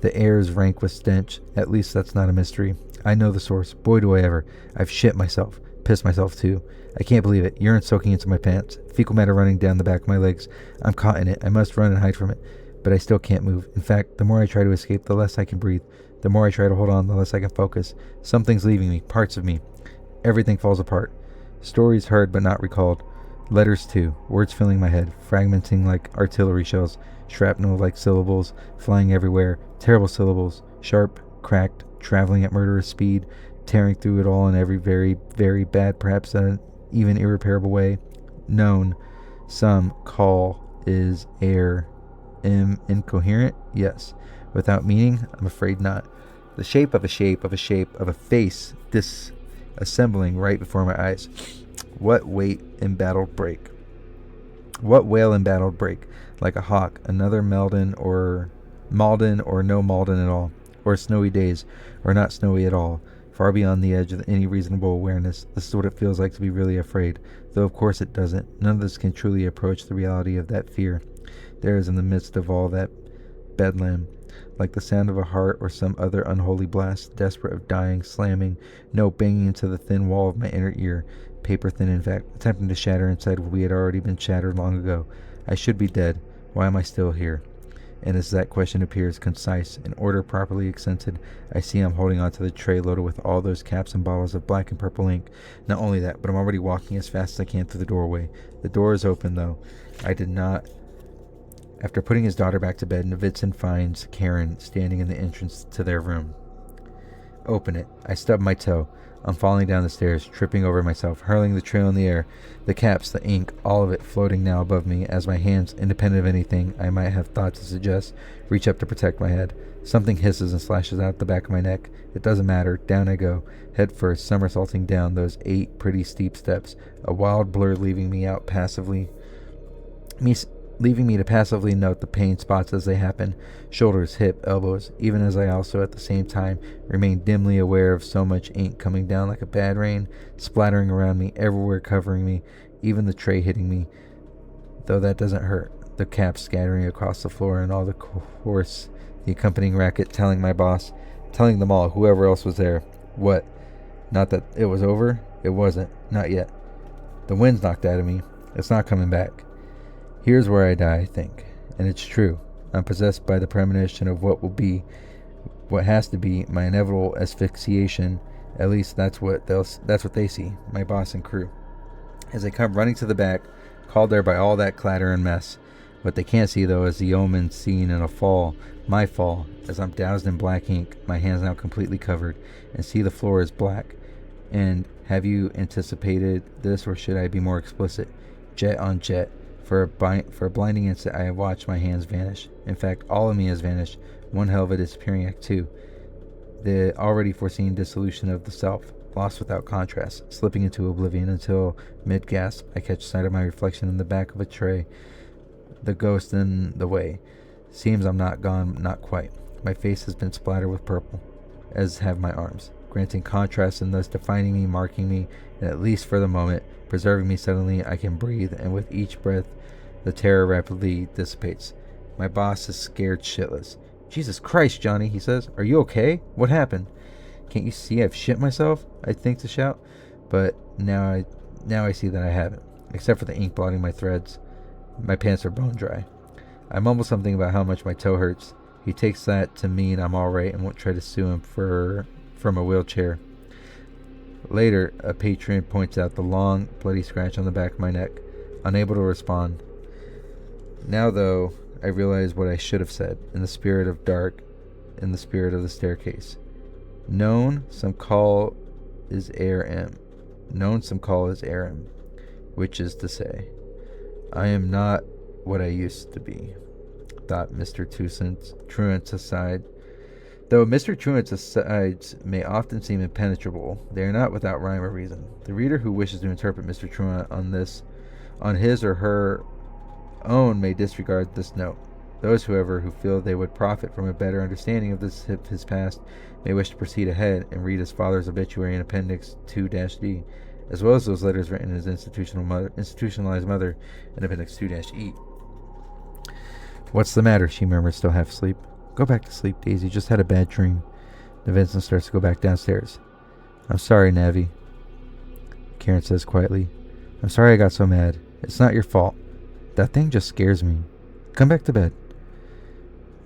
The air is rank with stench. At least that's not a mystery. I know the source. Boy, do I ever. I've shit myself. Pissed myself, too. I can't believe it. Urine soaking into my pants. Fecal matter running down the back of my legs. I'm caught in it. I must run and hide from it. But I still can't move. In fact, the more I try to escape, the less I can breathe. The more I try to hold on, the less I can focus. Something's leaving me. Parts of me. Everything falls apart. Stories heard but not recalled. Letters, too. Words filling my head. Fragmenting like artillery shells. Shrapnel like syllables. Flying everywhere. Terrible syllables. Sharp, cracked, traveling at murderous speed. Tearing through it all in every very, very bad, perhaps even irreparable way. Known. Some call is air. Incoherent? Yes. Without meaning? I'm afraid not. The shape of a face disassembling right before my eyes. What weight embattled break? What wail embattled break? Like a hawk, another Malden or no Malden at all. Or snowy days, or not snowy at all. Far beyond the edge of any reasonable awareness. This is what it feels like to be really afraid. Though of course it doesn't. None of this can truly approach the reality of that fear. There is in the midst of all that bedlam, like the sound of a heart or some other unholy blast, desperate of dying, slamming, no, banging into the thin wall of my inner ear, paper thin in fact, attempting to shatter inside what we had already been shattered long ago. I should be dead. Why am I still here? And as that question appears concise, in order properly accented, I see I'm holding onto the tray loaded with all those caps and bottles of black and purple ink. Not only that, but I'm already walking as fast as I can through the doorway. The door is open, though. I did not. After putting his daughter back to bed, Novitzin finds Karen standing in the entrance to their room. Open it. I stub my toe. I'm falling down the stairs, tripping over myself, hurling the trail in the air, the caps, the ink, all of it floating now above me as my hands, independent of anything I might have thought to suggest, reach up to protect my head. Something hisses and slashes out the back of my neck. It doesn't matter. Down I go, head first, somersaulting down those 8 pretty steep steps, a wild blur leaving me to passively note the pain spots as they happen, shoulders, hip, elbows, even as I also at the same time remain dimly aware of so much ink coming down like a bad rain, splattering around me, everywhere covering me, even the tray hitting me, though that doesn't hurt, the caps scattering across the floor and all the course, the accompanying racket, telling my boss, telling them all, whoever else was there, what? Not that it was over? It wasn't. Not yet. The wind's knocked out of me. It's not coming back. Here's where I die, I think. And it's true. I'm possessed by the premonition of what has to be, my inevitable asphyxiation. At least that's what they see, my boss and crew. As they come running to the back, called there by all that clatter and mess. What they can't see, though, is the omen seen in a fall, my fall, as I'm doused in black ink, my hands now completely covered, and see the floor is black. And have you anticipated this, or should I be more explicit? Jet on jet. For a blinding instant, I have watched my hands vanish. In fact, all of me has vanished. One hell of a disappearing act, too. The already foreseen dissolution of the self, lost without contrast, slipping into oblivion until, mid-gasp, I catch sight of my reflection in the back of a tray. The ghost in the way. Seems I'm not gone, not quite. My face has been splattered with purple, as have my arms, granting contrast and thus defining me, marking me, and at least for the moment, preserving me. Suddenly I can breathe, and with each breath, the terror rapidly dissipates. My boss is scared shitless. Jesus Christ, Johnny, he says. Are you okay? What happened? Can't you see I've shit myself? I think to shout, but now I see that I haven't, except for the ink blotting my threads. My pants are bone dry. I mumble something about how much my toe hurts. He takes that to mean I'm alright and won't try to sue him from a wheelchair. Later, a patron points out the long, bloody scratch on the back of my neck, unable to respond. Now, though, I realized what I should have said in the spirit of the staircase. Known, some call is Aram. Which is to say, I am not what I used to be, thought Mr. Truant's aside. Though Mr. Truant's asides may often seem impenetrable, they are not without rhyme or reason. The reader who wishes to interpret Mr. Truant on his or her own may disregard this note. Those, however, who feel they would profit from a better understanding of his past may wish to proceed ahead and read his father's obituary in Appendix 2-D, as well as those letters written to his institutionalized mother in Appendix 2-E. What's the matter? She murmurs, still half asleep. Go back to sleep, Daisy. Just had a bad dream. Vincent starts to go back downstairs. I'm sorry, Navi, Karen says quietly. I'm sorry I got so mad. It's not your fault. That thing just scares me. Come back to bed.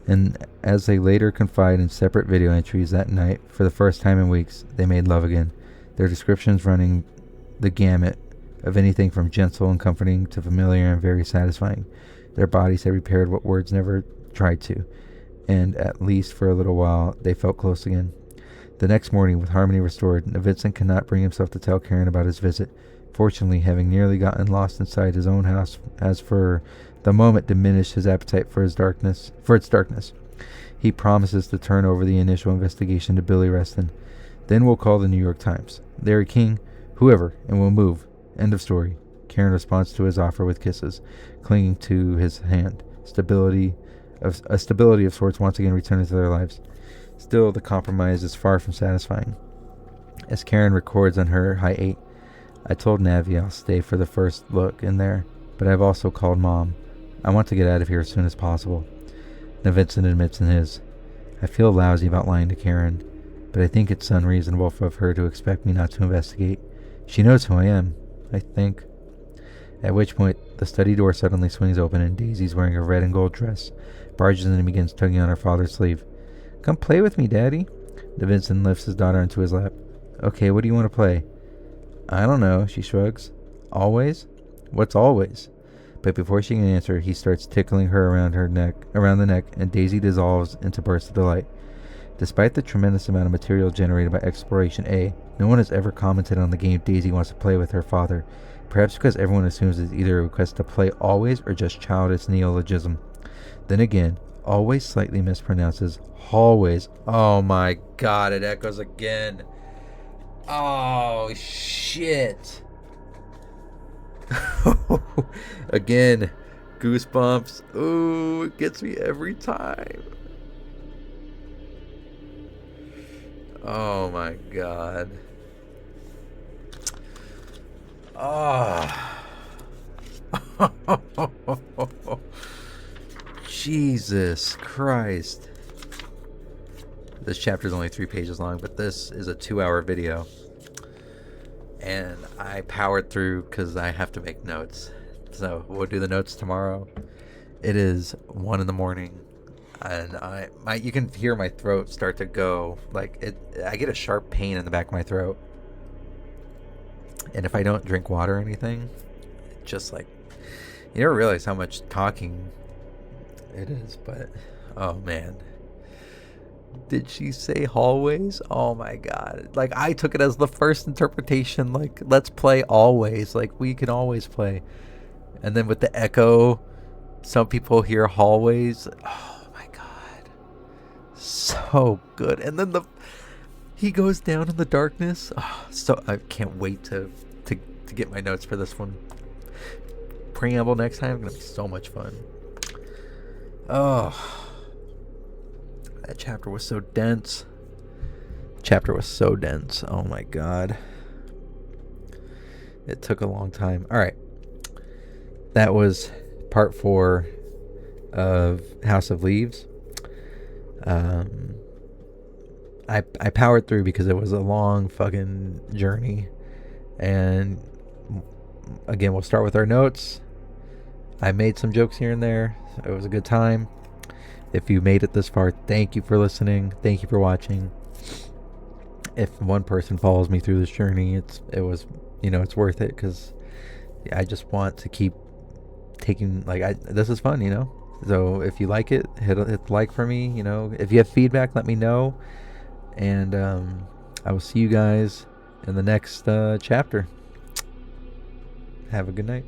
And as they later confide in separate video entries that night, for the first time in weeks, they made love again, their descriptions running the gamut of anything from gentle and comforting to familiar and very satisfying. Their bodies had repaired what words never tried to, and at least for a little while, they felt close again. The next morning, with harmony restored, Vincent could not bring himself to tell Karen about his visit. Fortunately, having nearly gotten lost inside his own house, has for the moment diminished his appetite for its darkness. He promises to turn over the initial investigation to Billy Reston. Then we'll call the New York Times, Larry King, whoever, and we'll move. End of story. Karen responds to his offer with kisses, clinging to his hand. Stability of sorts once again returned into their lives. Still, the compromise is far from satisfying. As Karen records on her hi8, I told Navi I'll stay for the first look in there, but I've also called Mom. I want to get out of here as soon as possible. Now Vincent admits in his, I feel lousy about lying to Karen, but I think it's unreasonable of her to expect me not to investigate. She knows who I am, I think. At which point, the study door suddenly swings open and Daisy's wearing a red and gold dress, barges in and begins tugging on her father's sleeve. Come play with me, Daddy. Vincent lifts his daughter into his lap. Okay, what do you want to play? I don't know, she shrugs. Always? What's always? But before she can answer, he starts tickling her around the neck, and Daisy dissolves into bursts of delight. Despite the tremendous amount of material generated by Exploration A, no one has ever commented on the game Daisy wants to play with her father, perhaps because everyone assumes it's either a request to play always or just childish neologism. Then again, always slightly mispronounces hallways. Oh my god, it echoes again. Oh, shit. Again, goosebumps. Ooh, it gets me every time. Oh my god. Oh. Jesus Christ. This chapter is only 3 pages long, but this is a 2-hour video. And I powered through because I have to make notes. So we'll do the notes tomorrow. It is 1 a.m. and you can hear my throat start to go like it. I get a sharp pain in the back of my throat. And if I don't drink water or anything, just like, you never realize how much talking it is, but oh man. Did she say hallways? Oh my god. Like, I took it as the first interpretation, like, let's play always, like we can always play. And then with the echo, some people hear hallways. Oh my god. So good. And then he goes down in the darkness. Oh, so I can't wait to get my notes for this one. Preamble next time, gonna be so much fun. Oh, that chapter was so dense. Oh my god. It took a long time. All right. That was part 4 of House of Leaves. I powered through because it was a long fucking journey. And again, we'll start with our notes. I made some jokes here and there. It was a good time. If you made it this far, thank you for listening. Thank you for watching. If one person follows me through this journey, it's worth it, because I just want to keep taking, this is fun, So if you like it, hit like for me. You know, if you have feedback, let me know. And I will see you guys in the next chapter. Have a good night.